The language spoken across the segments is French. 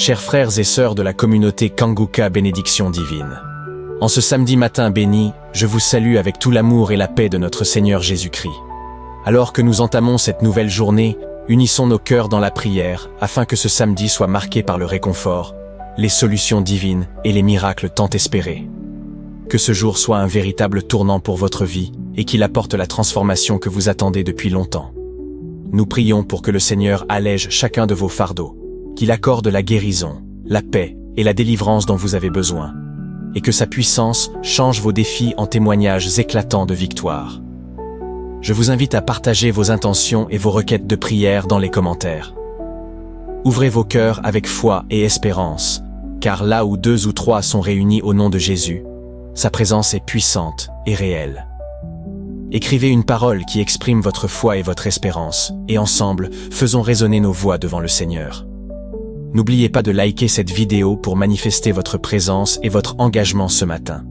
chers frères et sœurs de la communauté Kanguka Bénédiction Divine. En ce samedi matin béni, je vous salue avec tout l'amour et la paix de notre Seigneur Jésus-Christ. Alors que nous entamons cette nouvelle journée, unissons nos cœurs dans la prière afin que ce samedi soit marqué par le réconfort, les solutions divines et les miracles tant espérés. Que ce jour soit un véritable tournant pour votre vie et qu'il apporte la transformation que vous attendez depuis longtemps. Nous prions pour que le Seigneur allège chacun de vos fardeaux, qu'il accorde la guérison, la paix et la délivrance dont vous avez besoin, et que sa puissance change vos défis en témoignages éclatants de victoire. Je vous invite à partager vos intentions et vos requêtes de prière dans les commentaires. Ouvrez vos cœurs avec foi et espérance, car là où 2 ou 3 sont réunis au nom de Jésus, sa présence est puissante et réelle. Écrivez une parole qui exprime votre foi et votre espérance, et ensemble, faisons résonner nos voix devant le Seigneur. N'oubliez pas de liker cette vidéo pour manifester votre présence et votre engagement ce matin.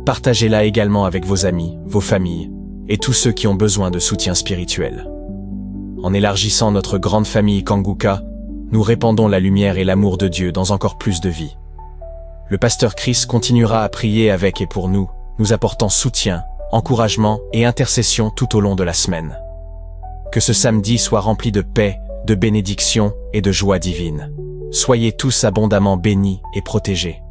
Partagez-la également avec vos amis, vos familles, et tous ceux qui ont besoin de soutien spirituel. En élargissant notre grande famille Kanguka, nous répandons la lumière et l'amour de Dieu dans encore plus de vies. Le pasteur Chris continuera à prier avec et pour nous, nous apportant soutien, encouragement et intercession tout au long de la semaine. Que ce samedi soit rempli de paix, de bénédiction et de joie divine. Soyez tous abondamment bénis et protégés.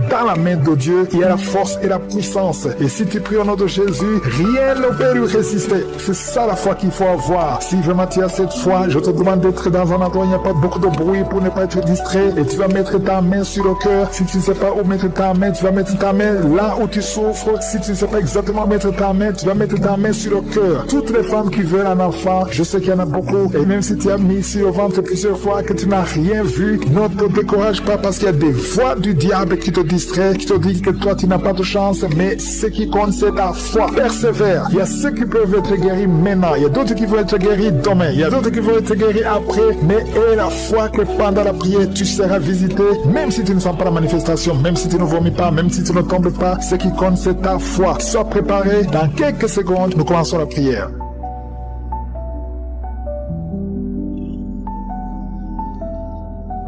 Dans la main de Dieu, il y a la force et la puissance. Et si tu pries au nom de Jésus, rien ne peut lui résister. C'est ça la foi qu'il faut avoir. Si vraiment tu as cette foi, je te demande d'être dans un endroit où il n'y a pas beaucoup de bruit pour ne pas être distrait. Et tu vas mettre ta main sur le cœur. Si tu ne sais pas où mettre ta main, tu vas mettre ta main là où tu souffres. Si tu ne sais pas exactement où mettre ta main, tu vas mettre ta main sur le cœur. Toutes les femmes qui veulent un enfant, je sais qu'il y en a beaucoup. Et même si tu as mis sur le ventre plusieurs fois que tu n'as rien vu, ne te décourage pas parce qu'il y a des voix du diable qui te distrait, qui te dit que toi tu n'as pas de chance, mais ce qui compte c'est ta foi. Persévère. Il y a ceux qui peuvent être guéris maintenant, il y a d'autres qui vont être guéris demain, il y a d'autres qui vont être guéris après, mais aie la foi que pendant la prière tu seras visité, même si tu ne sens pas la manifestation, même si tu ne vomis pas, même si tu ne tombes pas, ce qui compte c'est ta foi. Sois préparé, dans quelques secondes nous commençons la prière.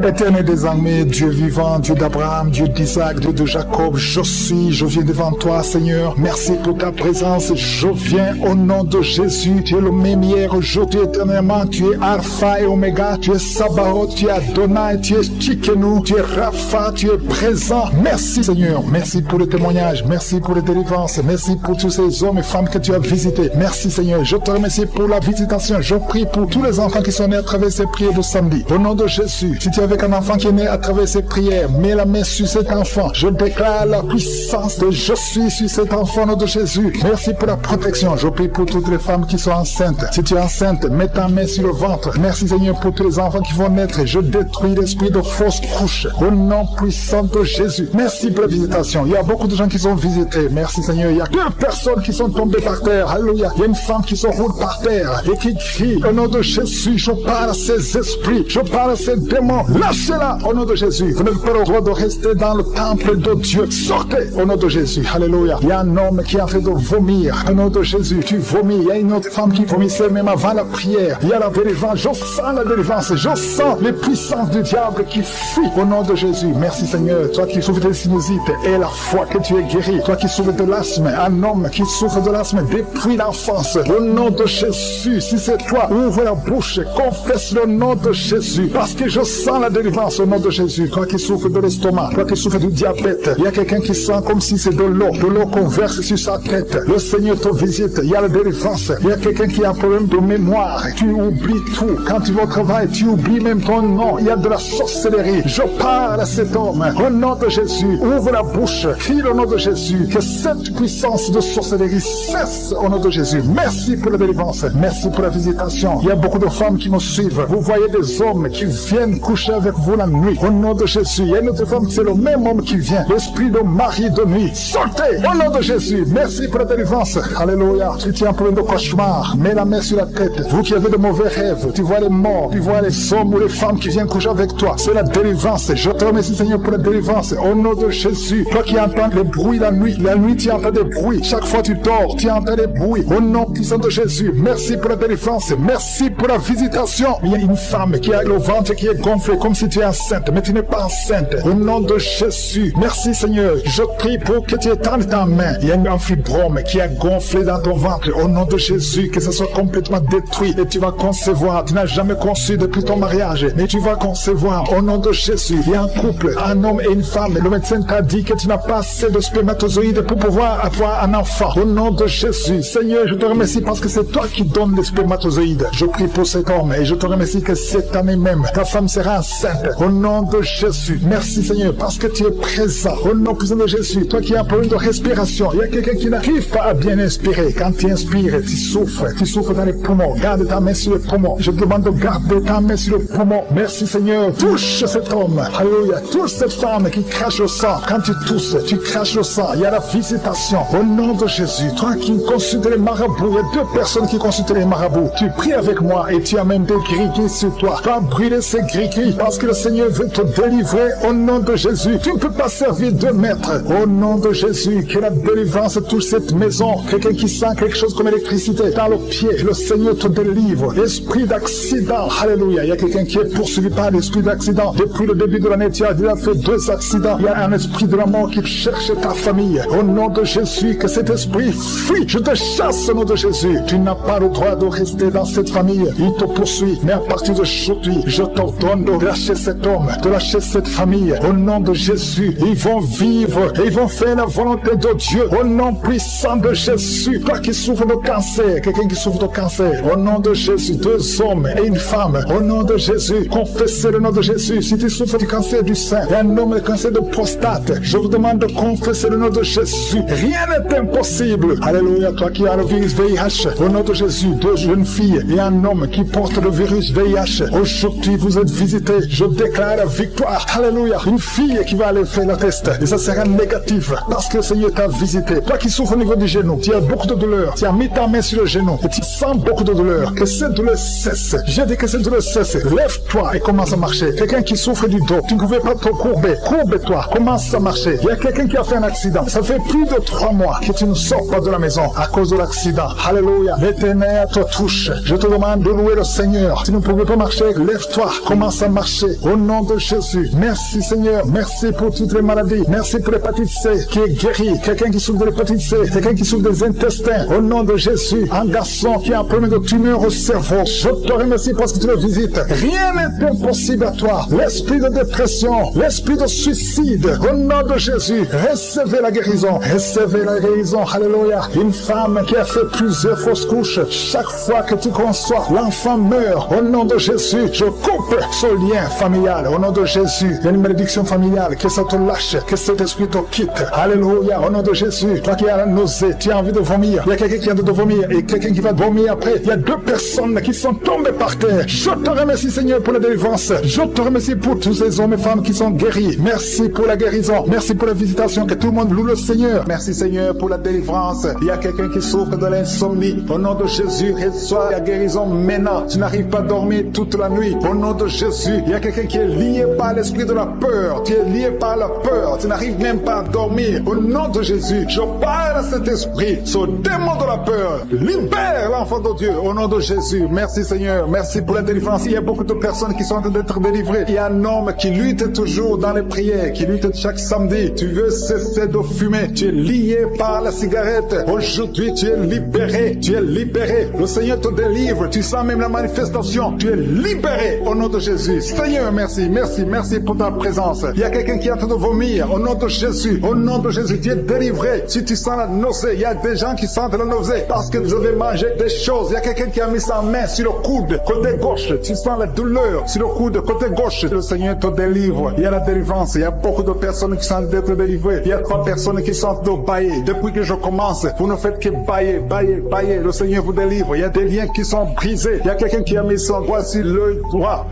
Éternel des armées, Dieu vivant, Dieu d'Abraham, Dieu d'Isaac, Dieu de Jacob, je viens devant toi, Seigneur. Merci pour ta présence. Je viens au nom de Jésus. Tu es le même hier, aujourd'hui, éternellement. Tu es Alpha et Oméga. Tu es Sabaoth, tu es Adonai, tu es Tchikenu, tu es Rapha, tu es présent. Merci, Seigneur. Merci pour le témoignage. Merci pour les délivrances. Merci pour tous ces hommes et femmes que tu as visités. Merci, Seigneur. Je te remercie pour la visitation. Je prie pour tous les enfants qui sont nés à travers ces prières de samedi. Au nom de Jésus, si tu as avec un enfant qui est né à travers ces prières, mets la main sur cet enfant. Je déclare la puissance de je suis sur cet enfant au nom de Jésus. Merci pour la protection. Je prie pour toutes les femmes qui sont enceintes. Si tu es enceinte, mets ta main sur le ventre. Merci Seigneur pour tous les enfants qui vont naître. Je détruis l'esprit de fausse couche au nom puissant de Jésus. Merci pour la visitation. Il y a beaucoup de gens qui sont visités. Merci Seigneur. Il y a 2 personnes qui sont tombées par terre. Alléluia. Il y a une femme qui se roule par terre et qui crie au nom de Jésus. Je parle à ces esprits. Je parle à ces démons. Lâchez-la au nom de Jésus. Vous n'êtes pas le droit de rester dans le temple de Dieu. Sortez au nom de Jésus. Alléluia. Il y a un homme qui est en train de vomir au nom de Jésus. Tu vomis. Il y a une autre femme qui vomissait même avant la prière. Il y a la délivrance. Je sens la délivrance. Je sens les puissances du diable qui fuient au nom de Jésus. Merci Seigneur. Toi qui souffres de sinusite et la foi que tu es guéri. Toi qui souffres de l'asthme. Un homme qui souffre de l'asthme depuis l'enfance. Au nom de Jésus. Si c'est toi, ouvre la bouche. Confesse le nom de Jésus. Parce que je sens la délivrance au nom de Jésus. Toi qui souffres de l'estomac, toi qui souffres du diabète, il y a quelqu'un qui sent comme si c'est de l'eau qu'on verse sur sa tête. Le Seigneur te visite, il y a la délivrance. Il y a quelqu'un qui a un problème de mémoire, tu oublies tout. Quand tu vas au travail, tu oublies même ton nom. Il y a de la sorcellerie. Je parle à cet homme au nom de Jésus. Ouvre la bouche, crie au nom de Jésus. Que cette puissance de sorcellerie cesse au nom de Jésus. Merci pour la délivrance. Merci pour la visitation. Il y a beaucoup de femmes qui me suivent. Vous voyez des hommes qui viennent coucher coucher avec vous la nuit. Au nom de Jésus, il y a une autre femme, c'est le même homme qui vient. L'esprit de mari de nuit, sortez au nom de Jésus. Merci pour la délivrance. Alléluia. Si tu es en problème de cauchemar, mets la main sur la tête. Vous qui avez de mauvais rêves, tu vois les morts, tu vois les hommes ou les femmes qui viennent coucher avec toi. C'est la délivrance. Je te remercie, Seigneur, pour la délivrance. Au nom de Jésus, toi qui entends les bruits la nuit tu entends des bruits. Chaque fois tu dors, tu entends des bruits. Au nom puissant de Jésus, merci pour la délivrance. Merci pour la visitation. Il y a une femme qui a le ventre qui est gonflé comme si tu es enceinte, mais tu n'es pas enceinte. Au nom de Jésus, merci Seigneur. Je prie pour que tu étendes ta main. Il y a un fibrome qui a gonflé dans ton ventre. Au nom de Jésus, que ce soit complètement détruit et tu vas concevoir. Tu n'as jamais conçu depuis ton mariage, mais tu vas concevoir. Au nom de Jésus, il y a un couple, un homme et une femme. Le médecin t'a dit que tu n'as pas assez de spermatozoïdes pour pouvoir avoir un enfant. Au nom de Jésus, Seigneur, je te remercie parce que c'est toi qui donnes les spermatozoïdes. Je prie pour cet homme et je te remercie que cette année même, ta femme sera enceinte. Au nom de Jésus, merci Seigneur parce que tu es présent. Au nom puissant de Jésus, toi qui as un problème de respiration, il y a quelqu'un qui n'arrive pas à bien inspirer. Quand tu inspires, tu souffres dans les poumons. Garde ta main sur les poumons. Je te demande de garder ta main sur les poumons. Merci Seigneur. Touche cet homme. Alléluia. Touche cette femme qui crache le sang. Quand tu tousses, tu craches le sang. Il y a la visitation. Au nom de Jésus, toi qui consultes les marabouts, il y a 2 personnes qui consultent les marabouts. Tu pries avec moi et tu as même des gris-gris sur toi. Tu vas brûler ces gris-gris parce que le Seigneur veut te délivrer au nom de Jésus. Tu ne peux pas servir 2 maîtres. Au nom de Jésus, que la délivrance touche cette maison. Quelqu'un qui sent quelque chose comme électricité dans le pied, le Seigneur te délivre. Esprit d'accident, alléluia. Il y a quelqu'un qui est poursuivi par l'esprit d'accident. Depuis le début de l'année, tu as déjà fait 2 accidents. Il y a un esprit de la mort qui cherche ta famille. Au nom de Jésus, que cet esprit fuit. Je te chasse au nom de Jésus. Tu n'as pas le droit de rester dans cette famille. Il te poursuit. Mais à partir d'aujourd'hui, je t'ordonne de lâcher cet homme, de lâcher cette famille. Au nom de Jésus, ils vont vivre et ils vont faire la volonté de Dieu. Au nom puissant de Jésus, toi qui souffres de cancer, quelqu'un qui souffre de cancer, au nom de Jésus, 2 hommes et une femme, au nom de Jésus, confessez le nom de Jésus. Si tu souffres du cancer du sein et un homme le cancer de prostate, je vous demande de confesser le nom de Jésus. Rien n'est impossible. Alléluia, toi qui as le virus VIH, au nom de Jésus, 2 jeunes filles et un homme qui porte le virus VIH, aujourd'hui vous êtes visités. Je déclare la victoire. Alléluia, une fille qui va aller faire le test et ça sera négatif parce que le Seigneur t'a visité. Toi qui souffres au niveau du genou, tu as beaucoup de douleur, tu as mis ta main sur le genou et tu sens beaucoup de douleur. Que cette douleur cesse. Je dis que cette douleur cesse. Lève-toi et commence à marcher. Quelqu'un qui souffre du dos, tu ne pouvais pas te courber. Courbe-toi, commence à marcher. Il y a quelqu'un qui a fait un accident. Ça fait plus de 3 mois que tu ne sors pas de la maison à cause de l'accident. Alléluia. L'Éternel te touche. Je te demande de louer le Seigneur. Tu ne pouvais pas marcher, lève-toi, commence à marcher. Au nom de Jésus. Merci Seigneur. Merci pour toutes les maladies. Merci pour l'hépatite C qui est guérie. Quelqu'un qui souffre de l'hépatite C, quelqu'un qui souffre des intestins. Au nom de Jésus. Un garçon qui a un problème de tumeur au cerveau. Je te remercie parce que tu le visites. Rien n'est impossible à toi. L'esprit de dépression, l'esprit de suicide. Au nom de Jésus. Recevez la guérison. Recevez la guérison. Alléluia. Une femme qui a fait plusieurs fausses couches. Chaque fois que tu conçois, l'enfant meurt. Au nom de Jésus, je coupe ce lien familial. Au nom de Jésus, il y a une malédiction familiale. Que ça te lâche. Que cet esprit te quitte. Alléluia. Au nom de Jésus, toi qui as la nausée, tu as envie de vomir. Il y a quelqu'un qui a envie de vomir et quelqu'un qui va vomir après. Il y a 2 personnes qui sont tombées par terre. Je te remercie Seigneur pour la délivrance. Je te remercie pour tous ces hommes et femmes qui sont guéris. Merci pour la guérison. Merci pour la visitation. Que tout le monde loue le Seigneur. Merci Seigneur pour la délivrance. Il y a quelqu'un qui souffre de l'insomnie. Au nom de Jésus, reçois la guérison maintenant. Tu n'arrives pas à dormir toute la nuit. Au nom de Jésus, il y a quelqu'un qui est lié par l'esprit de la peur. Tu es lié par la peur. Tu n'arrives même pas à dormir. Au nom de Jésus, je parle à cet esprit, ce démon de la peur. Libère l'enfant de Dieu. Au nom de Jésus, merci Seigneur. Merci pour la délivrance. Il y a beaucoup de personnes qui sont en train d'être délivrées. Il y a un homme qui lutte toujours dans les prières, qui lutte chaque samedi. Tu veux cesser de fumer. Tu es lié par la cigarette. Aujourd'hui, tu es libéré. Tu es libéré. Le Seigneur te délivre. Tu sens même la manifestation. Tu es libéré au nom de Jésus. Seigneur, merci. Merci. Merci pour ta présence. Il y a quelqu'un qui est en train de vomir. Au nom de Jésus. Au nom de Jésus, tu es délivré. Si tu sens la nausée, il y a des gens qui sentent la nausée parce que vous avez mangé des choses. Il y a quelqu'un qui a mis sa main sur le coude, côté gauche. Tu sens la douleur sur le coude, côté gauche. Le Seigneur te délivre. Il y a la délivrance. Il y a beaucoup de personnes qui sentent d'être délivrées. Il y a 3 personnes qui sentent de bailler. Depuis que je commence, vous ne faites que bailler, bailler, bailler. Le Seigneur vous délivre. Il y a des liens qui sont brisés. Il y a quelqu'un qui a mis son doigt sur le droit.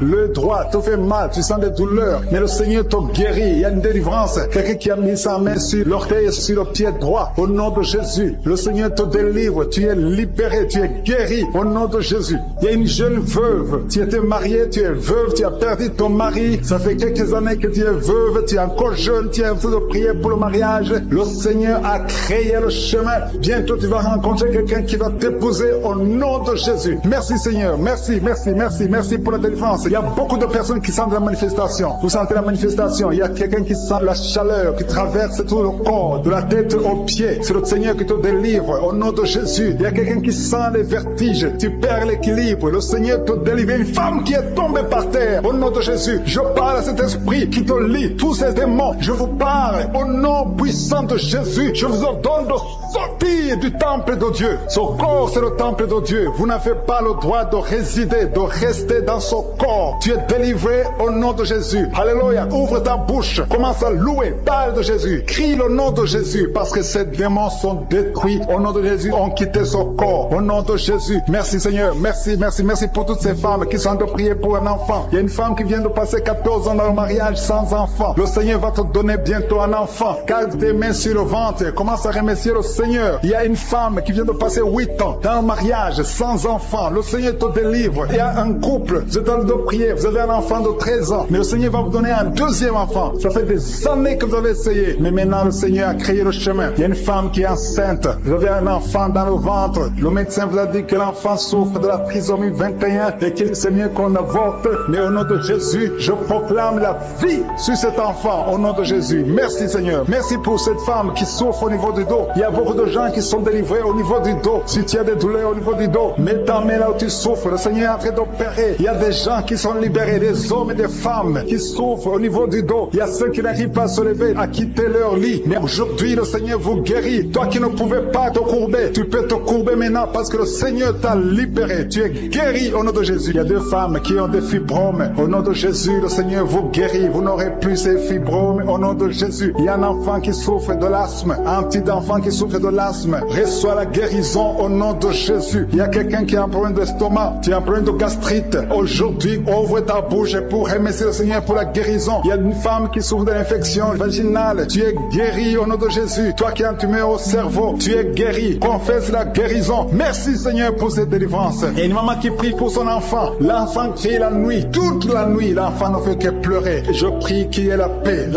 te fait mal, tu sens des douleurs, mais le Seigneur te guérit. Il y a une délivrance. Quelqu'un qui a mis sa main sur l'orteil et sur le pied droit, au nom de Jésus, le Seigneur te délivre. Tu es libéré, tu es guéri, au nom de Jésus. Il y a une jeune veuve. Tu étais mariée, tu es veuve, tu as perdu ton mari. Ça fait quelques années que tu es veuve, tu es encore jeune, tu es en train de prier pour le mariage. Le Seigneur a créé le chemin. Bientôt tu vas rencontrer quelqu'un qui va t'épouser au nom de Jésus. Merci Seigneur, merci, merci, merci, merci pour la délivrance. Il y a beaucoup de personnes qui sentent la manifestation. Vous sentez la manifestation. Il y a quelqu'un qui sent la chaleur qui traverse tout le corps, de la tête aux pieds. C'est le Seigneur qui te délivre au nom de Jésus. Il y a quelqu'un qui sent les vertiges. Tu perds l'équilibre. Le Seigneur te délivre. Une femme qui est tombée par terre au nom de Jésus. Je parle à cet esprit qui te lie. Tous ces démons, je vous parle au nom puissant de Jésus. Je vous ordonne de sortir du temple de Dieu. Ce corps, c'est le temple de Dieu. Vous n'avez pas le droit de résider, de rester dans ce corps. Tu es délivré au nom de Jésus. Alléluia. Ouvre ta bouche. Commence à louer. Parle de Jésus. Crie le nom de Jésus parce que ces démons sont détruits. Au nom de Jésus, ont quitté ce corps. Au nom de Jésus. Merci Seigneur. Merci, merci, merci pour toutes ces femmes qui sont en train de prier pour un enfant. Il y a une femme qui vient de passer 14 ans dans le mariage sans enfant. Le Seigneur va te donner bientôt un enfant. Garde tes mains sur le ventre. Commence à remercier le Seigneur. Il y a une femme qui vient de passer 8 ans dans le mariage sans enfant. Le Seigneur te délivre. Il y a un couple. Vous êtes en train de prier. Vous avez un enfant de 13 ans. Mais le Seigneur va vous donner un deuxième enfant. Ça fait des années que vous avez essayé. Mais maintenant le Seigneur a créé le chemin. Il y a une femme qui est enceinte. Vous avez un enfant dans le ventre. Le médecin vous a dit que l'enfant souffre de la trisomie 21 et qu'il c'est mieux qu'on avorte. Mais au nom de Jésus, je proclame la vie sur cet enfant. Au nom de Jésus. Merci Seigneur. Merci pour cette femme qui souffre au niveau du dos. Il y a beaucoup de gens qui sont délivrés au niveau du dos. Si tu as des douleurs au niveau du dos, mets ta main là où tu souffres. Le Seigneur est en train d'opérer. Il y a des gens qui sont libérés, des hommes et des femmes qui souffrent au niveau du dos. Il y a ceux qui n'arrivent pas à se lever, à quitter leur lit. Mais aujourd'hui, le Seigneur vous guérit. Toi qui ne pouvais pas te courber, tu peux te courber maintenant parce que le Seigneur t'a libéré. Tu es guéri au nom de Jésus. Il y a deux femmes qui ont des fibromes. Au nom de Jésus, le Seigneur vous guérit. Vous n'aurez plus ces fibromes au nom de Jésus. Il y a un enfant qui souffre de l'asthme. Un petit enfant qui souffre de l'asthme. Reçois la guérison au nom de Jésus. Il y a quelqu'un qui a un problème d'estomac. Tu as un problème de gastrite. Aujourd'hui, ouvre ta bouche pour remercier le Seigneur pour la guérison. Il y a une femme qui souffre de l'infection vaginale. Tu es guéri au nom de Jésus. Toi qui as un tumeur au cerveau, tu es guéri. Confesse la guérison. Merci Seigneur pour cette délivrance. Il y a une maman qui prie pour son enfant. L'enfant crie la nuit. Toute la nuit, l'enfant ne fait que pleurer. Je prie qu'il y ait la paix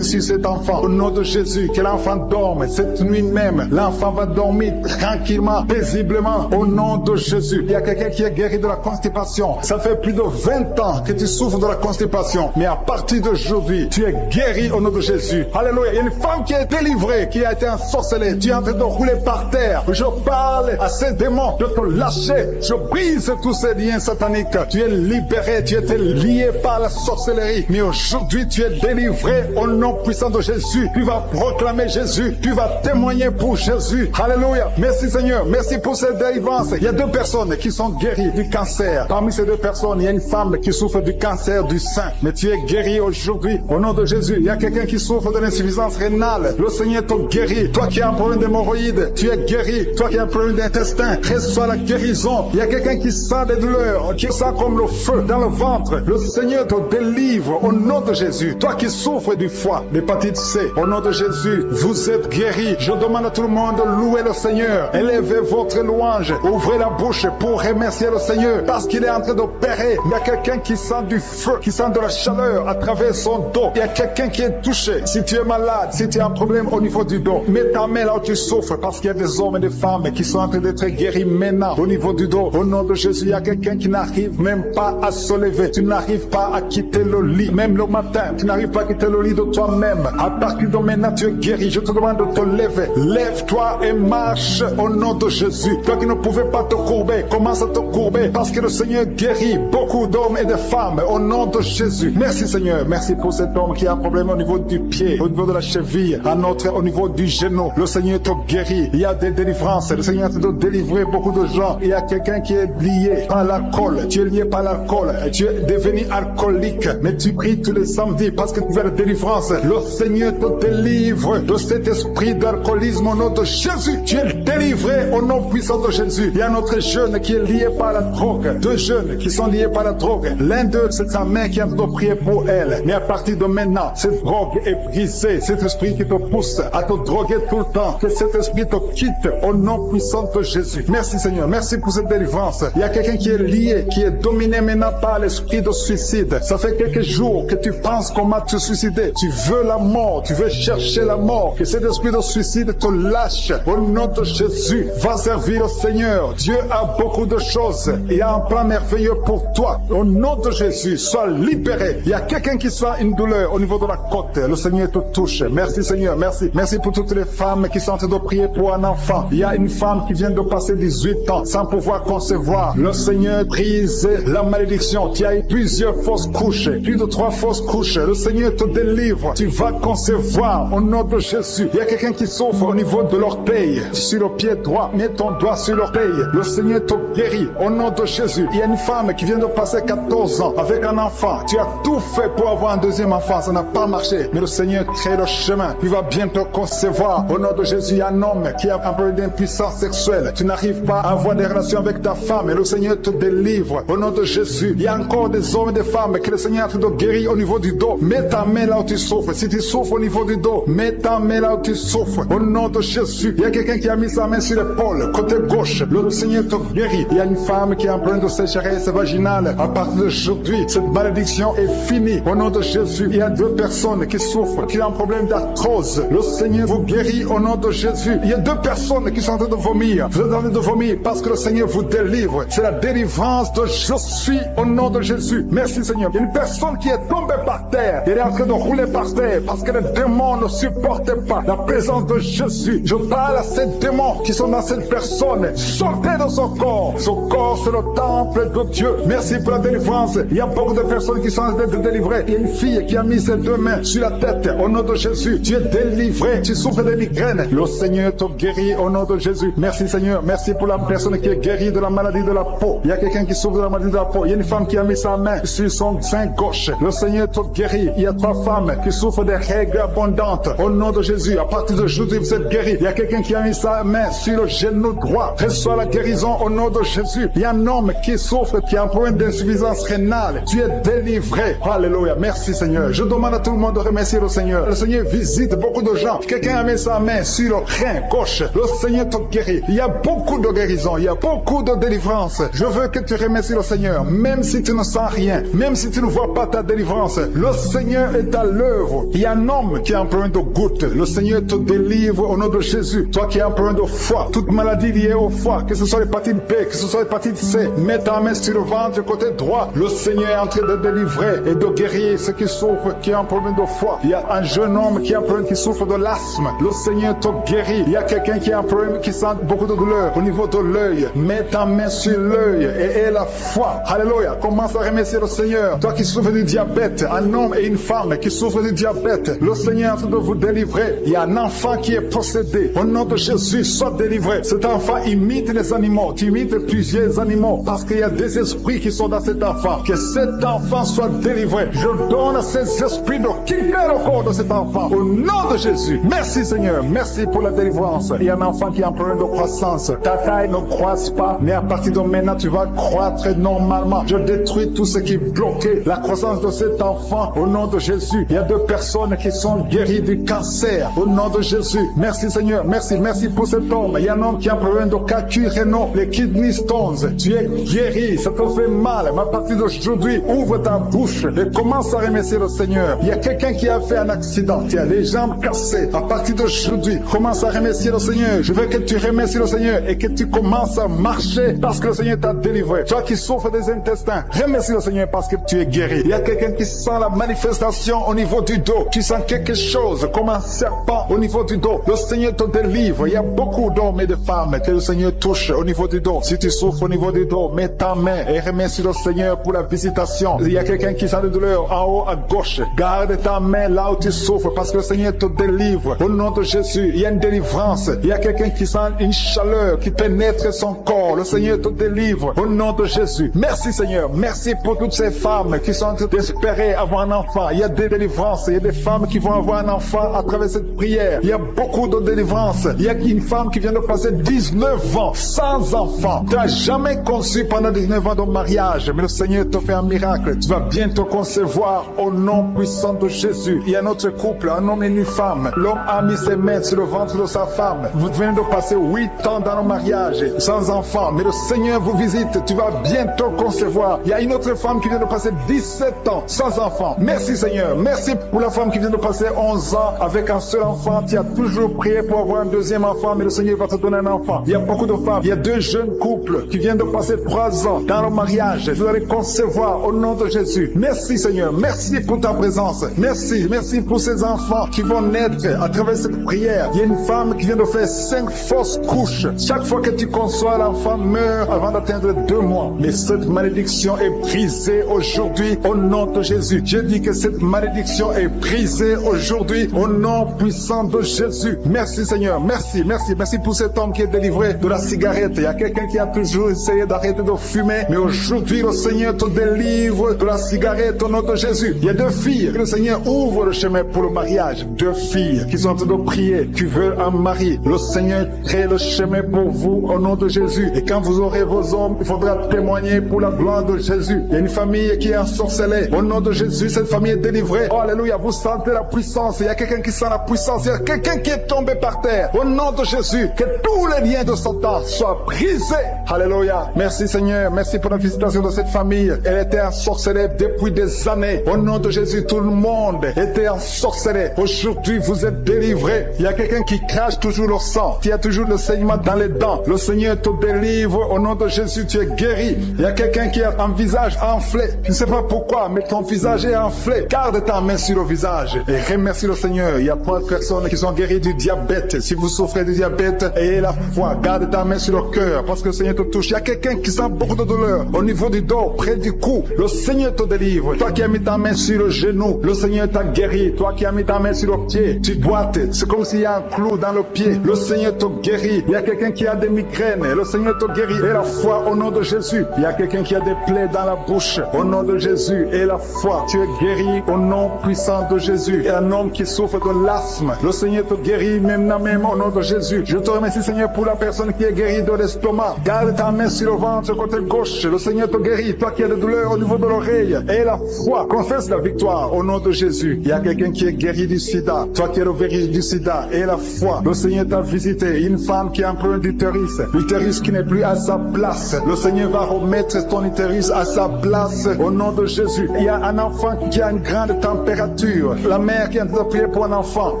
sur cet enfant. Au nom de Jésus, que l'enfant dorme. Cette nuit même, l'enfant va dormir tranquillement, paisiblement. Au nom de Jésus. Il y a quelqu'un qui est guéri de la constipation. Ça fait plus de 20 ans que tu souffres de la constipation. Mais à partir d'aujourd'hui, tu es guéri au nom de Jésus. Alléluia. Il y a une femme qui est délivrée, qui a été ensorcelée. Tu es en train de rouler par terre. Je parle à ces démons de te lâcher. Je brise tous ces liens sataniques. Tu es libéré. Tu étais lié par la sorcellerie. Mais aujourd'hui, tu es délivré au nom puissant de Jésus. Tu vas proclamer Jésus. Tu vas témoigner pour Jésus. Alléluia. Merci Seigneur. Merci pour cette délivrance. Il y a deux personnes qui sont guéries du cancer. Parmi ces deux personnes, il y a une femme qui souffre du cancer du sein. Mais tu es guéri aujourd'hui au nom de Jésus. Il y a quelqu'un qui souffre de l'insuffisance rénale. Le Seigneur te guérit. Toi qui as un problème d'hémorroïdes, tu es guéri. Toi qui as un problème d'intestin, reçois la guérison. Il y a quelqu'un qui sent des douleurs, qui sent comme le feu dans le ventre. Le Seigneur te délivre au nom de Jésus. Toi qui souffres du foie, l'hépatite C, au nom de Jésus, vous êtes guéri. Je demande à tout le monde de louer le Seigneur. Élevez votre louange. Ouvrez la bouche pour remercier le Seigneur parce qu'il est en train d'opérer. Il y a quelqu'un qui sent du feu, qui sent de la chaleur à travers son dos. Il y a quelqu'un qui est touché. Si tu es malade, si tu as un problème au niveau du dos, mets ta main là où tu souffres parce qu'il y a des hommes et des femmes qui sont en train d'être guéris maintenant au niveau du dos. Au nom de Jésus, il y a quelqu'un qui n'arrive même pas à se lever. Tu n'arrives pas à quitter le lit. Même le matin, tu n'arrives pas à quitter le lit de toi-même. À partir de maintenant, tu es guéri. Je te demande de te lever. Lève-toi et marche au nom de Jésus. Toi qui ne pouvais pas te courber, commence à te courber parce que le Seigneur guérit beaucoup d'hommes et de femmes au nom de Jésus. Merci Seigneur. Merci pour cet homme qui a un problème au niveau du pied, au niveau de la cheville, un autre au niveau du genou. Le Seigneur te guérit. Il y a des délivrances. Le Seigneur te délivrer beaucoup de gens. Il y a quelqu'un qui est lié par l'alcool. Tu es lié par l'alcool. Tu es devenu alcoolique. Mais tu pries tous les samedis parce que tu veux la délivrance. Le Seigneur te délivre de cet esprit d'alcoolisme au nom de Jésus. Tu es délivré au nom puissant de Jésus. Il y a un autre jeune qui est lié par la drogue. Deux jeunes qui sont liés par la drogue. L'un de sa main qui est en train de prier pour elle. Mais à partir de maintenant, cette drogue est brisée. Cet esprit qui te pousse à te droguer tout le temps, que cet esprit te quitte au nom puissant de Jésus. Merci Seigneur, merci pour cette délivrance. Il y a quelqu'un qui est lié, qui est dominé maintenant par l'esprit de suicide. Ça fait quelques jours que tu penses comment te suicider. Tu veux la mort, tu veux chercher la mort. Que cet esprit de suicide te lâche au nom de Jésus. Va servir le Seigneur. Dieu a beaucoup de choses. Il y a un plan merveilleux pour toi. Au nom de Jésus, sois libéré. Il y a quelqu'un qui sent une douleur au niveau de la côte. Le Seigneur te touche. Merci Seigneur, merci. Merci pour toutes les femmes qui sont en train de prier pour un enfant. Il y a une femme qui vient de passer 18 ans sans pouvoir concevoir. Le Seigneur brise la malédiction. Tu as eu plusieurs fausses couches, plus de 3 fausses couches. Le Seigneur te délivre. Tu vas concevoir au nom de Jésus. Il y a quelqu'un qui souffre au niveau de l'orteil, sur le pied droit. Mets ton doigt sur l'orteil. Le Seigneur te guérit au nom de Jésus. Il y a une femme qui vient de passer 14 ans avec un enfant. Tu as tout fait pour avoir un deuxième enfant. Ça n'a pas marché. Mais le Seigneur crée le chemin. Tu vas bientôt concevoir. Au nom de Jésus, il y a un homme qui a un problème d'impuissance sexuelle. Tu n'arrives pas à avoir des relations avec ta femme. Et le Seigneur te délivre. Au nom de Jésus, il y a encore des hommes et des femmes que le Seigneur a fait de guérir au niveau du dos. Mets ta main là où tu souffres. Si tu souffres au niveau du dos, mets ta main là où tu souffres. Au nom de Jésus, il y a quelqu'un qui a mis sa main sur l'épaule, côté gauche. Le Seigneur te guérit. Il y a une femme qui a un problème de sécheresse vaginale. À partir d'aujourd'hui, cette malédiction est finie. Au nom de Jésus, il y a 2 personnes qui souffrent, qui ont un problème d'arthrose. Le Seigneur vous guérit au nom de Jésus. Il y a 2 personnes qui sont en train de vomir. Vous êtes en train de vomir parce que le Seigneur vous délivre. C'est la délivrance de je suis au nom de Jésus. Merci Seigneur. Il y a une personne qui est tombée par terre. Elle est en train de rouler par terre parce que les démons ne supportaient pas la présence de Jésus. Je parle à ces démons qui sont dans cette personne. Sortez de son corps. Son corps, c'est le temple de Dieu. Merci pour la délivrance. Il y a beaucoup de personnes qui sont en train de délivrer. Il y a une fille qui a mis ses 2 mains sur la tête. Au nom de Jésus, tu es délivré. Tu souffres de migraines. Le Seigneur te guérit au nom de Jésus. Merci Seigneur. Merci pour la personne qui est guérie de la maladie de la peau. Il y a quelqu'un qui souffre de la maladie de la peau. Il y a une femme qui a mis sa main sur son sein gauche. Le Seigneur te guérit. Il y a 3 femmes qui souffrent des règles abondantes. Au nom de Jésus, à partir d'aujourd'hui, vous êtes guéris. Il y a quelqu'un qui a mis sa main sur le genou droit. Reçois la guérison au nom de Jésus. Il y a un homme qui souffre, qui a un problème d'insuffisance rénale. Tu es délivré. Alléluia. Merci Seigneur. Je demande à tout le monde de remercier le Seigneur. Le Seigneur visite beaucoup de gens. Quelqu'un a mis sa main sur le rein gauche. Le Seigneur te guérit. Il y a beaucoup de guérison. Il y a beaucoup de délivrance. Je veux que tu remercies le Seigneur. Même si tu ne sens rien. Même si tu ne vois pas ta délivrance. Le Seigneur est à l'œuvre. Il y a un homme qui a un problème de goutte. Le Seigneur te délivre au nom de Jésus. Toi qui as un problème de foie. Toute maladie liée au foie. Que ce soit l'hépatite B. Que ce soit l'hépatite C. Mets ta main sur le ventre côté droit. Le Seigneur est en train de délivrer et de guérir ceux qui souffrent, qui ont un problème de foie. Il y a un jeune homme qui a un problème, qui souffre de l'asthme. Le Seigneur te guérit. Il y a quelqu'un qui a un problème, qui sent beaucoup de douleur au niveau de l'œil. Mets ta main sur l'œil et aie la foi. Alléluia. Commence à remercier le Seigneur. Toi qui souffres du diabète, un homme et une femme qui souffrent du diabète, le Seigneur est en train de vous délivrer. Il y a un enfant qui est possédé. Au nom de Jésus, sois délivré. Cet enfant imite les animaux. Tu imites plusieurs animaux parce qu'il y a des esprits qui sont dans cet enfant. Que cet enfant soit délivré. Je donne à ces esprits de quitter le corps de cet enfant. Au nom de Jésus. Merci Seigneur. Merci pour la délivrance. Il y a un enfant qui a un problème de croissance. Ta taille ne croisse pas, mais à partir de maintenant, tu vas croître normalement. Je détruis tout ce qui bloquait la croissance de cet enfant. Au nom de Jésus. Il y a 2 personnes qui sont guéries du cancer. Au nom de Jésus. Merci Seigneur. Merci. Merci pour cet homme. Il y a un homme qui a un problème de calcul rénal, les kidney stones. Tu es guéri. Ça te fait mal. Mais à partir d'aujourd'hui, ouvre ta bouche et commence à remercier le Seigneur. Il y a quelqu'un qui a fait un accident. Tu as les jambes cassées. À partir d'aujourd'hui, commence à remercier le Seigneur. Je veux que tu remercies le Seigneur et que tu commences à marcher parce que le Seigneur t'a délivré. Toi qui souffres des intestins, remercie le Seigneur parce que tu es guéri. Il y a quelqu'un qui sent la manifestation au niveau du dos. Tu sens quelque chose comme un serpent au niveau du dos. Le Seigneur te délivre. Il y a beaucoup d'hommes et de femmes que le Seigneur touche au niveau du dos. Si tu souffres au niveau du dos, mets ta main et remercie le Seigneur pour la visitation. Il y a quelqu'un qui sent de douleur en haut à gauche. Garde ta main là où tu souffres parce que le Seigneur te délivre. Au nom de Jésus, il y a une délivrance. Il y a quelqu'un qui sent une chaleur qui pénètre son corps. Le Seigneur te délivre. Au nom de Jésus. Merci Seigneur. Merci pour toutes ces femmes qui sont en train d'espérer avoir un enfant. Il y a des délivrances. Il y a des femmes qui vont avoir un enfant à travers cette prière. Il y a beaucoup de délivrances. Il y a une femme qui vient de passer 19 ans sans enfant. Tu n'as jamais conçu pendant 19 ans de mariage. Mais le Seigneur te fait un miracle. Tu vas bientôt concevoir au nom puissant de Jésus. Il y a notre couple, un homme et une femme. L'homme a mis ses mains sur le ventre de sa femme. Vous venez de passer 8 ans dans le mariage sans enfant. Mais le Seigneur vous visite. Tu vas bientôt concevoir. Il y a une autre femme qui vient de passer 17 ans sans enfant. Merci Seigneur. Merci pour la femme qui vient de passer 11 ans avec un seul enfant. Tu as toujours prié pour avoir un deuxième enfant, mais le Seigneur va te donner un enfant. Il y a beaucoup de femmes. Il y a 2 jeunes couples qui viennent de passer 3 ans dans le mariage. Vous allez concevoir au nom de Jésus. Merci Seigneur. Merci pour ta présence. Merci. Merci pour ces enfants qui vont naître à travers cette prière. Il y a une femme qui vient de faire 5 fausses couches. Chaque fois que tu conçois, l'enfant meurt avant d'atteindre 2 mois. Mais cette malédiction est brisée aujourd'hui au nom de Jésus. Je dis que cette malédiction est brisée aujourd'hui au nom puissant de Jésus. Merci Seigneur. Merci pour cet homme qui est délivré de la cigarette. Il y a quelqu'un qui a toujours essayé d'arrêter de fumer, mais aujourd'hui le Seigneur te délivre de la cigarette au nom de Jésus. Il y a 2 filles que le Seigneur ouvre le chemin pour le mariage. 2 filles qui sont en train de prier, qui veulent un mari. Le Seigneur crée le chemin pour vous au nom de Jésus. Et quand vous aurez vos hommes, il faudra témoigner pour la gloire de Jésus. Il y a une famille qui est ensorcelée. Au nom de Jésus, cette famille est délivrée. Oh alléluia, vous sentez la puissance. Il y a quelqu'un qui sent la puissance. Il y a quelqu'un qui est tombé par terre. Au nom de Jésus, que tous les liens de Satan soient brisés. Alléluia. Merci Seigneur. Merci pour la visitation de cette famille. Elle était ensorcelée depuis des années. Au nom de Jésus, tout le monde était ensorcelé. Aujourd'hui, vous êtes délivrés. Il y a quelqu'un qui crache toujours le sang, qui a toujours le saignement dans les dents. Le Seigneur te délivre. Au nom de Jésus, tu es guéri. Il y a quelqu'un qui a un visage enflé. Je ne sais pas pourquoi, mais ton visage est enflé. Garde ta main sur le visage et remercie le Seigneur. Il y a 3 personnes qui sont guéries du diabète. Si vous souffrez du diabète, ayez la foi. Garde ta main sur le cœur parce que le Seigneur te touche. Il y a quelqu'un qui sent beaucoup de douleur au niveau du dos, près du cou. Le Seigneur te délivre. Toi qui as mis ta main sur le genou, le Seigneur t'a guéri. Toi qui as mis ta main sur le pied, tu boites. C'est comme s'il y a un clou dans le pied. Le Seigneur te guérit. Il y a quelqu'un qui a des migraines. Le Seigneur te guérit. Et la foi au nom de Jésus. Il y a quelqu'un qui a des plaies dans la bouche. Au nom de Jésus. Et la foi. Tu es guéri au nom puissant de Jésus. Et un homme qui souffre de l'asthme. Le Seigneur te guérit même au nom de Jésus. Je te remercie Seigneur pour la personne qui est guérie de l'estomac. Garde ta main sur le ventre côté gauche. Le Seigneur te guérit. Toi qui as des douleurs au niveau de l'oreille. Et la foi. Confesse la victoire au nom de Jésus. Il y a quelqu'un qui est guéri du sida. Toi qui es le virus du sida. Et la foi. Le Seigneur t'a visité. Une femme qui a un problème d'utérus. L'utérus qui n'est plus à sa place. Le Seigneur va remettre ton utérus à sa place au nom de Jésus. Il y a un enfant qui a une grande température. La mère qui est en train de prier pour un enfant.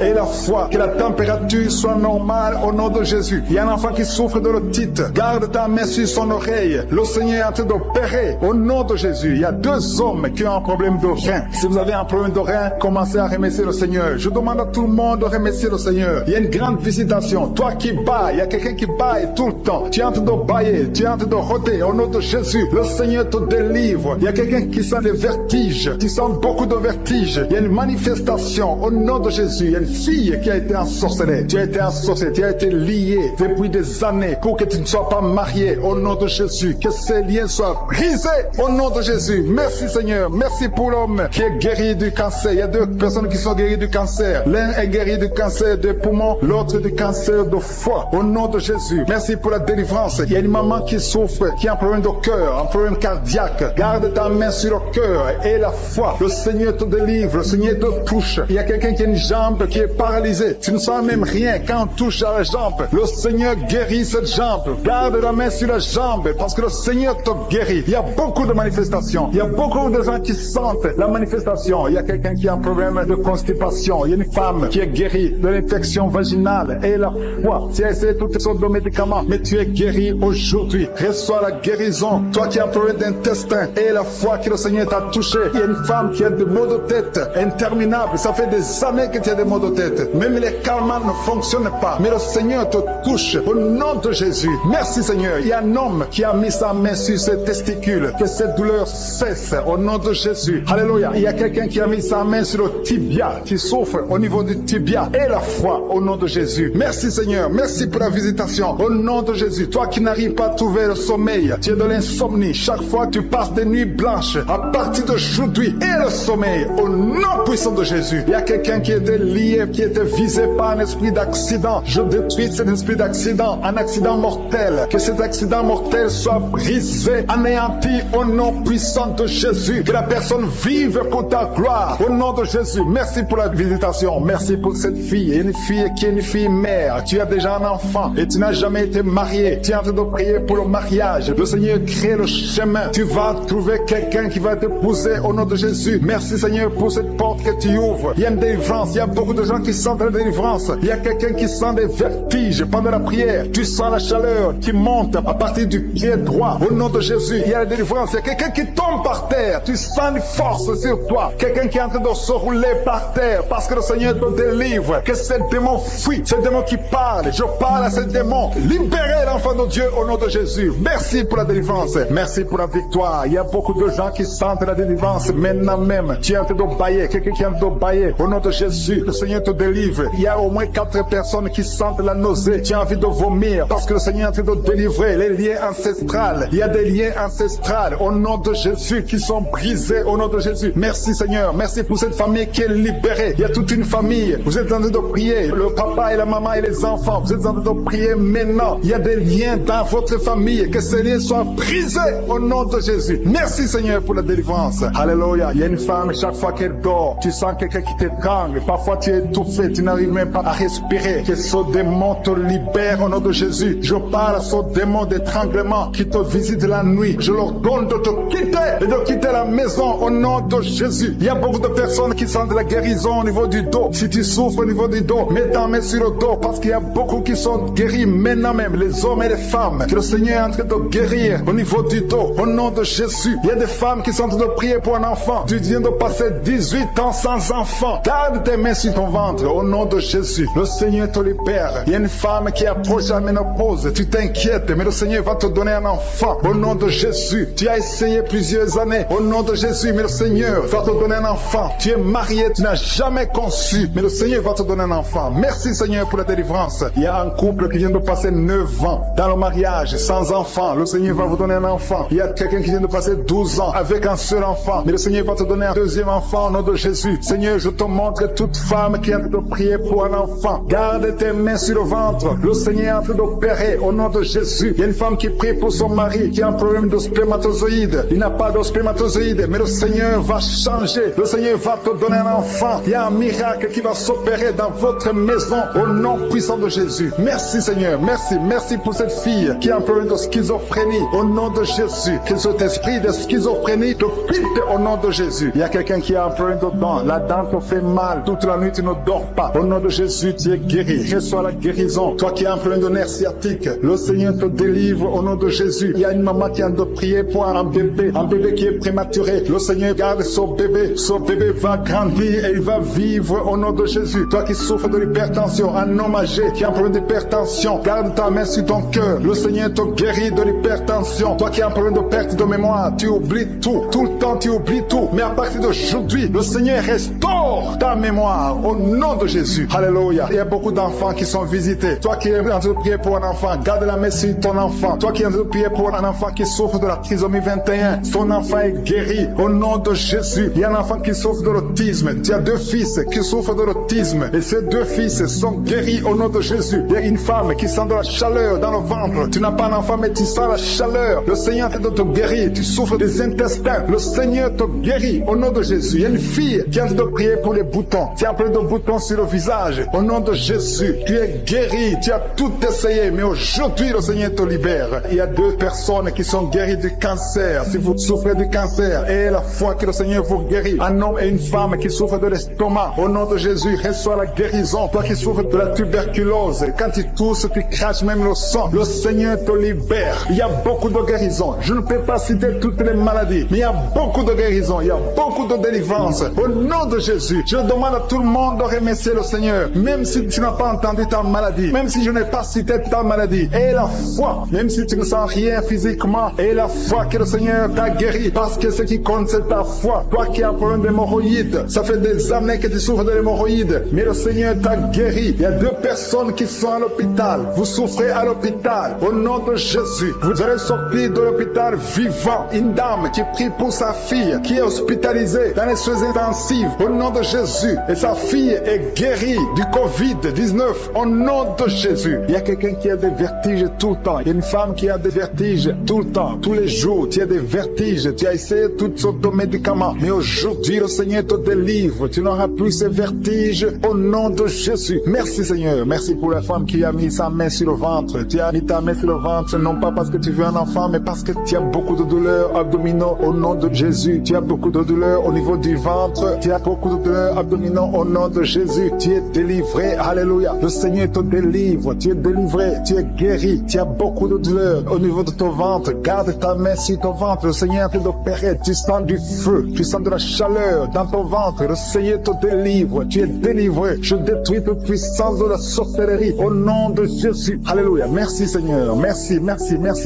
Et la foi. Que la température soit normale au nom de Jésus. Il y a un enfant qui souffre de l'otite. Garde ta main sur son oreille. Le Seigneur est en train d'opérer au nom de Jésus. Il y a 2 hommes qui ont un problème de rein. Si vous avez un problème de rein, commencez à remercier le Seigneur. Je demande à tout le monde de remercier le Seigneur. Il y a une grande visitation. Toi qui bailles, il y a quelqu'un qui baille tout le temps. Tu es en train de bailler, tu es en train de rôder au nom de Jésus. Le Seigneur te délivre. Il y a quelqu'un qui sent des vertiges. Tu sens beaucoup de vertiges. Il y a une manifestation au nom de Jésus. Il y a une fille qui a été ensorcelée. Tu as été ensorcelée, tu as été liée depuis des années pour que tu ne sois pas marié au nom de Jésus. Que ces liens soient brisés au nom de Jésus. Merci Seigneur. Merci pour l'homme qui est guéri du cancer. Il y a 2 personnes qui sont guéries du cancer. L'un est guéri du cancer des poumons, l'autre du cancer de foie. Au nom de Jésus. Merci pour la délivrance. Il y a une maman qui souffre, qui a un problème de cœur, un problème cardiaque. Garde ta main sur le cœur et la foi. Le Seigneur te délivre, le Seigneur te touche. Il y a quelqu'un qui a une jambe qui est paralysée. Tu ne sens même rien quand on touche à la jambe. Le Seigneur guérit cette jambe. Garde la main sur la jambe parce que le Seigneur te guérit. Il y a beaucoup de manifestations. Il y a beaucoup de gens qui sentent la manifestation. Il y a quelqu'un qui a un problème de constipation. Il y a une femme qui est guérie de l'infection vaginale et la foi. Tu as essayé toutes sortes de médicaments, mais tu es guéri aujourd'hui. Reçois la guérison. Toi qui as un problème d'intestin et la foi que le Seigneur t'a touché. Il y a une femme qui a des maux de tête interminables. Ça fait des années que tu as des maux de tête. Même les calmants ne fonctionnent pas. Mais le Seigneur te touche au nom de Jésus. Merci Seigneur. Il y a un homme qui a mis sa main sur ses testicules. Que cette douleur cesse au nom de Jésus. Alléluia. Il y a quelqu'un qui a mis sa main sur le tibia, qui souffre au niveau du tibia. Et la foi au nom de Jésus. Merci Seigneur. Merci pour la visitation. Au nom de Jésus. Toi qui n'arrives pas à trouver le sommeil. Tu es de l'insomnie. Chaque fois tu passes des nuits blanches. À partir d'aujourd'hui. Et le sommeil. Au nom puissant de Jésus. Il y a quelqu'un qui était lié, qui était visé par un esprit d'accident. Je détruis cet esprit d'accident. Un accident mortel. Que cet accident mortel soit brisé, anéanti au nom nom puissant de Jésus. Que la personne vive pour ta gloire. Au nom de Jésus, merci pour la visitation. Merci pour cette fille. Une fille qui est une fille mère. Tu as déjà un enfant et tu n'as jamais été marié. Tu es en train de prier pour le mariage. Le Seigneur crée le chemin. Tu vas trouver quelqu'un qui va t'épouser au nom de Jésus. Merci Seigneur pour cette porte que tu ouvres. Il y a une délivrance. Il y a beaucoup de gens qui sentent la délivrance. Il y a quelqu'un qui sent des vertiges pendant la prière. Tu sens la chaleur qui monte à partir du pied droit. Au nom de Jésus, il y a la délivrance. Il y a quelqu'un qui tombe par terre. Tu sens une force sur toi. Quelqu'un qui est en train de se rouler par terre parce que le Seigneur te délivre. Que ce démon fuit. Ce démon qui parle. Je parle à ce démon. Libérez l'enfant de Dieu au nom de Jésus. Merci pour la délivrance. Merci pour la victoire. Il y a beaucoup de gens qui sentent la délivrance maintenant même. Tu es en train de bailler. Quelqu'un qui est en train de bailler. Au nom de Jésus, le Seigneur te délivre. Il y a au moins 4 personnes qui sentent la nausée. Tu as envie de vomir parce que le Seigneur est en train de délivrer les liens ancestrales. Il y a des liens ancestrales au nom de Jésus qui sont brisés au nom de Jésus. Merci Seigneur. Merci pour cette famille qui est libérée. Il y a toute une famille. Vous êtes en train de prier. Le papa et la maman et les enfants. Vous êtes en train de prier maintenant. Il y a des liens dans votre famille. Que ces liens soient brisés au nom de Jésus. Merci Seigneur pour la délivrance. Alléluia. Il y a une femme, chaque fois qu'elle dort, tu sens quelqu'un qui t'étrangle. Parfois tu es étouffé. Tu n'arrives même pas à respirer. Que ce démon te libère au nom de Jésus. Je parle à ce démon d'étranglement qui te visite la nuit. Je leur donne de te quitter et de quitter la maison au nom de Jésus. Il y a beaucoup de personnes qui sentent la guérison au niveau du dos. Si tu souffres au niveau du dos, mets ta main sur le dos parce qu'il y a beaucoup qui sont guéris maintenant même, les hommes et les femmes. Que le Seigneur est en train de guérir au niveau du dos au nom de Jésus. Il y a des femmes qui sont en train de prier pour un enfant. Tu viens de passer 18 ans sans enfant. Garde tes mains sur ton ventre au nom de Jésus. Le Seigneur te libère. Il y a une femme qui approche la ménopause. Tu t'inquiètes, mais le Seigneur va te donner un enfant au nom de Jésus. Tu as essayé plusieurs années au nom de Jésus, mais le Seigneur va te donner un enfant. Tu es marié, tu n'as jamais conçu, mais le Seigneur va te donner un enfant. Merci Seigneur pour la délivrance. Il y a un couple qui vient de passer 9 ans dans le mariage sans enfant. Le Seigneur va vous donner un enfant. Il y a quelqu'un qui vient de passer 12 ans avec un seul enfant, mais le Seigneur va te donner un deuxième enfant au nom de Jésus. Seigneur, je te montre toute femme qui est en train de prier pour un enfant. Garde tes mains sur le ventre. Le Seigneur est en train d'opérer au nom de Jésus. Il y a une femme qui prie pour son mari qui a un problème de spermatozoïde. Il n'a pas de spermatozoïde, mais le Seigneur va changer. Le Seigneur va te donner un enfant. Il y a un miracle qui va s'opérer dans votre maison au nom puissant de Jésus. Merci Seigneur. Merci. Merci pour cette fille qui a un problème de schizophrénie au nom de Jésus. Que cet esprit de schizophrénie te quitte au nom de Jésus. Il y a quelqu'un qui a un problème de dent. La dent te fait mal. Toute la nuit tu ne dors pas. Au nom de Jésus, tu es guéri. Reçois la guérison. Toi qui as un problème de nerf sciatique, le Seigneur te délivre au nom de Jésus. Il y a une maman qui a de prier pour un bébé qui est prématuré. Le Seigneur garde son bébé. Son bébé va grandir et il va vivre au nom de Jésus. Toi qui souffres de l'hypertension, un homme âgé qui a un problème d'hypertension, garde ta main sur ton cœur. Le Seigneur te guérit de l'hypertension. Toi qui as un problème de perte de mémoire, tu oublies tout. Tout le temps tu oublies tout. Mais à partir d'aujourd'hui, le Seigneur restaure ta mémoire au nom de Jésus. Alléluia. Il y a beaucoup d'enfants qui sont visités. Toi qui es en train de prier pour un enfant, garde la main sur ton enfant. Toi qui es en train de prier pour un enfant qui souffre de la trisomie 21, ton enfant est guéri au nom de Jésus. Il y a un enfant qui souffre de l'autisme. Tu as 2 fils qui souffrent de l'autisme et ces 2 fils sont guéris au nom de Jésus. Il y a une femme qui sent de la chaleur dans le ventre. Tu n'as pas un enfant mais tu sens la chaleur. Le Seigneur est en train de te guérir. Tu souffres des intestins. Le Seigneur te guérit au nom de Jésus. Il y a une fille qui est en train de prier pour les boutons. Tu as plein de boutons sur le visage. Au nom de Jésus, tu es guéri. Tu as tout essayé mais aujourd'hui le Seigneur te libère. Il y a 2 personnes qui sont guéries du cancer. Si vous souffrez du cancer, et la foi que le Seigneur vous guérit. Un homme et une femme qui souffrent de l'estomac. Au nom de Jésus, reçois la guérison. Toi qui souffres de la tuberculose, quand tu tousses, tu craches même le sang. Le Seigneur te libère. Il y a beaucoup de guérisons. Je ne peux pas citer toutes les maladies, mais il y a beaucoup de guérisons. Il y a beaucoup de délivrance. Au nom de Jésus, je demande à tout le monde de remercier le Seigneur. Même si tu n'as pas entendu ta maladie, même si je n'ai pas cité ta maladie, et la foi, même si tu ne sens rien physiquement, et la foi que le Seigneur t'a guéri, parce que ce qui compte c'est ta foi. Toi qui as un problème d'hémorroïdes, ça fait des années que tu souffres de l'hémorroïde, mais le Seigneur t'a guéri. Il y a 2 personnes qui sont à l'hôpital. Vous souffrez à l'hôpital. Au nom de Jésus, vous allez sortir de l'hôpital vivant. Une dame qui prie pour sa fille, qui est hospitalisée dans les soins intensifs. Au nom de Jésus, et sa fille est guérie du Covid-19. Au nom de Jésus, il y a quelqu'un qui a des vertiges tout le temps. Il y a une femme qui a des vertiges tout le temps, tous les jours. Tu as des vertiges, tu as essayé toutes sortes de médicaments, mais aujourd'hui le Seigneur te délivre, tu n'auras plus ces vertiges au nom de Jésus. Merci Seigneur, merci pour la femme qui a mis sa main sur le ventre. Tu as mis ta main sur le ventre, non pas parce que tu veux un enfant, mais parce que tu as beaucoup de douleurs abdominaux au nom de Jésus. Tu as beaucoup de douleurs au niveau du ventre, tu as beaucoup de douleurs abdominaux au nom de Jésus. Tu es délivré, alléluia. Le Seigneur te délivre, tu es délivré, tu es guéri. Tu as beaucoup de douleurs au niveau de ton ventre. Garde ta main sur ton ventre, le Seigneur est en train d'opérer. Tu sens du feu, tu sens de la chaleur dans ton ventre. Le Seigneur te délivre, tu es délivré. Je détruis toute puissance de la sorcellerie au nom de Jésus. Alléluia. Merci Seigneur, merci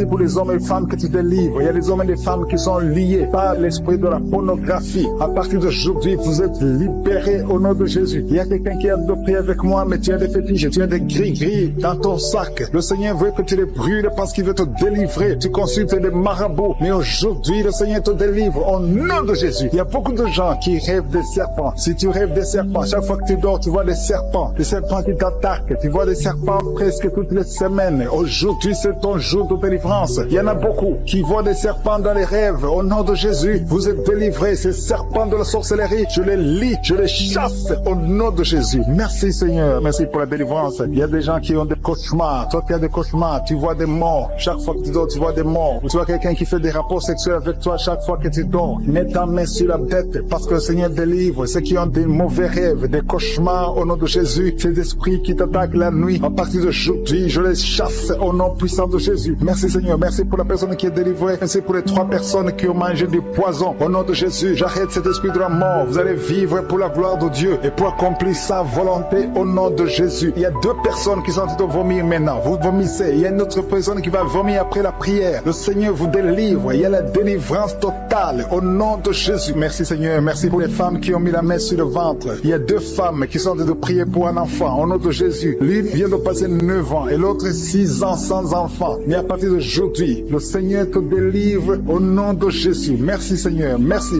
pour les hommes et les femmes que tu délivres. Il y a des hommes et des femmes qui sont liés par l'esprit de la pornographie. À partir d'aujourd'hui, vous êtes libérés au nom de Jésus. Il y a quelqu'un qui a de prier avec moi, mais tu as des fétiches, tu as des gris-gris dans ton sac. Le Seigneur veut que tu les brûles parce qu'il veut te délivrer. Tu consultes des marabouts, mais aujourd'hui, le Seigneur te délivre au nom de Jésus. Il y a beaucoup de gens qui rêvent des serpents. Si tu rêves des serpents, chaque fois que tu dors, tu vois des serpents qui t'attaquent. Tu vois des serpents presque toutes les semaines. Aujourd'hui, c'est ton jour de délivrance. Il y en a beaucoup qui voient des serpents dans les rêves. Au nom de Jésus, vous êtes délivrés. Ces serpents de la sorcellerie, je les lis, je les chasse au nom de Jésus. Merci Seigneur, merci pour la délivrance. Il y a des gens qui ont des cauchemars. Toi qui as des cauchemars, tu vois des morts. Chaque fois que tu dors, tu vois des morts. Ou tu vois quelqu'un qui fait des rapports sexuels avec toi chaque fois que tu dors. Mets ta main sur la tête parce que le Seigneur délivre ceux qui ont des mauvais rêves, des cauchemars au nom de Jésus. Ces esprits qui t'attaquent la nuit, à partir d'aujourd'hui, je les chasse au nom puissant de Jésus. Merci Seigneur, merci pour la personne qui est délivrée. Merci pour les 3 personnes qui ont mangé du poison. Au nom de Jésus, j'arrête cet esprit de la mort. Vous allez vivre pour la gloire de Dieu et pour accomplir sa volonté au nom de Jésus. Il y a 2 personnes qui sont en train de vomir maintenant. Vous vomissez. Il y a une autre personne qui va vomir après la prière. Le Seigneur vous délivre. Il y a la délivrance totale au nom de Jésus. Merci Seigneur. Merci pour les femmes qui ont mis la main sur le ventre. Il y a 2 femmes qui sont en train de prier pour un enfant au nom de Jésus. L'une vient de passer 9 ans et l'autre 6 ans sans enfant. Mais à partir d'aujourd'hui, le Seigneur te délivre au nom de Jésus. Merci Seigneur. Merci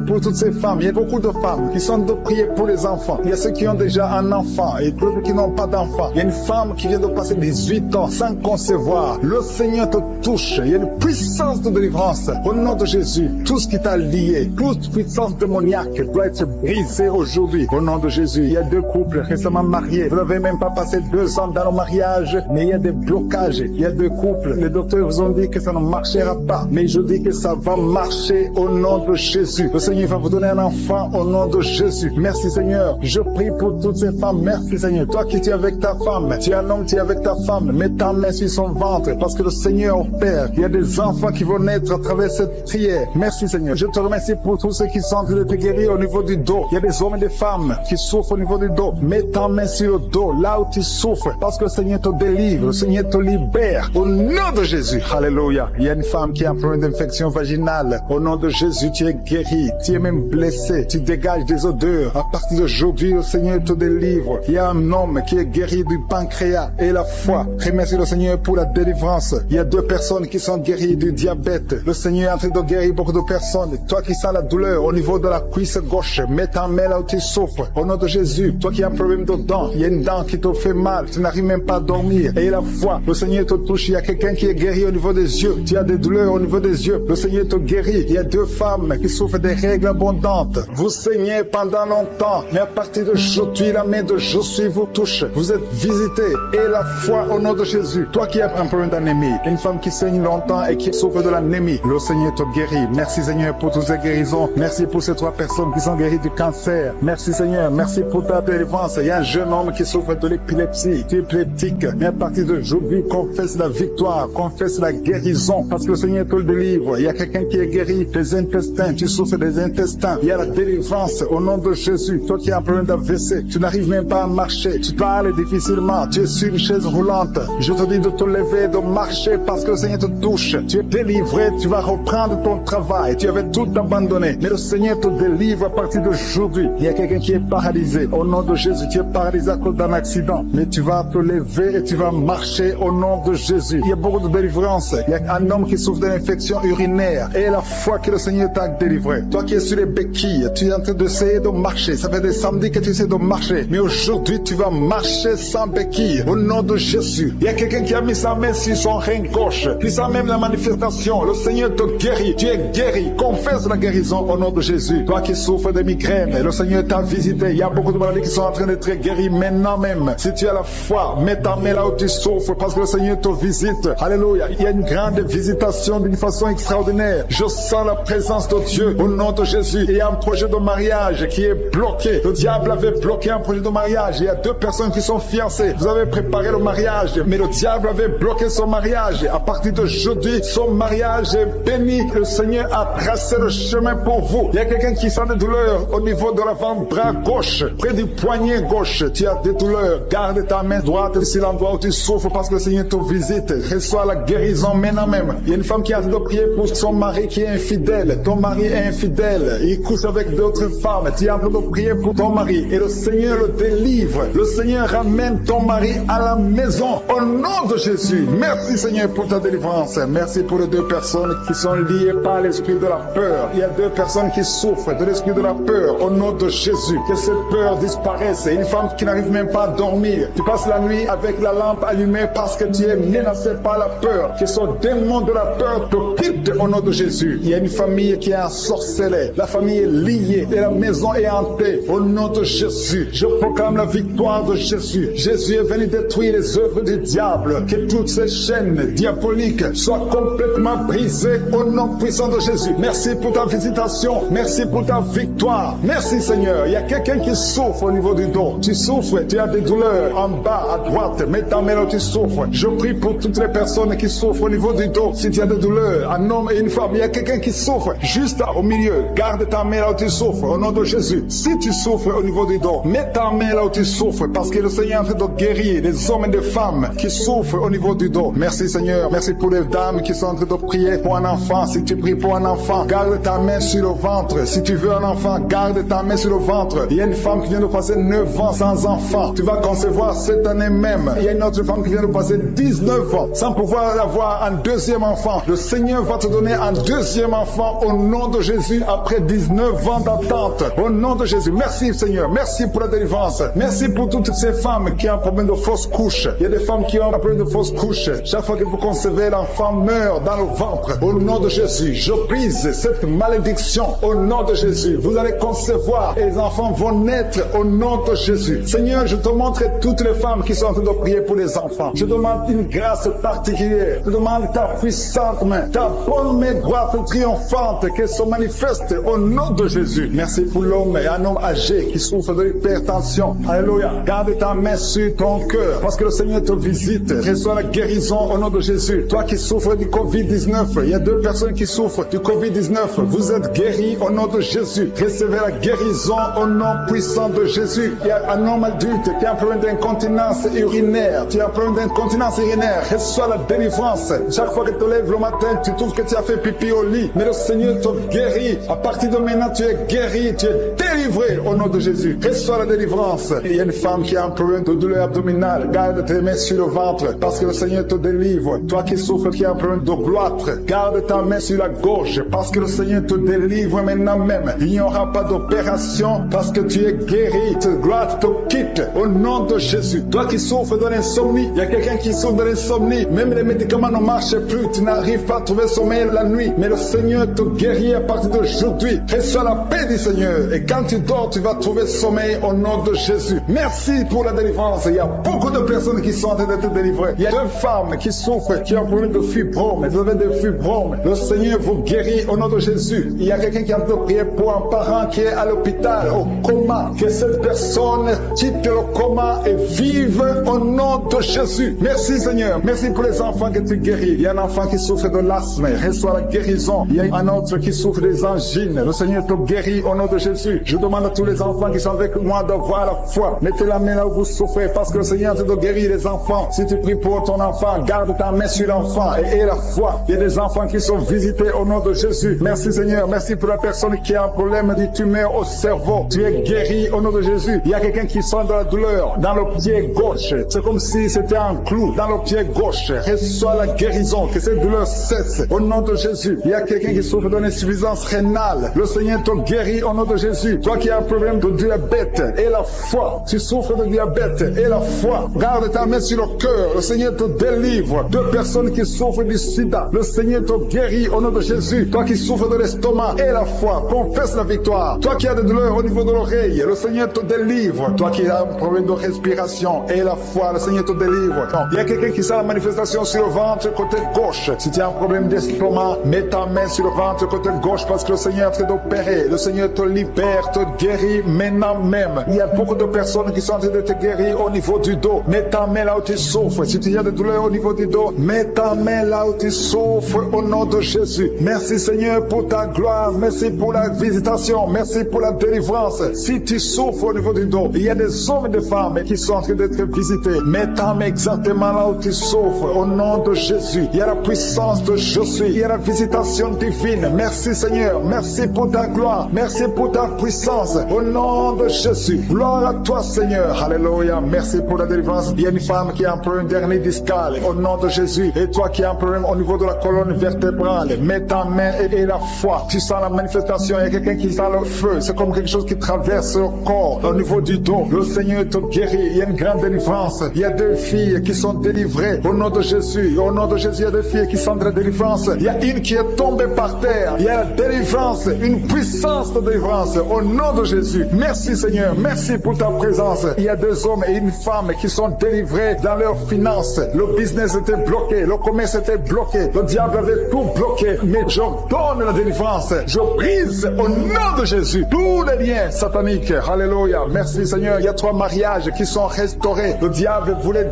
pour toutes ces femmes. Il y a beaucoup de femmes qui sont en train de prier pour les enfants. Il y a ceux qui ont déjà un enfant et d'autres qui n'ont pas d'enfant. Il y a une femme qui vient de passer 18 ans sans concevoir. Le Seigneur te touche. Il y a une puissance de délivrance au nom de Jésus. Tout ce qui t'a lié, toute puissance démoniaque doit être brisée aujourd'hui au nom de Jésus. Il y a 2 couples récemment mariés. Vous n'avez même pas passé 2 ans dans le mariage, mais il y a des blocages. Il y a 2 couples. Les docteurs vous ont dit que ça ne marchera pas, mais je dis que ça va marcher au nom de Jésus. Le Seigneur va vous donner un enfant au nom de Jésus. Merci Seigneur. Je prie pour toutes ces femmes. Merci Seigneur. Toi qui es avec ta femme, tu es un homme, tu es avec ta femme, mets ta main sur son ventre parce que le Seigneur opère. Il y a des enfants qui vont naître à travers cette prière. Merci Seigneur. Je te remercie pour tous ceux qui sont en train de te guérir au niveau du dos. Il y a des hommes et des femmes qui souffrent au niveau du dos. Mets ta main sur le dos, là où tu souffres, parce que le Seigneur te délivre, le Seigneur te libère au nom de Jésus. Alléluia. Il y a une femme qui a un problème d'infection vaginale. Au nom de Jésus, tu es guéri. Tu es même blessé. Tu dégages des odeurs. À partir d'aujourd'hui, le Seigneur te délivre. Il y a un homme qui est guéri du pancréas et la foi. Remercie le Seigneur pour la délivrance. Il y a 2 personnes qui sont guéries du diabète. Le Seigneur est en train de guérir beaucoup de personnes. Toi qui sens la douleur au niveau de la cuisse gauche, mets ta main là où tu souffres. Au nom de Jésus, toi qui as un problème de dents, il y a une dent qui te fait mal. Tu n'arrives même pas à dormir. Et la foi, le Seigneur te touche. Il y a quelqu'un qui est guéri au niveau des yeux. Tu as des douleurs au niveau des yeux. Le Seigneur te guérit. Il y a 2 femmes qui souffrent des règles abondantes. Vous saignez pendant longtemps, mais à partir d'aujourd'hui, la main de Jésus vous touche. Vous êtes visité. Et la foi au nom de Jésus. Toi qui as un problème d'anémie, une femme qui saigne longtemps et qui souffre de l'anémie, le Seigneur te guérit. Merci Seigneur pour toutes ces guérisons. Merci pour ces 3 personnes qui sont guéries du cancer. Merci Seigneur. Merci pour ta délivrance. Il y a un jeune homme qui souffre de l'épilepsie. Tu es épileptique. Mais à partir d'aujourd'hui, confesse la victoire. Confesse la guérison. Parce que le Seigneur te le délivre. Il y a quelqu'un qui est guéri des intestins. Tu souffres des intestins. Il y a la délivrance au nom de Jésus. Toi qui as un problème d'AVC, tu n'arrives même pas à marcher. Tu parles difficilement. Tu es sur une chaise roulante. Je te dis de te lever, de marcher parce que le Seigneur te touche. Tu es délivré. Tu vas reprendre ton travail. Tu avais tout abandonné. Mais le Seigneur te délivre à partir d'aujourd'hui. Il y a quelqu'un qui est paralysé. Au nom de Jésus, tu es paralysé à cause d'un accident. Mais tu vas te lever et tu vas marcher au nom de Jésus. Il y a beaucoup de délivrance. Il y a un homme qui souffre d'une infection urinaire. Et la foi que le Seigneur t'a délivré. Toi qui es sur les béquilles, tu es en train d'essayer de marcher. Ça fait des samedis que tu essaies de marcher. Mais aujourd'hui, tu vas marcher sans béquilles. Au nom de Jésus. Il y a quelqu'un qui a mis sa main sur son rein gauche. Tu sens même la manifestation. Le Seigneur te guérit. Tu es guéri. Confesse la guérison au nom de Jésus. Toi qui souffres de migraines, le Seigneur t'a visité. Il y a beaucoup de maladies qui sont en train d'être guéries maintenant même. Si tu as la foi, mets ta main là où tu souffres parce que le Seigneur te visite. Alléluia. Il y a une grande visitation d'une façon extraordinaire. Je sens la présence de Dieu au nom de Jésus. Il y a un projet de mariage qui est bloqué. Le diable avait bloqué un projet de mariage. Il y a deux personnes qui sont fiancées. Vous avez préparé le mariage, mais le diable avait bloqué son mariage. À partir de jeudi, son mariage est béni. Le Seigneur a tracé le chemin pour vous. Il y a quelqu'un qui sent des douleurs au niveau de l'avant-bras gauche, près du poignet gauche. Tu as des douleurs. Garde ta main droite sur l'endroit où tu souffres parce que le Seigneur te visite. Reçois la guérison maintenant même. Il y a une femme qui a de prier pour son mari qui est infidèle. Ton mari est infidèle. Il couche avec d'autres femmes. Tu es en train de prier pour ton mari et le Seigneur le délivre. Le Seigneur ramène ton mari à la maison au nom de Jésus. Merci Seigneur pour ta délivrance. Merci pour les deux personnes qui sont liées par l'esprit de la peur. Il y a deux personnes qui souffrent de l'esprit de la peur au nom de Jésus. Que cette peur disparaisse. Une femme qui n'arrive même pas à dormir. Tu passes la nuit avec la lampe allumée parce que tu es menacé par la peur. Que ce démon de la peur te quitte au nom de Jésus. Il y a une famille qui est ensorcelée. La famille est liée et la maison est hantée au nom de Jésus. Je proclame la victoire de Jésus. Jésus est venu détruire les œuvres du diable. Que toutes ces chaînes diaboliques soient complètement brisées au nom puissant de Jésus. Merci pour ta visitation. Merci pour ta victoire. Merci Seigneur. Il y a quelqu'un qui souffre au niveau du dos. Tu souffres, tu as des douleurs en bas à droite. Mets ta main là où tu souffres. Je prie pour toutes les personnes qui souffrent au niveau du dos. Si tu as des douleurs, un homme et une femme, il y a quelqu'un qui souffre juste au milieu. Garde ta main là où tu souffres au nom de Jésus. Si tu souffres au niveau du dos, mets ta main là où tu souffres parce que le Seigneur est en train de guérir les hommes et les femmes qui souffrent au niveau du dos. Merci Seigneur. Merci pour les dames qui sont en train de prier pour un enfant. Si tu pries pour un enfant, garde ta main sur le ventre. Si tu veux un enfant, garde ta main sur le ventre. Il y a une femme qui vient de passer 9 ans sans enfant. Tu vas concevoir cette année même. Il y a une autre femme qui vient de passer 19 ans sans pouvoir avoir un deuxième enfant. Le Seigneur va te donner un deuxième enfant au nom de Jésus après 19 ans d'attente. Au nom de Jésus. Merci Seigneur. Merci pour la délivrance. Merci pour toutes ces femmes qui ont un problème de fausse couche. Il y a des femmes qui ont un problème de fausse couche. Chaque fois que vous concevez, l'enfant meurt dans le ventre. Au nom de Jésus, je brise cette malédiction. Au nom de Jésus, vous allez concevoir et les enfants vont naître au nom de Jésus. Seigneur, je te montre toutes les femmes qui sont en train de prier pour les enfants. Je demande une grâce particulière. Je demande ta puissante main, ta bonne main droite triomphante qu'elle se manifeste au nom de Jésus. Merci pour l'homme et un homme âgé qui souffre de l'hypertension. Alléluia. Garde ta main sur ton cœur parce que le Seigneur te visite. Reçois la guérison au nom de Jésus. Toi qui souffres du Covid-19, il y a deux personnes qui souffrent du Covid-19. Vous êtes guéris au nom de Jésus. Recevez la guérison au nom puissant de Jésus. Il y a un homme adulte qui a un problème d'incontinence urinaire. Tu as un problème d'incontinence urinaire. Reçois la délivrance. Chaque fois que tu te lèves le matin, tu trouves que tu as fait pipi au lit. Mais le Seigneur te guérit. À partir de maintenant, tu es guéri. Tu es délivré au nom de Jésus. Reçois la délivrance. Il y a une femme qui a un problème de douleur abdominale. Garde tes mains sur le ventre parce que le Seigneur te délivre. Toi qui souffres, qui a un problème de gloître, garde ta main sur la gauche parce que le Seigneur te délivre maintenant même. Il n'y aura pas d'opération parce que tu es guéri. Cette gloire te quitte au nom de Jésus. Toi qui souffres de l'insomnie, il y a quelqu'un qui souffre de l'insomnie. Même les médicaments ne marchent plus. Tu n'arrives pas à trouver sommeil la nuit. Mais le Seigneur te guérit à partir d'aujourd'hui. Reçois la paix du Seigneur. Et quand tu dors, tu vas trouver sommeil au nom de Jésus. Merci pour la délivrance. Il y a beaucoup de personnes qui sont en train d'être délivrées. Il y a deux femmes qui souffrent, qui ont un problème de fibrome. Vous avez des fibromes. Le Seigneur vous guérit au nom de Jésus. Il y a quelqu'un qui a de prier pour un parent qui est à l'hôpital, au coma. Que cette personne quitte le coma et vive au nom de Jésus. Merci Seigneur. Merci pour les enfants que tu guéris. Il y a un enfant qui souffre de l'asthme. Reçois la guérison. Il y a un autre qui souffre des angines. Le Seigneur te guérit au nom de Jésus. Je demande à tous les enfants qui sont avec moi d'avoir la foi. Mettez la main là où vous souffrez parce que le Seigneur te guérit les enfants. Si tu pries pour ton enfant, garde ta main sur l'enfant et aie la foi. Il y a des enfants qui sont visités au nom de Jésus. Merci Seigneur. Merci pour la personne qui a un problème de tumeur au cerveau. Tu es guéri au nom de Jésus. Il y a quelqu'un qui sent de la douleur dans le pied gauche. C'est comme si c'était un clou dans le pied gauche. Reçois la guérison. Que cette douleur cesse au nom de Jésus. Il y a quelqu'un qui souffre d'une insuffisance rénale. Le Seigneur te guérit au nom de Jésus. Toi qui as un problème de diabète et la foi. Tu souffres de diabète et la foi. Garde ta main sur le cœur. Le Seigneur te délivre. Deux personnes qui souffrent du sida. Le Seigneur te guérit au nom de Jésus. Toi qui souffres de l'estomac et la foi, confesse la victoire. Toi qui as des douleurs au niveau de l'oreille, le Seigneur te délivre. Toi qui as un problème de respiration et la foi, le Seigneur te délivre. Non. Il y a quelqu'un qui sent la manifestation sur le ventre côté gauche. Si tu as un problème d'estomac, mets ta main sur le ventre côté gauche parce que le Seigneur est en train d'opérer. Le Seigneur te libère, te guérit maintenant même. Il y a beaucoup de personnes qui sont en train de te guérir au niveau du dos. Mets ta main là où tu souffres. Si tu as des douleurs au niveau du dos, mets ta main là où tu souffres au nom de Jésus. Merci Seigneur pour ta gloire. Merci pour la visitation. Merci pour la délivrance. Si tu souffres au niveau du dos, il y a des hommes et des femmes qui sont en train d'être visités. Mets ta main exactement là où tu souffres au nom de Jésus. Il y a la puissance de je suis. Il y a la visitation divine. Merci Seigneur. Merci pour ta gloire. Merci pour ta puissance. Au nom de Jésus. Gloire à toi Seigneur. Alléluia. Merci pour la délivrance. Il y a une femme qui a un problème d'hernie discale. Au nom de Jésus. Et toi qui as un problème au niveau de la colonne vertébrale. Mets ta main et la foi. Tu sens la manifestation. Il y a quelqu'un qui sent le feu. C'est comme quelque chose qui traverse le corps au niveau du dos. Le Seigneur te guérit. Il y a une grande délivrance. Il y a deux filles qui sont délivrées au nom de Jésus. Au nom de Jésus, il y a deux filles qui sont de la délivrance. Il y a une qui est tombée par terre. Il y a la délivrance, une puissance de délivrance au nom de Jésus. Merci Seigneur. Merci pour ta présence. Il y a deux hommes et une femme qui sont délivrés dans leurs finances. Le business était bloqué. Le commerce était bloqué. Le diable avait tout bloqué. Mais j'ordonne la délivrance. Je brise au nom de Jésus tous les liens sataniques. Alléluia. Merci Seigneur. Il y a 3 mariages qui sont restaurés. Le diable voulait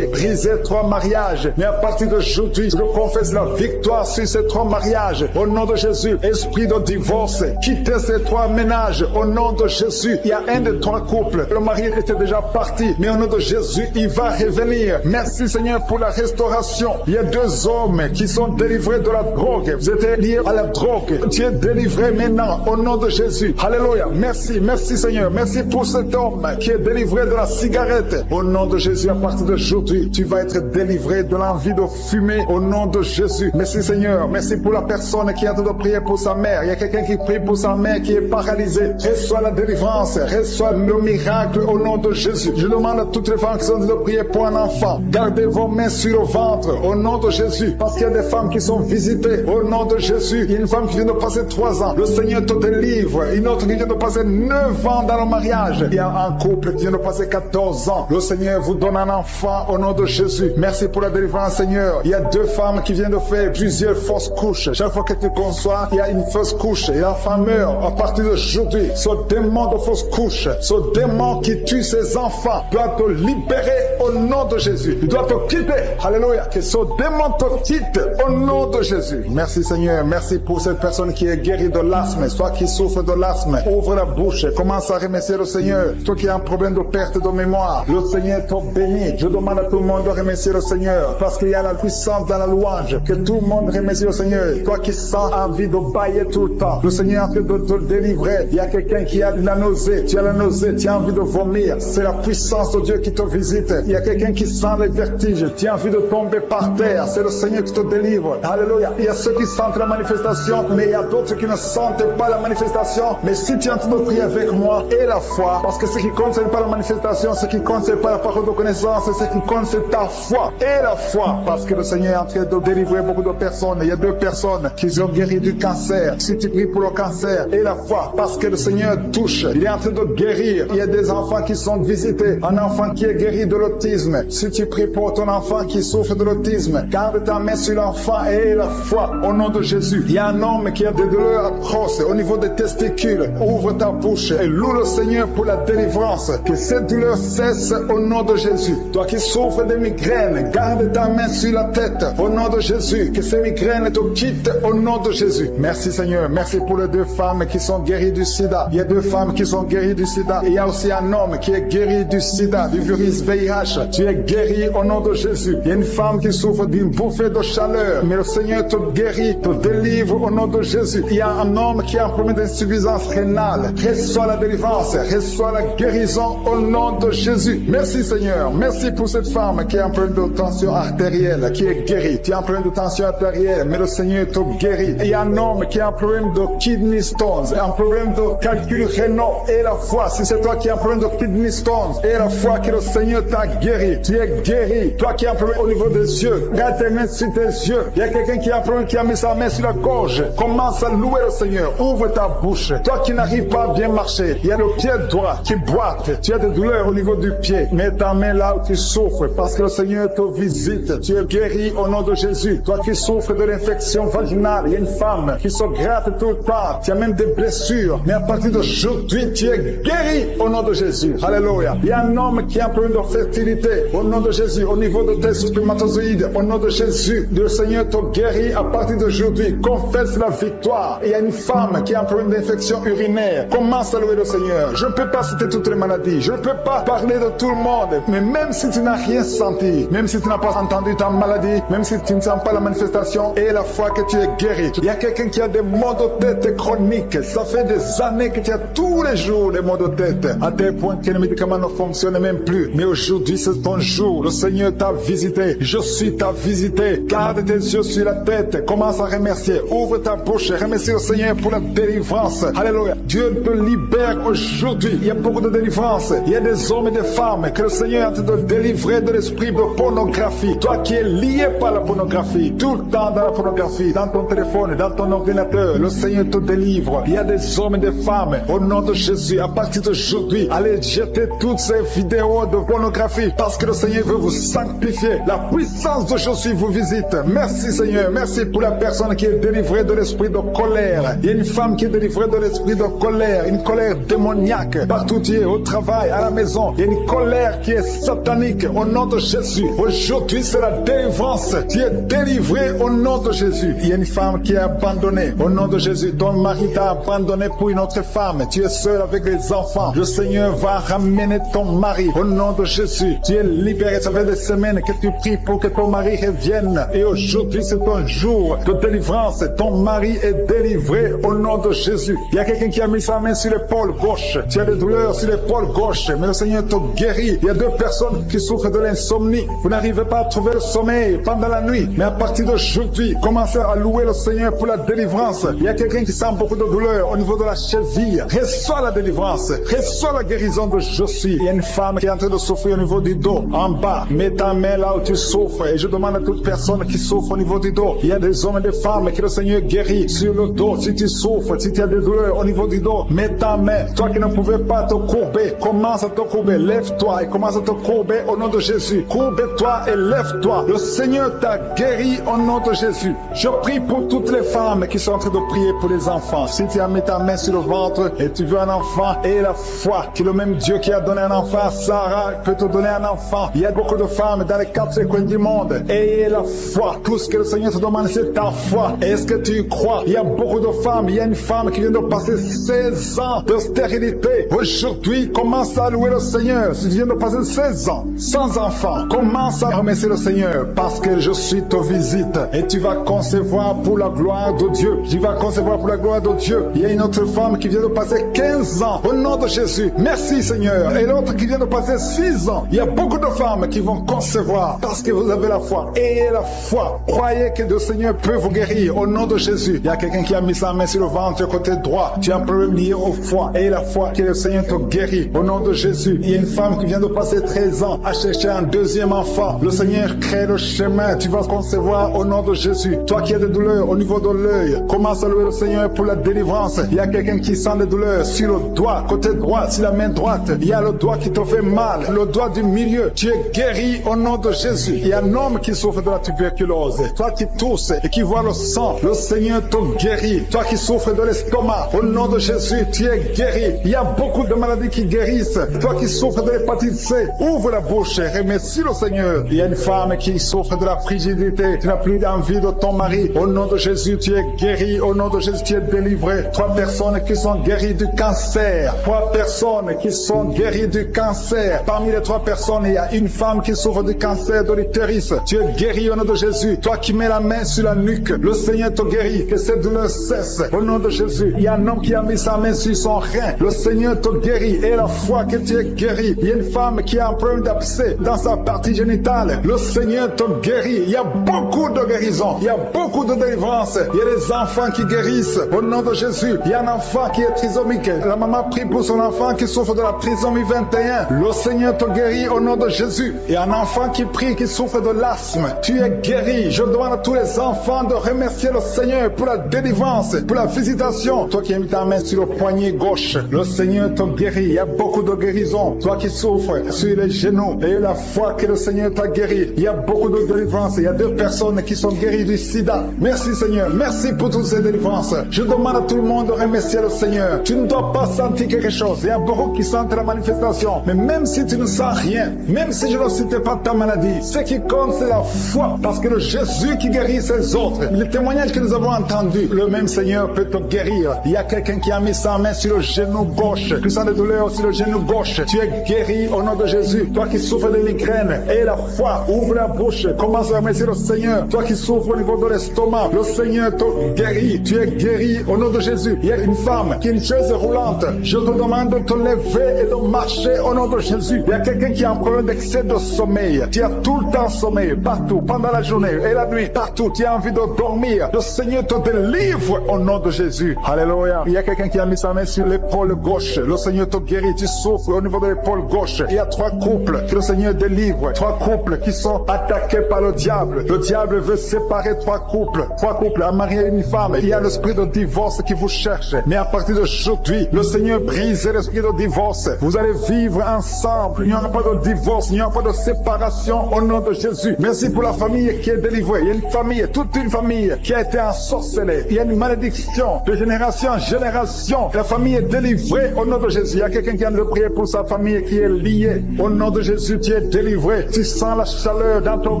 briser 3 mariages. Mais à partir d'aujourd'hui, je confesse la victoire sur ces 3 mariages. Au nom de Jésus, esprit de divorce, quittez ces 3 ménages. Au nom de Jésus, il y a un des 3 couples. Le mari était déjà parti. Mais au nom de Jésus, il va revenir. Merci Seigneur pour la restauration. Il y a 2 hommes qui sont délivrés de la drogue. Vous êtes liés à la drogue. Tu es délivré maintenant. Au nom de Jésus. Alléluia. Merci. Merci Seigneur. Merci pour cet homme qui est délivré de la cigarette. Au nom de Jésus, à partir d'aujourd'hui, tu vas être délivré de l'envie de fumer. Au nom de Jésus. Merci Seigneur. Merci pour la personne qui est en train de prier pour sa mère. Il y a quelqu'un qui prie pour sa mère qui est paralysée. Reçois la délivrance. Reçois le miracle au nom de Jésus. Je demande à toutes les femmes qui sont en train de prier pour un enfant. Gardez vos mains sur le ventre au nom de Jésus. Parce qu'il y a des femmes qui sont visitées au nom de Jésus. Il y a une femme qui vient de passer 3 ans. Le Seigneur te délivre. Une autre qui vient de passer 9 ans dans le mariage. Il y a un couple qui vient de passer 14 ans. Le Seigneur vous donne un enfant au nom de Jésus. Merci pour la délivrance Seigneur. Il y a 2 femmes qui viennent de faire plusieurs fausses couches. Chaque fois que tu conçois, il y a une fausse couche et l'enfant meurt. À partir d'aujourd'hui, ce démon de fausse couche, ce démon qui tue ses enfants doit te libérer au nom de Jésus. Il doit te quitter. Alléluia. Que ce démon te quitte au nom de Jésus. Merci Seigneur. Merci pour cette personne qui est guérie de l'asthme. Toi qui souffres de l'asthme, ouvre la bouche. Commence à remercier le Seigneur. Toi qui as un problème de perte de mémoire, le Seigneur te bénit. Je demande à tout le monde de remercier le Seigneur parce qu'il y a la puissance dans la louange. Que tout le monde remercie le Seigneur. Toi qui sens envie de bailler tout le temps, le Seigneur est en train de te délivrer. Il y a quelqu'un qui a de la nausée. Tu as la nausée, tu as envie de vomir. C'est la puissance de Dieu qui te visite. Il y a quelqu'un qui sent les vertiges. Tu as envie de tomber par terre. C'est le Seigneur qui te délivre. Alléluia. Il y a ceux qui sentent la manifestation, mais il y a d'autres qui ne sentent pas la manifestation. Mais si tu es en train de prier avec moi et la foi, parce que ce qui compte, ce n'est pas la manifestation, ce qui compte, ce n'est pas la parole de connaissance, ce qui compte, c'est ta foi et la foi. Parce que le Seigneur est en train de délivrer beaucoup de personnes. Il y a 2 personnes qui ont guéri du cancer. Si tu pries pour le cancer et la foi, parce que le Seigneur touche, il est en train de guérir. Il y a des enfants qui sont visités. Un enfant qui est guéri de l'autisme. Si tu pries pour ton enfant qui souffre de l'autisme, garde ta main sur l'enfant et la foi au nom de Jésus. Il y a un homme qui a des douleurs atroces au niveau des testicules. Ouvre ta bouche et loue le Seigneur pour la délivrance. Que cette douleur cesse au nom de Jésus. Toi qui souffres de migraines, garde ta main sur la tête au nom de Jésus. Que ces migraines te quittent au nom de Jésus. Merci Seigneur. Merci pour les 2 femmes qui sont guéries du sida. Il y a 2 femmes qui sont guéries du sida. Et il y a aussi un homme qui est guéri du sida, du virus VIH. Tu es guéri au nom de Jésus. Il y a une femme qui souffre d'une bouffée de chaleur. Mais le Seigneur te guérit, te délivre au nom de Jésus. Il y a un homme qui a un problème d'insuffisance rénale. Reçois la délivrance. Reçois la guérison au nom de Jésus. Merci Seigneur. Merci pour cette femme qui a un problème de tension artérielle, qui est guérie. Tu as un problème de tension artérielle, mais le Seigneur te guérit. Et il y a un homme qui a un problème de kidney stones, un problème de calcul rénal et la foi. Si c'est toi qui as un problème de kidney stones et la foi que le Seigneur t'a guéri, tu es guéri. Toi qui as un problème au niveau des yeux, garde tes mains sur tes yeux Seigneur. Il y a quelqu'un qui a mis sa main sur la gorge. Commence à louer le Seigneur. Ouvre ta bouche. Toi qui n'arrives pas à bien marcher, il y a le pied droit qui boite. Tu as des douleurs au niveau du pied. Mets ta main là où tu souffres parce que le Seigneur te visite. Tu es guéri au nom de Jésus. Toi qui souffres de l'infection vaginale, il y a une femme qui se gratte tout le temps. Tu as même des blessures. Mais à partir d'aujourd'hui, tu es guéri au nom de Jésus. Alléluia. Il y a un homme qui a un problème de fertilité au nom de Jésus. Au niveau de tes spermatozoïdes, au nom de Jésus, le Seigneur te guérit à partir d'aujourd'hui. Confesse la victoire. Il y a une femme qui a un problème d'infection urinaire. Commence à louer le Seigneur. Je ne peux pas citer toutes les maladies. Je ne peux pas parler de tout le monde. Mais même si tu n'as rien senti, même si tu n'as pas entendu ta maladie, même si tu ne sens pas la manifestation et la foi que tu es guéri. Il y a quelqu'un qui a des maux de tête chroniques. Ça fait des années que tu as tous les jours des maux de tête. À tel point que les médicaments ne fonctionnent même plus. Mais aujourd'hui, c'est ton jour. Le Seigneur t'a visité. Je suis ta visité. Garde tes yeux sur la tête. Commence à remercier. Ouvre ta bouche. Remercie le Seigneur pour la délivrance. Alléluia. Dieu te libère aujourd'hui. Il y a beaucoup de délivrance. Il y a des hommes et des femmes que le Seigneur est en train de délivrer de l'esprit de pornographie. Toi qui es lié par la pornographie, tout le temps dans la pornographie, dans ton téléphone, dans ton ordinateur, le Seigneur te délivre. Il y a des hommes et des femmes, au nom de Jésus, à partir d'aujourd'hui, allez jeter toutes ces vidéos de pornographie parce que le Seigneur veut vous sanctifier. La puissance de Jésus vous visite. Merci Seigneur. Merci pour la personne qui est délivrée de l'esprit de colère. Il y a une femme qui est délivrée de l'esprit de colère, une colère démoniaque. Partout tu es, au travail, à la maison, il y a une colère qui est satanique au nom de Jésus. Aujourd'hui c'est la délivrance. Tu es délivré au nom de Jésus. Il y a une femme qui est abandonnée au nom de Jésus. Ton mari t'a abandonné pour une autre femme. Tu es seul avec les enfants. Le Seigneur va ramener ton mari au nom de Jésus. Tu es libéré. Ça fait des semaines que tu pries pour que ton mari revienne. Et aujourd'hui c'est ton jour de délivrance. Ton mari est délivré au nom de Jésus. Il y a quelqu'un qui a mis sa main sur l'épaule gauche. Tu as des douleurs sur l'épaule gauche. Mais le Seigneur te guérit. Il y a deux personnes qui souffrent de l'insomnie. Vous n'arrivez pas à trouver le sommeil pendant la nuit. Mais à partir d'aujourd'hui, commencez à louer le Seigneur pour la délivrance. Il y a quelqu'un qui sent beaucoup de douleur au niveau de la cheville. Reçois la délivrance. Reçois la guérison de Jésus. Il y a une femme qui est en train de souffrir au niveau du dos, en bas. Mets ta main là où tu souffres. Et je demande à toute personne qui souffre au niveau du dos. Il y a des hommes et des femmes que le Seigneur guérit sur le dos. Si tu souffres, si tu as des douleurs au niveau du dos, mets ta main. Toi qui ne pouvais pas te courber, commence à te courber. Lève-toi et commence à te courber au nom de Jésus. Courbe-toi et lève-toi. Le Seigneur t'a guéri au nom de Jésus. Je prie pour toutes les femmes qui sont en train de prier pour les enfants. Si tu as mis ta main sur le ventre et tu veux un enfant, et la foi que le même Dieu qui a donné un enfant à Sarah peut te donner un enfant. Il y a beaucoup de femmes dans les quatre coins du monde. Ayez la foi. Tout ce que le Seigneur te demande, c'est ta foi. Est-ce que tu y crois? Il y a beaucoup de femmes. Il y a une femme qui vient de passer 16 ans de stérilité. Aujourd'hui, commence à louer le Seigneur. Si tu viens de passer 16 ans sans enfant, commence à remercier le Seigneur parce que je suis te visite et tu vas concevoir pour la gloire de Dieu. Tu vas concevoir pour la gloire de Dieu. Il y a une autre femme qui vient de passer 15 ans au nom de Jésus. Merci Seigneur. Et l'autre qui vient de passer 6 ans. Il y a beaucoup de femmes qui vont concevoir parce que vous avez la foi. Ayez la foi. Croyez que le Seigneur peut vous guérir au nom de Jésus. Il y a quelqu'un qui a mis sa main sur le ventre côté droit. Tu as un problème lié au foie. Ayez la foi que le Seigneur te guérit au nom de Jésus. Il y a une femme qui vient de passer 13 ans à chercher un deuxième enfant. Le Seigneur crée le chemin. Tu vas concevoir au nom de Jésus. Toi qui as des douleurs au niveau de l'œil, commence à louer le Seigneur pour la délivrance. Il y a quelqu'un qui sent des douleurs sur le doigt, côté droit, sur la main droite. Il y a le doigt qui te fait mal, le doigt du milieu. Tu es guéri au nom de Jésus. Il y a un homme qui souffre de la tuberculose. Toi qui tousses et qui vois le sang, le Seigneur te guérit. Toi qui souffres de l'estomac, au nom de Jésus, tu es guéri. Il y a beaucoup de maladies qui guérissent. Toi qui souffres de l'hépatite C, ouvre la bouche et remercie le Seigneur. Il y a une femme qui souffre de la frigidité. Tu n'as plus envie de ton mari. Au nom de Jésus, tu es guéri. Au nom de Jésus, tu es délivré. 3 personnes qui sont guéries du cancer. 3 personnes qui sont guéries du cancer. Parmi les 3 personnes, il y a une femme qui souffre du cancer de l'utérus. Tu es guéri au nom de Jésus. Toi qui mets la main sur la nuque, le Seigneur te guérit. Que cette douleur cesse. Au nom de Jésus. Il y a un homme qui a mis sa main sur son rein. Le Seigneur te guérit. Et la foi que tu es guéri. Il y a une femme qui a un problème d'abcès dans sa partie génitale. Le Seigneur te guérit. Il y a beaucoup de guérison. Il y a beaucoup de délivrance. Il y a des enfants qui guérissent. Au nom de Jésus. Il y a un enfant qui est trisomique. La maman prie pour son enfant qui souffre de la trisomie 21. Le Seigneur te guérit au nom de Jésus. Il y a un enfant qui prie, qui souffre de l'asthme. Tu es guéri. Je demande à tous les enfants de remercier le Seigneur pour la délivrance, pour la visitation. Toi qui as mis ta main sur le poignet gauche, le Seigneur te guérit. Il y a beaucoup de guérisons. Toi qui souffres sur les genoux et la foi que le Seigneur t'a guéri. Il y a beaucoup de délivrances. Il y a 2 personnes qui sont guéries du sida. Merci Seigneur. Merci pour toutes ces délivrances. Je demande à tout le monde de remercier le Seigneur. Tu ne dois pas sentir quelque chose. Il y a beaucoup qui sentent la manifestation. Mais même si tu ne sens rien, même si je ne citais pas ta maladie, ce qui compte c'est la foi. Parce que le Jésus qui guérit ses autres, le témoignage que nous avons entendu, le même Seigneur peut te guérir. Il y a quelqu'un qui a mis sa main sur le genou gauche. Tu sens des douleurs sur le genou gauche. Tu es guéri au nom de Jésus. Toi qui souffres de migraine et la foi, ouvre la bouche. Commence à remercier le Seigneur. Toi qui souffres au niveau de l'estomac, le Seigneur te guérit. Tu es guéri au nom de Jésus. Il y a une femme qui a une chaise roulante. Je te demande de te lever et de marcher au nom de Jésus. Il y a quelqu'un qui a un problème d'excès de sommeil. Tu as tout le temps sommeil, partout, pendant la journée et la nuit, partout. Tu as envie de dormir. Le Seigneur te délivre au nom de Jésus. Alléluia. Il y a quelqu'un qui a mis sa main sur l'épaule gauche. Le Seigneur te guérit. Tu souffres au niveau de l'épaule gauche. Il y a 3 couples que le Seigneur délivre. 3 couples qui sont attaqués par le diable. Le diable veut séparer 3 couples. 3 couples, un mari et une femme. Il y a l'esprit de divorce qui vous cherche. Mais à partir d'aujourd'hui, le Seigneur brise l'esprit de divorce. Vous allez vivre ensemble. Il n'y aura pas de divorce. Il n'y aura pas de séparation au nom de Jésus. Merci pour la famille qui est délivrée. Il y a une famille, toute une famille qui a été ensorcelée. Il y a une malédiction de génération en génération. La famille est délivrée au nom de Jésus. Il y a quelqu'un qui vient de prier pour sa famille qui est liée. Au nom de Jésus, tu es délivré. Tu sens la chaleur dans ton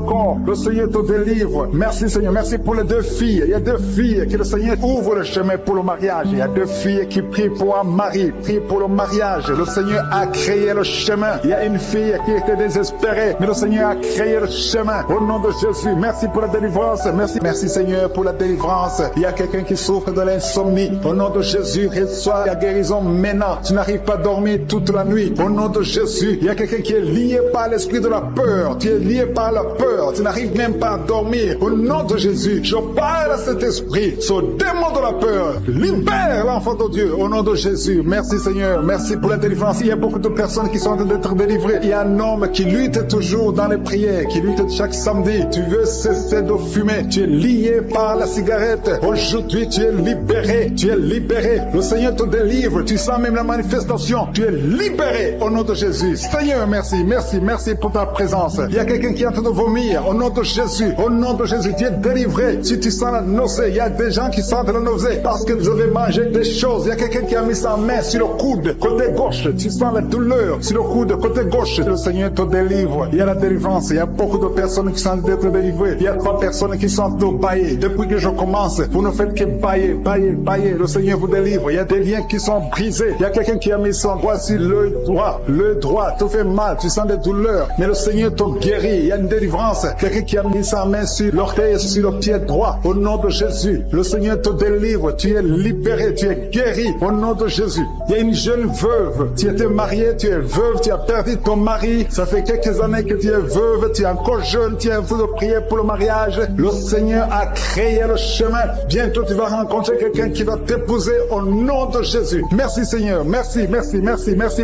corps. Le Seigneur te délivre. Merci Seigneur. Merci pour les 2 filles. Il y a 2 filles que le Seigneur ouvre le chemin pour le mariage. Il y a 2 filles qui prient pour un mari, prient pour le mariage. Le Seigneur a créé le chemin. Il y a une fille qui était désespérée, mais le Seigneur a créé le chemin. Au nom de Jésus, merci pour la délivrance. Merci Seigneur pour la délivrance. Il y a quelqu'un qui souffre de l'insomnie. Au nom de Jésus, reçois la guérison maintenant. Tu n'arrives pas à dormir toute la nuit. Au nom de Jésus, il y a quelqu'un qui est lié par l'esprit de la peur. Tu es lié par la peur. Tu n'arrives même pas à dormir. Au nom de Jésus, je parle à cet esprit, ce démon de la peur. Libère l'enfant de Dieu. Au nom de Jésus, merci Seigneur. Merci pour la délivrance. Il y a beaucoup de personnes qui sont en train d'être délivrées. Il y a un homme qui lutte toujours dans les prières, qui lutte chaque samedi. Tu veux cesser de fumer. Tu es lié par la cigarette. Aujourd'hui, tu es libéré. Tu es libéré. Le Seigneur te délivre. Tu sens même la manifestation. Tu es libéré au nom de Jésus. Seigneur, merci. Merci pour ta présence. Il y a quelqu'un qui est en train de vomir. Au nom de Jésus. Au nom de Jésus, tu es délivré. Si tu sens la nausée, il y a des gens qui sentent la nausée parce que vous avez mangé des choses. Il y a quelqu'un qui a mis sa main sur le coude, côté gauche. Tu sens la douleur sur le coude, côté gauche. Le Seigneur te délivre. Il y a la délivrance. Il y a beaucoup de personnes qui sont d'être délivrées. Il y a 3 personnes qui sont de bailler. Depuis que je commence, vous ne faites que bailler. Le Seigneur vous délivre. Il y a des liens qui sont brisés. Il y a quelqu'un qui a mis son doigt sur le droit. Te fait mal. Tu sens des douleurs. Mais le Seigneur te guérit. Il y a une délivrance. Quelqu'un qui a mis sa main sur l'orteil, sur le pied droit. Au nom de Jésus, le Seigneur te délivre. Tu es libéré. Tu es guéri. Au nom de Jésus. Il y a une jeune veuve. Tu étais mariée. Tu es veuve. Tu as perdu ton mari. Ça fait quelques années que tu es veuve. Tu es encore jeune. Tu es en train de prier pour le mariage. Le Seigneur a créé le chemin. Bientôt, tu vas rencontrer quelqu'un qui va t'épouser au nom de Jésus. Merci Seigneur. Merci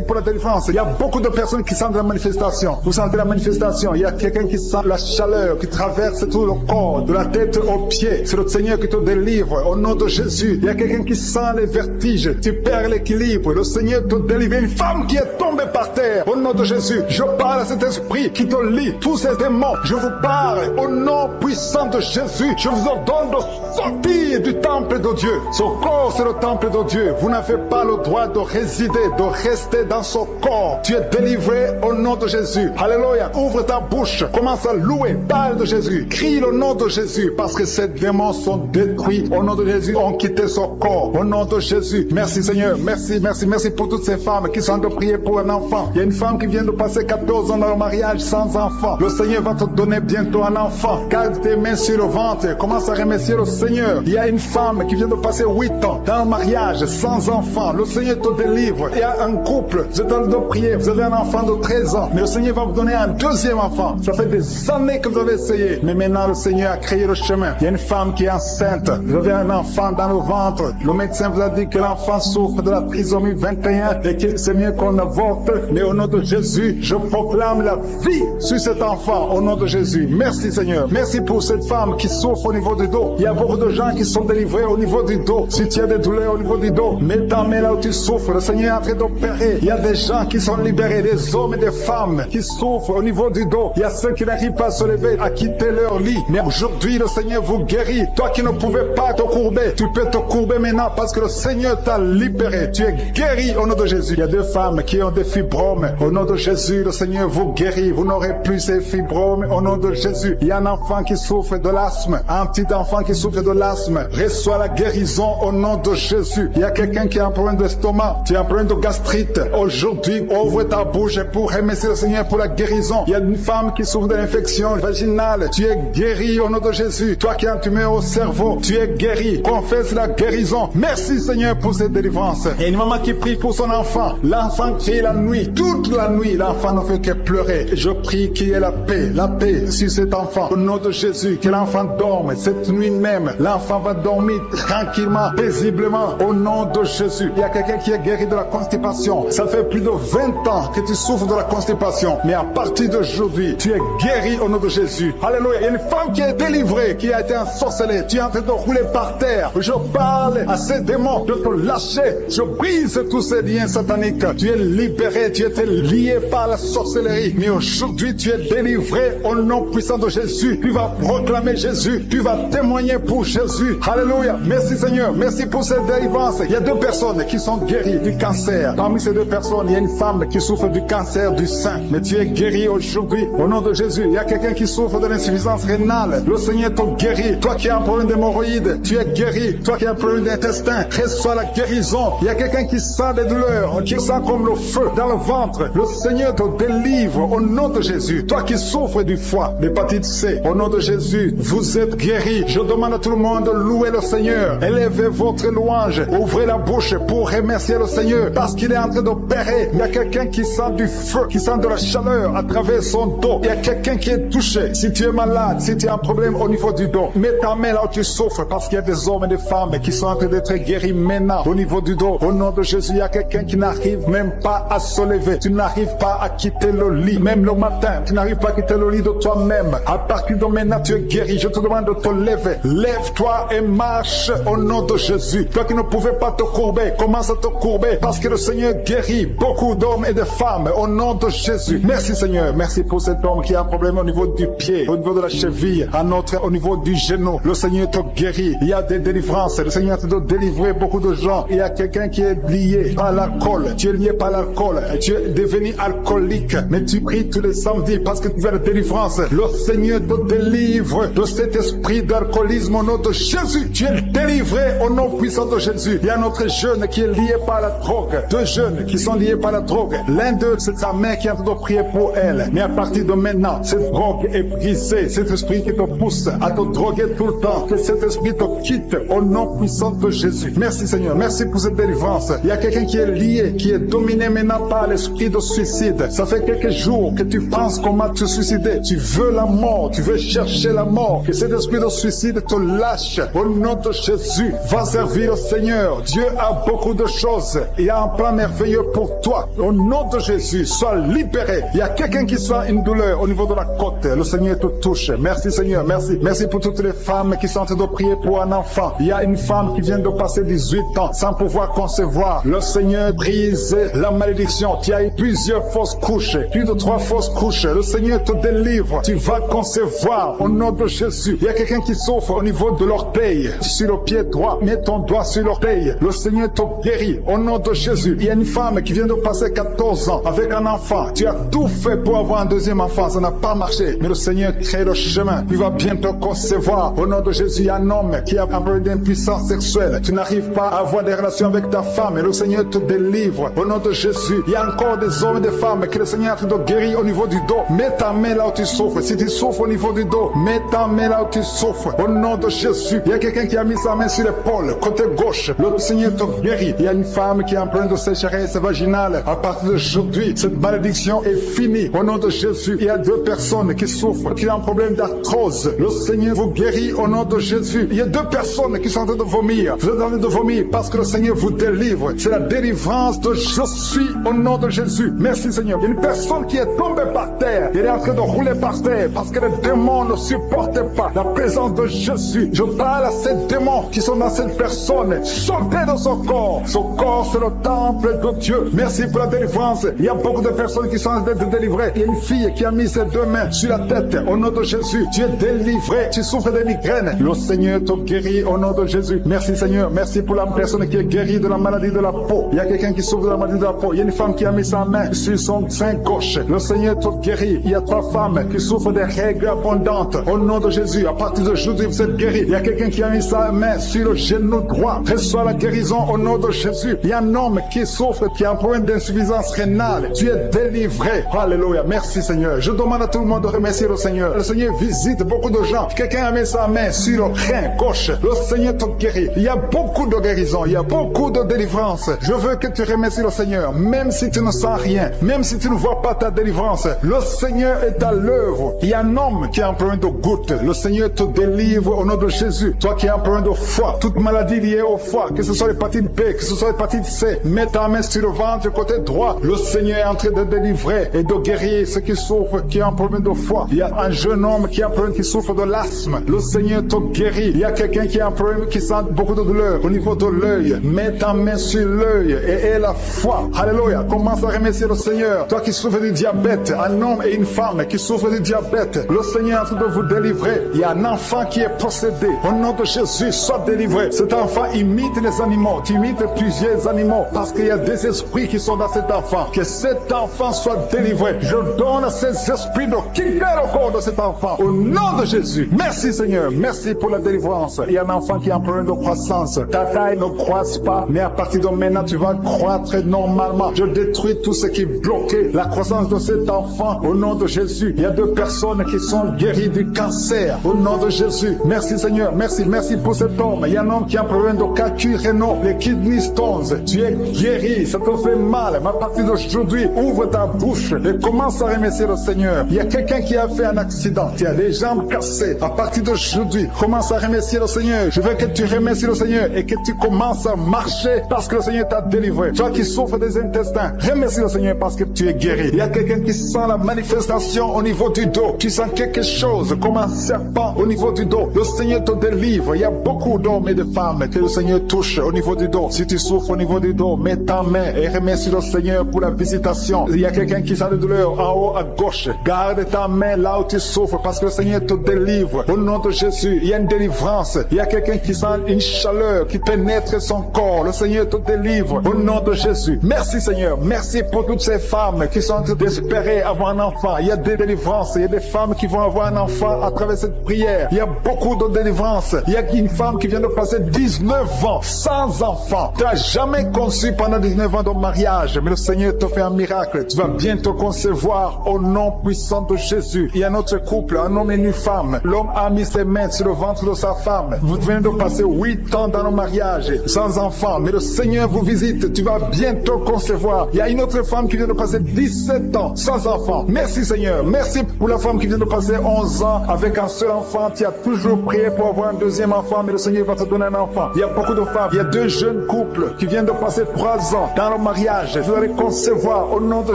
pour la délivrance. Il y a beaucoup de personnes qui sentent la manifestation. Vous sentez la manifestation. Il y a quelqu'un qui sent la chaleur qui traverse tout le corps, de la tête aux pieds. C'est le Seigneur qui te délivre au nom de Jésus. Il y a quelqu'un qui sent les vertiges. Tu perds l'équilibre. Le Seigneur te délivre. Une femme qui est tombée par terre. Au nom de Jésus, je parle à cet esprit qui te lie. Tous ces démons, je vous parle au nom puissant de Jésus. Je vous ordonne de sortir du temple de Dieu. Ce corps, c'est le temple de Dieu. Vous n'avez pas le droit de résider, de rester dans ce corps. Tu es délivré au nom de Jésus. Alléluia. Ouvre ta bouche. Commence à louer. Parle de Jésus. Crie le nom de Jésus parce que ces démons sont détruits. Au nom de Jésus, ont quitté ce corps. Au nom de Jésus. Merci Seigneur. Merci pour toutes ces femmes qui sont en train de prier pour un enfant. Il y a une femme qui vient de passer 14 ans dans le mariage sans enfant. Le Seigneur va te donner bientôt un enfant. Garde tes mains sur le ventre. Commence à remercier le Seigneur. Il y a une femme qui vient de passer 8 ans dans le mariage sans enfant. Le Seigneur te délivre. Il y a un couple. Vous êtes en train de prier. Vous avez un enfant de 13 ans. Mais le Seigneur va vous donner un deuxième enfant. Ça fait des années que vous avez essayé. Mais maintenant, le Seigneur a créé le chemin. Il y a une femme qui est enceinte. Vous avez un enfant dans le ventre. Le médecin vous a dit que l'enfant souffre de la trisomie 21 et que c'est mieux qu'on avorte. Mais au nom de Jésus, je proclame la vie sur cet enfant. Au nom de Jésus. Merci Seigneur. Merci pour cette femme qui souffre au niveau du dos. Il y a beaucoup de gens qui sont délivrés au niveau du dos. Si tu as des douleurs au niveau du dos, mets ta main là où tu souffres. Le Seigneur est en train d'opérer. Il y a des gens qui sont libérés, des hommes et des femmes qui souffrent au niveau du dos. Il y a ceux qui n'arrivent pas à se lever, à quitter leur lit. Mais aujourd'hui, le Seigneur vous guérit. Toi qui ne pouvais pas te courber, tu peux te courber maintenant parce que le Seigneur t'a libéré. Tu es guéri au nom de Jésus. Il y a deux femmes qui ont des fibromes. Au nom de Jésus, le Seigneur vous guérit. Vous n'aurez plus ces fibromes au nom de Jésus. Il y a un enfant qui souffre de l'asthme. Un petit enfant qui souffre de l'asthme. Reçois la guérison au nom de Jésus. Il y a quelqu'un qui a un problème d'estomac. Tu as un problème de gastrite. Aujourd'hui, ouvre ta bouche pour remercier le Seigneur pour la guérison. Il y a une femme qui souffre de l'infection vaginale. Tu es guéri au nom de Jésus. Toi qui as un tumeur au cerveau, tu es guéri. Confesse la guérison. Merci Seigneur pour cette délivrance. Il y a une maman qui prie pour son enfant. L'enfant crie la nuit. Toute la nuit, l'enfant ne fait que pleurer. Je prie qu'il y ait la paix sur cet enfant. Au nom de Jésus, que l'enfant dorme. Cette nuit même, l'enfant va dormir tranquillement, paisiblement. Au nom de Jésus. Il y a quelqu'un qui est guéri de la constipation. Ça fait plus de 20 ans que tu souffres de la constipation. Mais à partir d'aujourd'hui, tu es guéri au nom de Jésus. Alléluia. Il y a une femme qui est délivrée, qui a été ensorcelée. Tu es en train de rouler par terre. Je parle à ces démons de te lâcher. Je brise tous ces liens sataniques. Tu es libéré. Tu étais lié par la sorcellerie. Mais aujourd'hui, tu es délivré au nom puissant de Jésus. Tu vas proclamer Jésus. Tu vas témoigner pour Jésus. Alléluia. Merci Seigneur. Merci pour cette délivrance. Il y a deux personnes qui sont guéries du cancer. Parmi ces deux personnes, il y a une femme qui souffre du cancer du sein. Mais tu es guéri aujourd'hui au nom de Jésus. Il y a quelqu'un qui souffre de l'insuffisance rénale. Le Seigneur te guérit. Toi qui as un problème d'hémorroïdes, tu es guéri. Toi qui as un problème d'intestin, reçois la guérison. Il y a quelqu'un qui sent des douleurs, qui sent comme le feu dans le ventre. Le Seigneur te délivre au nom de Jésus. Toi qui souffres du foie, l'hépatite C, au nom de Jésus, vous êtes guéri. Je demande à tout le monde de louer le Seigneur. Élevez votre louange. Ouvrez la bouche pour remercier le Seigneur parce qu'il est en train d'opérer. Il y a quelqu'un qui sent du feu, qui sent de la chaleur à travers son dos. Il y a quelqu'un qui est touché. Si tu es malade, si tu as un problème au niveau du dos, mets ta main là où tu souffres parce qu'il y a des hommes et des femmes qui sont en train d'être guéris maintenant au niveau du dos. Au nom de Jésus, il y a quelqu'un qui n'arrive même pas à se lever. Tu n'arrives pas à quitter le lit. Même le matin, tu n'arrives pas à quitter le lit de toi-même. À partir de maintenant, tu es guéri. Je te demande de te lever. Lève-toi et marche au nom de Jésus. Toi qui ne pouvais pas te courber, commence à te courber parce que le Seigneur guérit beaucoup d'hommes et de femmes au nom de Jésus. Merci Seigneur. Merci pour cet homme qui a un problème au niveau du pied, au niveau de la cheville, un autre au niveau du genou. Le Seigneur te guérit. Il y a des délivrances. Le Seigneur te doit délivrer beaucoup de gens. Il y a quelqu'un qui est lié par l'alcool. Tu es lié par l'alcool. Tu es devenu alcoolique. Mais tu pries tous les samedis parce que tu veux la délivrance. Le Seigneur te délivre de cet esprit d'alcoolisme au nom de Jésus. Tu es délivré au nom puissant de Jésus. Il y a un autre jeune qui est lié par la drogue. Deux jeunes qui sont liés par la drogue. L'un d'eux, c'est sa mère qui est en train de prier pour elle. Mais à partir de maintenant, cette drogue est brisée. Cet esprit qui te pousse à te droguer tout le temps. Que cet esprit te quitte au nom puissant de Jésus. Merci Seigneur. Merci pour cette délivrance. Il y a quelqu'un qui est lié, qui est dominé maintenant par l'esprit de suicide. Ça fait quelques jours que tu penses comment te suicider. Tu veux la mort. Tu veux chercher la mort. Que cet esprit de suicide te lâche au nom de Jésus. Va servir le Seigneur. Dieu a beaucoup de choses. Il y a un plan merveilleux pour toi. Au nom de Jésus, sois libéré. Il y a quelqu'un qui sent une douleur au niveau de la côte. Le Seigneur te touche. Merci Seigneur. Merci. Merci pour toutes les femmes qui sont en train de prier pour un enfant. Il y a une femme qui vient de passer 18 ans sans pouvoir concevoir. Le Seigneur brise la malédiction. Tu as eu plusieurs fausses couches. Plus de 3 fausses couches. Le Seigneur te délivre. Tu vas concevoir au nom de Jésus. Il y a quelqu'un qui souffre au niveau de l'orteil. Sur le pied droit. Mets ton doigt sur l'orteil. Le Seigneur te guérit au nom de Jésus. Il y a une femme qui vient de passer 14 ans avec un enfant. Tu as tout fait pour avoir un deuxième enfant. Ça n'a pas marché. Mais le Seigneur crée le chemin. Tu vas bientôt concevoir. Au nom de Jésus, il y a un homme qui a un problème d'impuissance sexuelle. Tu n'arrives pas à avoir des relations avec ta femme. Et le Seigneur te délivre. Au nom de Jésus, il y a encore des hommes et des femmes que le Seigneur a guéri au niveau du dos. Mets ta main là où tu souffres. Si tu souffres au niveau du dos, mets ta main là où tu souffres. Au nom de Jésus, il y a quelqu'un qui a mis sa main sur l'épaule, côté gauche. Le Seigneur te guérit. Il y a une femme qui a un problème de sécheresse vaginale. À partir d'aujourd'hui, cette malédiction est finie. Au nom de Jésus, il y a 2 personnes qui souffrent, qui ont un problème d'arthrose. Le Seigneur vous guérit au nom de Jésus. Il y a 2 personnes qui sont en train de vomir. Vous êtes en train de vomir parce que le Seigneur vous délivre. C'est la délivrance de je suis au nom de Jésus. Merci Seigneur. Il y a une personne qui est tombée par terre. Elle est en train de rouler par terre parce que le démon démons ne supportent pas la présence de Jésus. Je parle à ces démons qui sont dans cette personne. Sortez de son corps. Son corps, c'est le temple de Dieu. Merci pour la délivrance. Il y a beaucoup de personnes qui sont en train de délivrer. Il y a une fille qui a mis ses deux mains sur la tête. Au nom de Jésus, tu es délivré. Tu souffres de migraines. Le Seigneur te guérit au nom de Jésus. Merci Seigneur. Merci pour la personne qui est guérie de la maladie de la peau. Il y a quelqu'un qui souffre de la maladie de la peau. Il y a une femme qui a mis sa main sur son sein gauche. Le Seigneur te guérit. Il y a 3 femmes qui souffrent des règles abondantes. Au nom de Jésus, à partir d'aujourd'hui, vous êtes guéris. Il y a quelqu'un qui a mis sa main sur le genou droit. Reçois la guérison au nom de Jésus. Il y a un homme qui souffre, qui a un problème d'insuffisance rénale. Tu es délivré. Alléluia. Merci Seigneur. Je demande à tout le monde de remercier le Seigneur. Le Seigneur visite beaucoup de gens. Quelqu'un a mis sa main sur le rein gauche. Le Seigneur te guérit. Il y a beaucoup de guérison. Il y a beaucoup de délivrance. Je veux que tu remercies le Seigneur. Même si tu ne sens rien. Même si tu ne vois pas ta délivrance. Le Seigneur est à l'œuvre. Il y a un homme qui a un problème de goutte. Le Seigneur te délivre au nom de Jésus. Toi qui as un problème de foie. Toute maladie liée au foie. Que ce soit l'hépatite B. Que ce soit l'hépatite C. Mets ta main sur le ventre côté droit. Le Seigneur est en train de délivrer et de guérir ceux qui souffrent, qui ont un problème de foie. Il y a un jeune homme qui a un problème, qui souffre de l'asthme. Le Seigneur te guérit. Il y a quelqu'un qui a un problème, qui sent beaucoup de douleur au niveau de l'œil. Mets ta main sur l'œil et aie la foi. Alléluia. Commence à remercier le Seigneur. Toi qui souffres du diabète, un homme et une femme qui souffrent du diabète, le Seigneur est en train de vous délivrer. Il y a un enfant qui est possédé. Au nom de Jésus, sois délivré. Cet enfant imite les animaux. Tu imites plusieurs animaux parce qu'il y a des esprits qui sont dans cet enfant. Que cet enfant soit délivré. Je donne à ces esprits de quitter le corps de cet enfant. Au nom de Jésus. Merci Seigneur. Merci pour la délivrance. Il y a un enfant qui a un problème de croissance. Ta taille ne croisse pas, mais à partir de maintenant, tu vas croître normalement. Je détruis tout ce qui bloquait la croissance de cet enfant. Au nom de Jésus. Il y a 2 personnes qui sont guéries du cancer. Au nom de Jésus. Merci Seigneur. Merci. Merci pour cet homme. Il y a un homme qui a un problème de calcul rénal, les kidney stones. Tu es guéri. Ça te fait mal. Mais à partir d'aujourd'hui, ouvre ta bouche et commence à remercier le Seigneur. Il y a quelqu'un qui a fait un accident. Tu as les jambes cassées. À partir d'aujourd'hui, commence à remercier le Seigneur. Je veux que tu remercies le Seigneur et que tu commences à marcher parce que le Seigneur t'a délivré. Toi qui souffres des intestins, remercie le Seigneur parce que tu es guéri. Il y a quelqu'un qui sent la manifestation au niveau du dos. Tu sens quelque chose comme un serpent au niveau du dos. Le Seigneur te délivre. Il y a beaucoup d'hommes et de femmes que le Seigneur touche au niveau du dos. Si tu souffres au niveau du dos, mets ta main et remercie le Seigneur pour la visitation. Il y a quelqu'un qui sent de douleur en haut à gauche. Garde ta main là où tu souffres parce que le Seigneur te délivre. Au nom de Jésus, il y a une délivrance. Il y a quelqu'un qui sent une chaleur qui pénètre son corps. Le Seigneur te délivre. Au nom de Jésus. Merci Seigneur. Merci pour toutes ces femmes qui sont en train d'espérer avoir un enfant. Il y a des délivrances. Il y a des femmes qui vont avoir un enfant à travers cette prière. Il y a beaucoup de délivrances. Il y a une femme qui vient de passer 19 ans sans enfant. Tu n'as jamais conçu pendant 19 ans de mariage, mais le Seigneur te fait un miracle. Tu vas bientôt concevoir au nom puissant de Jésus. Il y a un autre couple, un homme et une femme. L'homme a mis ses mains sur le ventre de sa femme. Vous venez de passer 8 ans dans le mariage sans enfant, mais le Seigneur vous visite. Tu vas bientôt concevoir. Il y a une autre femme qui vient de passer 17 ans sans enfant. Merci Seigneur. Merci pour la femme qui vient de passer 11 ans avec un seul enfant. Tu as toujours prié pour avoir un deuxième enfant, mais le Seigneur va te donner un enfant. Il y a beaucoup de femmes. Il y a 2 jeunes couples qui viennent de passer 3 ans dans le mariage. Vous allez concevoir au nom de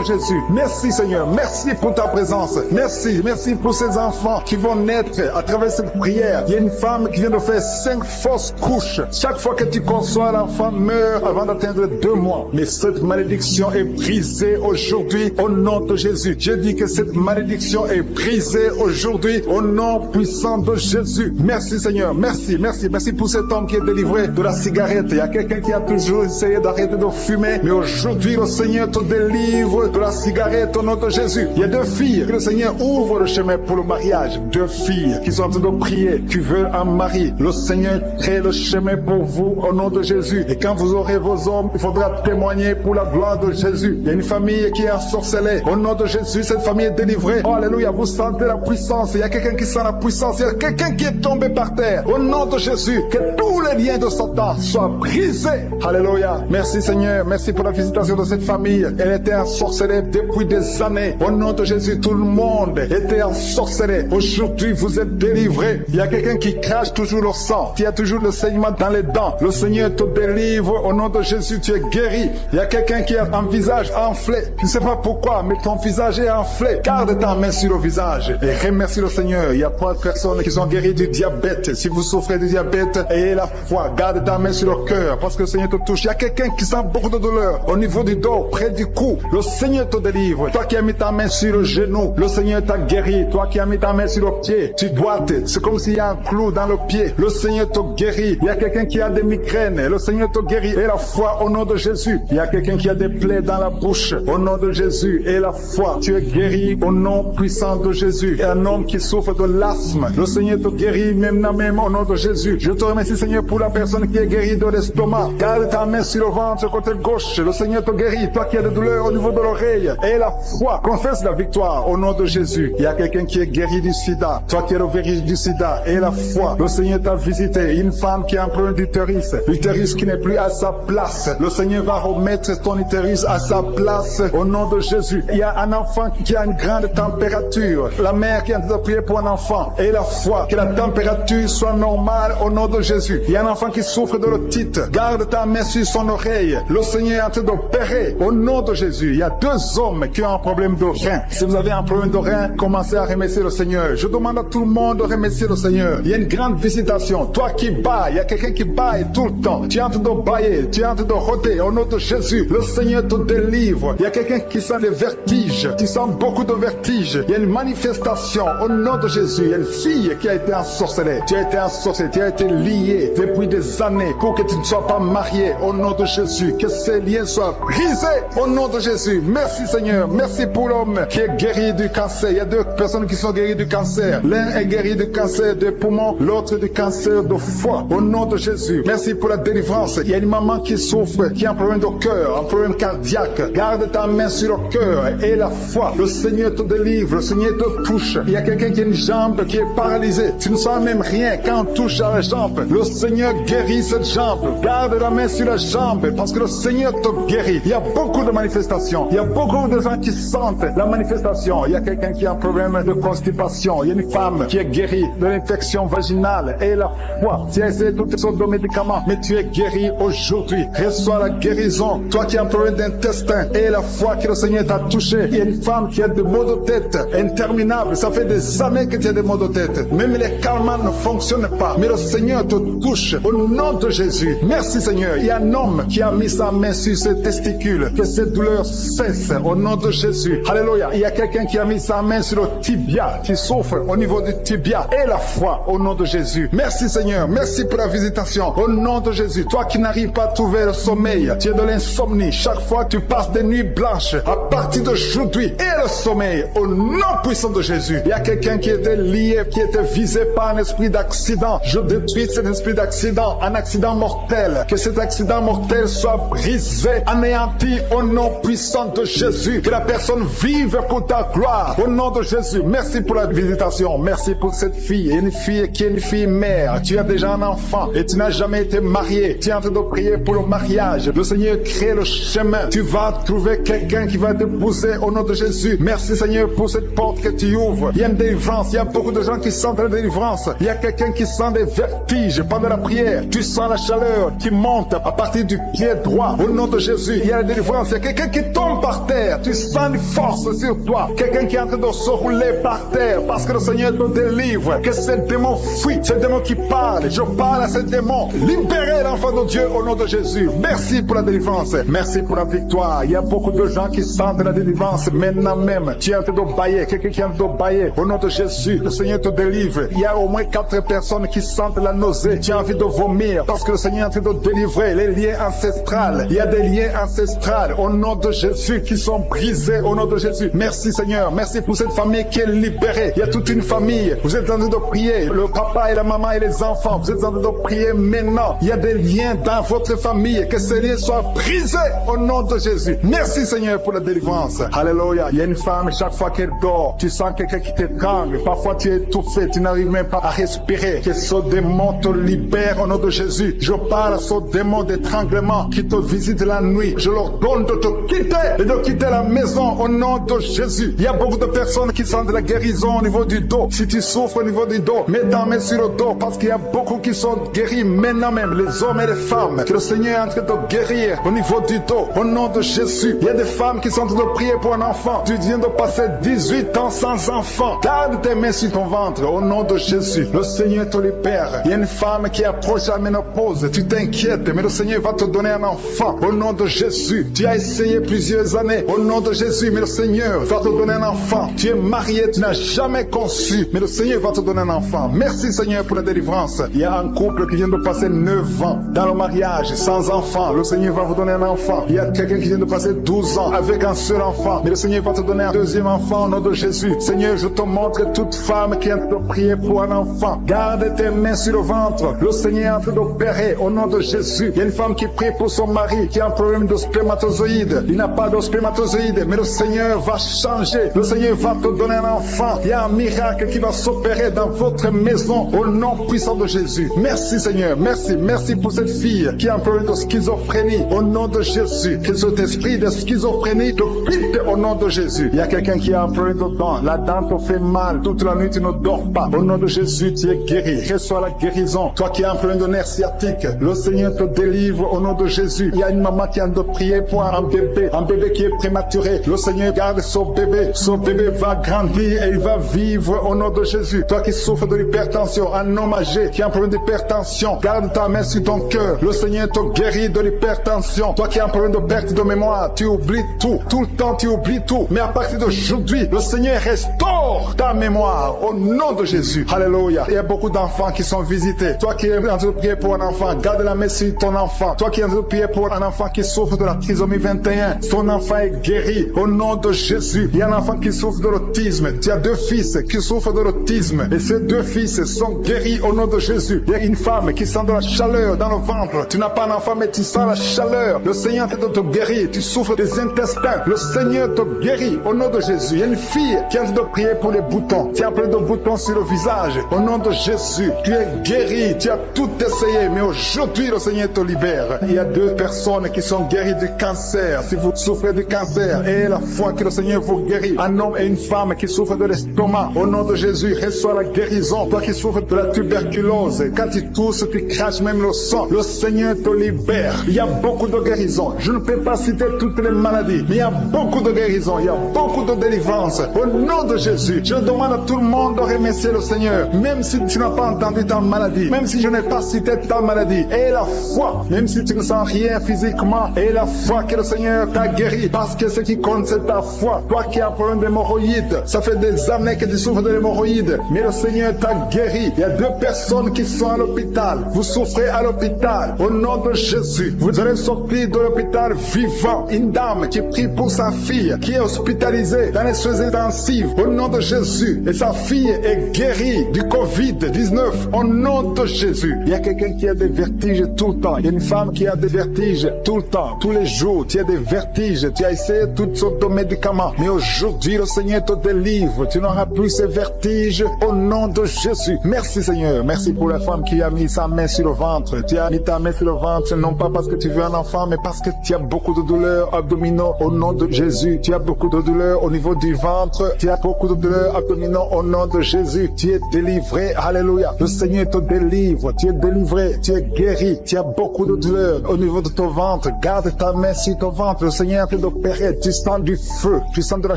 Jésus. Merci Seigneur. Merci pour ta présence. Merci. Merci pour ces enfants qui vont naître à travers cette prière. Il y a une femme qui vient de faire 5 fausses couches. Chaque fois que tu conçois, l'enfant meurt avant d'atteindre 2 mois. Mais cette malédiction est brisée aujourd'hui au nom de Jésus. Je dis que cette malédiction est brisée aujourd'hui au nom puissant de Jésus. Merci Seigneur. Merci. Merci. Merci pour cet homme qui est délivré de la cigarette. Il y a quelqu'un qui a toujours essayé d'arrêter de fumer. Mais aujourd'hui, le Seigneur te délivre de la cigarette au nom de Jésus. Il y a 2 filles que le Seigneur ouvre le chemin pour le mariage. 2 filles qui sont en train de prier, qui veulent un mari. Le Seigneur crée le chemin pour vous au nom de Jésus. Et quand vous aurez vos hommes, il faudra témoigner pour la gloire de Jésus. Il y a une famille qui est ensorcelée. Au nom de Jésus, cette famille est délivrée. Oh, alléluia, vous sentez la puissance. Il y a quelqu'un qui sent la puissance. Il y a quelqu'un qui est tombé par terre. Au nom de Jésus, que tous les liens de Satan soient brisés. Alléluia. Merci Seigneur. Merci pour la visitation de cette famille. Elle était ensorcelée depuis des années. Au nom de Jésus, tout le monde était ensorcelé. Aujourd'hui, vous êtes délivrés. Il y a quelqu'un qui crache toujours le sang. Il y a toujours le saignement dans les dents. Le Seigneur te délivre. Au nom de Jésus, tu es guéri. Il y a quelqu'un qui a un visage enflé. Je ne sais pas pourquoi, mais ton visage est enflé. Garde ta main sur le visage et remercie le Seigneur. Il y a 3 personnes qui sont guéries du diabète. Si vous souffrez du diabète, ayez la foi. Garde ta main sur le cœur parce que le Seigneur te touche. Il y a quelqu'un qui sent beaucoup de douleur au niveau du dos, près du cou. Le Seigneur te délivre. Toi qui as mis ta main sur le genou, le Seigneur t'a guéri. Toi qui as mis ta main sur le pied, tu dois c'est comme s'il y a un clou dans le pied. Le Seigneur te guérit. Il y a quelqu'un qui a des migraines. Le Seigneur te guérit. Et la foi au nom de Jésus. Il y a quelqu'un qui a des plaies dans la bouche. Au nom de Jésus. Et la foi. Tu es guéri au nom puissant de Jésus. Et un homme qui souffre de l'asthme. Le Seigneur te guérit même au nom de Jésus. Je te remercie Seigneur pour la personne qui est guérie de l'estomac. Garde ta main sur le ventre côté gauche. Le Seigneur te guérit. Toi qui as des douleurs au niveau de l'oreille. Et la foi. Confesse la victoire au nom de Jésus. Il y a quelqu'un qui est guéri du sida. Toi qui es le virus du sida. Et la foi. Le Seigneur t'a visité. Une femme qui a un problème d'utérus. L'utérus qui n'est plus à sa place. Le Seigneur va remettre ton utérus à sa place au nom de Jésus. Il y a un enfant qui a une grande température. La mère qui est en train de prier pour un enfant. Et la foi. Que la température soit normale au nom de Jésus. Il y a un enfant qui souffre de l'otite. Garde ta main sur son oreille. Le Seigneur est en train d'opérer au nom de Jésus. Il y a 2 hommes qui ont un problème de rein. Si vous avez un problème de rein, commencez à remercier le Seigneur. Je demande à tout le monde de remercier le Seigneur. Il y a une grande visitation. Toi qui bailles, il y a quelqu'un qui baille tout le temps. Tu es en train de bailler, tu es en train de rôder au nom de Jésus. Le Seigneur te délivre. Il y a quelqu'un qui sent des vertiges. Tu sens beaucoup de vertiges. Il y a une manifestation au nom de Jésus. Il y a une fille qui a été ensorcelée. Tu as été ensorcelée, tu as été liée depuis des années pour que tu ne sois pas marié au nom de Jésus. Que ces liens soient brisés au nom de Jésus. Merci Seigneur. Merci pour l'homme qui est guéri du cancer. Il y a 2 personnes qui sont guéries du cancer. L'un est guéri du cancer des poumons, l'autre du cancer de foie. Au nom de Jésus. Merci pour la délivrance. Il y a une maman qui souffre, qui a un problème de cœur, un problème cardiaque. Garde ta main sur le cœur et la foi. Le Seigneur te délivre, le Seigneur te touche. Il y a quelqu'un qui a une jambe qui est paralysée. Tu ne sens même rien quand on touche à la jambe. Le Seigneur guérit cette jambe. Garde la main sur la jambe parce que le Seigneur te guérit. Il y a beaucoup de manifestations. Il y a beaucoup de gens qui sentent la manifestation. Il y a quelqu'un qui a un problème de constipation. Il y a une femme qui est guérie de l'infection vaginale et la foi. Tu as essayé toutes sortes de médicaments, mais tu es guéri aujourd'hui. Reçois la guérison. Toi qui as un problème d'intestin et la foi que le Seigneur t'a touché. Il y a une femme qui a des maux de tête interminables. Ça fait des années que tu as des maux de tête. Même les calmants ne fonctionnent pas. Mais le Seigneur te touche au nom de Jésus. Merci Seigneur. Il y a un homme qui a mis sa main sur ses testicules. Que cette douleur cesse au nom de Jésus. Alléluia. Il y a quelqu'un qui a mis sa main sur le tibia. Tu souffres au niveau du tibia. Et la foi au nom de Jésus. Merci Seigneur. Merci pour la visitation. Au nom de Jésus. Toi qui n'arrives pas à trouver le sommeil. Tu es de l'insomnie. Chaque fois tu passes des nuits blanches. À partir d'aujourd'hui. Et le sommeil. Au nom puissant de Jésus. Il y a quelqu'un qui était lié, qui était visé par un esprit d'accident. Je détruis cet esprit d'accident. Un accident mortel. Que cet accident mortel soit brisé, anéanti au nom puissant de Jésus. Que la personne vive pour ta gloire. Au nom de Jésus. Merci pour la visitation. Merci pour cette fille. Une fille qui est une fille mère. Tu as déjà un enfant et tu n'as jamais été marié. Tu es en train de prier pour le mariage. Le Seigneur crée le chemin. Tu vas trouver quelqu'un qui va t'épouser au nom de Jésus. Merci Seigneur pour cette porte que tu ouvres. Il y a une délivrance. Il y a beaucoup de gens qui sentent la délivrance. Il y a quelqu'un qui sent des vertiges pendant la prière. Tu sens la chaleur qui monte à partir du pied droit. Au nom de Jésus, il y a la délivrance. Il y a quelqu'un qui tombe par terre. Tu sens une force sur toi. Quelqu'un qui est en train de se rouler par terre parce que le Seigneur te délivre. Que ces démons fuient. Ces démons qui parlent. Je parle à ces démons. Libérez l'enfant de Dieu au nom de Jésus. Merci pour la délivrance. Merci pour la victoire. Il y a beaucoup de gens qui sentent la délivrance maintenant même. Tu es en train de bailler. Quelqu'un qui est en train de bailler. Au nom de Jésus, le Seigneur te délivre. Il y a au moins 4 personnes qui sentent la nausée. Tu as envie de vomir parce que le Seigneur est en train de délivrer les liens ancestrales. Il y a des liens ancestrales au nom de Jésus qui sont brisés au nom de Jésus. Merci Seigneur. Merci pour cette famille qui est libérée. Il y a toute une famille. Vous êtes en train de prier. Le papa et la maman et les enfants. Vous êtes en train de prier maintenant. Il y a des liens dans votre famille. Que ces liens soient brisés au nom de Jésus. Merci Seigneur pour la délivrance. Alléluia. Il y a une femme, chaque fois qu'elle dort, tu sens quelqu'un qui t'étrangle. Parfois tu es étouffé. Tu n'arrives même pas à respirer. Que ce démon te libère au nom de Jésus. Je parle à ce démon d'étranglement qui te visite la nuit. Je leur donne de te quitter et de quitter la maison au nom de Jésus. Il y a beaucoup de personnes qui sentent la guérison au niveau du dos. Si tu souffres au niveau du dos, mets ta main sur le dos parce qu'il y a beaucoup qui sont guéris maintenant même, les hommes et les femmes. Que le Seigneur est en train de guérir au niveau du dos au nom de Jésus. Il y a des femmes qui sont en train de prier pour un enfant. Tu viens de passer 18 ans sans enfant. vivant. Garde tes mains sur ton ventre au nom de Jésus. Le Seigneur te libère. Il y a une femme qui approche la ménopause. Tu t'inquiètes, mais le Seigneur va te donner un enfant au nom de Jésus. Tu as essayé plusieurs années au nom de Jésus, mais le Seigneur va te donner un enfant. Tu es marié, tu n'as jamais conçu, mais le Seigneur va te donner un enfant. Merci Seigneur pour la délivrance. Il y a un couple qui vient de passer 9 ans dans le mariage sans enfant. Le Seigneur va vous donner un enfant. Il y a quelqu'un qui vient de passer 12 ans avec un seul enfant, mais le Seigneur va te donner un deuxième enfant au nom de Jésus. Seigneur, je te montre toute femme qui est en train de prier pour un enfant. Garde tes mains sur le ventre. Le Seigneur est en train d'opérer au nom de Jésus. Il y a une femme qui prie pour son mari qui a un problème de spermatozoïde. Il n'a pas de spermatozoïde, mais le Seigneur va changer. Le Seigneur va te donner un enfant. Il y a un miracle qui va s'opérer dans votre maison au nom puissant de Jésus. Merci Seigneur, merci pour cette fille qui a un problème de schizophrénie au nom de Jésus. Que cet esprit de schizophrénie te quitte au nom de Jésus. Il y a quelqu'un qui a un problème de dent. La dent te fait mal. Toute la nuit tu ne dors pas. Au nom de Jésus, tu es guéri. Reçois la guérison. Toi qui as un problème de nerf sciatique, le Seigneur te délivre au nom de Jésus. Il y a une maman qui a de prier pour un bébé qui est prématuré. Le Seigneur garde son bébé. Son bébé va grandir et il va vivre au nom de Jésus. Toi qui souffres de l'hypertension, un homme âgé qui a un problème d'hypertension, garde ta main sur ton cœur. Le Seigneur te guérit de l'hypertension. Toi qui as un problème de perte de mémoire, tu oublies tout. Tout le temps tu oublies tout. Mais à partir d'aujourd'hui, le Seigneur restaure ta mémoire au nom de Jésus. Alléluia. Il y a beaucoup d'enfants qui sont visités. Toi qui es en train de prier pour un enfant, garde la main sur ton enfant. Toi qui es en train de prier pour un enfant qui souffre de la trisomie 21, ton enfant est guéri au nom de Jésus. Il y a un enfant qui souffre de l'autisme. Tu as 2 fils qui souffrent de l'autisme et ces 2 fils sont guéris au nom de Jésus. Il y a une femme qui sent de la chaleur dans le ventre. Tu n'as pas un enfant mais tu sens la chaleur. Le Seigneur est en train de te guérir. Tu souffres des intestins. Le Seigneur te guérit au nom de Jésus. Il y a une fille qui est en train de prier pour les boutons. Tu as plein de boutons sur le visage. Au nom de Jésus, tu es guéri. Tu as tout essayé mais aujourd'hui le Seigneur te libère. Il y a 2 personnes qui sont guéries du cancer. Si vous souffrez du cancer, et la foi que le Seigneur vous guérit. Un homme et une femme qui souffrent de l'estomac. Au nom de Jésus, reçois la guérison. Toi qui souffres de la tuberculose, quand tu tousses, tu craches même le sang. Le Seigneur te libère. Il y a beaucoup de guérisons. Je ne peux pas citer toutes les maladies, mais il y a beaucoup de guérisons. Il y a beaucoup de délivrance. Au nom de Jésus, je demande à tout le monde de remercier le Seigneur. Même si tu n'as pas entendu ta maladie, même si je n'ai pas cité ta maladie, et la foi, même si tu ne sens rien physiquement, et la foi que le Seigneur t'a guéri, parce que ce qui compte c'est ta foi. Toi qui as un problème d'hémorroïdes, ça fait des années que tu souffres de l'hémorroïde, mais le Seigneur t'a guéri. Il y a 2 personnes qui sont à l'hôpital. Vous souffrez à l'hôpital. Au nom de Jésus, vous allez sortir de l'hôpital vivant. Une dame qui prie pour sa fille, qui est hospitalisée dans les soins intensifs. Au nom de Jésus, et sa fille est guérie du Covid-19. Au nom de Jésus, il y a quelqu'un qui a des vertiges tout le temps. Il y a une femme qui a des vertiges tout le temps, tous les jours. Tu as des vertiges. Tu as essayé toutes sortes de médicaments, mais aujourd'hui le Seigneur te délivre. Tu n'auras plus ces vertiges au nom de Jésus. Merci Seigneur. Merci pour la femme qui a mis sa main sur le ventre. Tu as mis ta main sur le ventre, non pas parce que tu veux un enfant, mais parce que tu as beaucoup de douleurs abdominaux au nom de Jésus. Tu as beaucoup de douleurs au niveau du ventre. Tu as beaucoup de douleurs abdominaux au nom de Jésus. Tu es délivré. Alléluia. Le Seigneur te délivre. Tu es délivré. Tu es guéri. Tu as beaucoup de douleurs au niveau de ton ventre. Garde ta main sur ton ventre. Le Seigneur est en train d'opérer. Tu sens du feu. Tu sens de la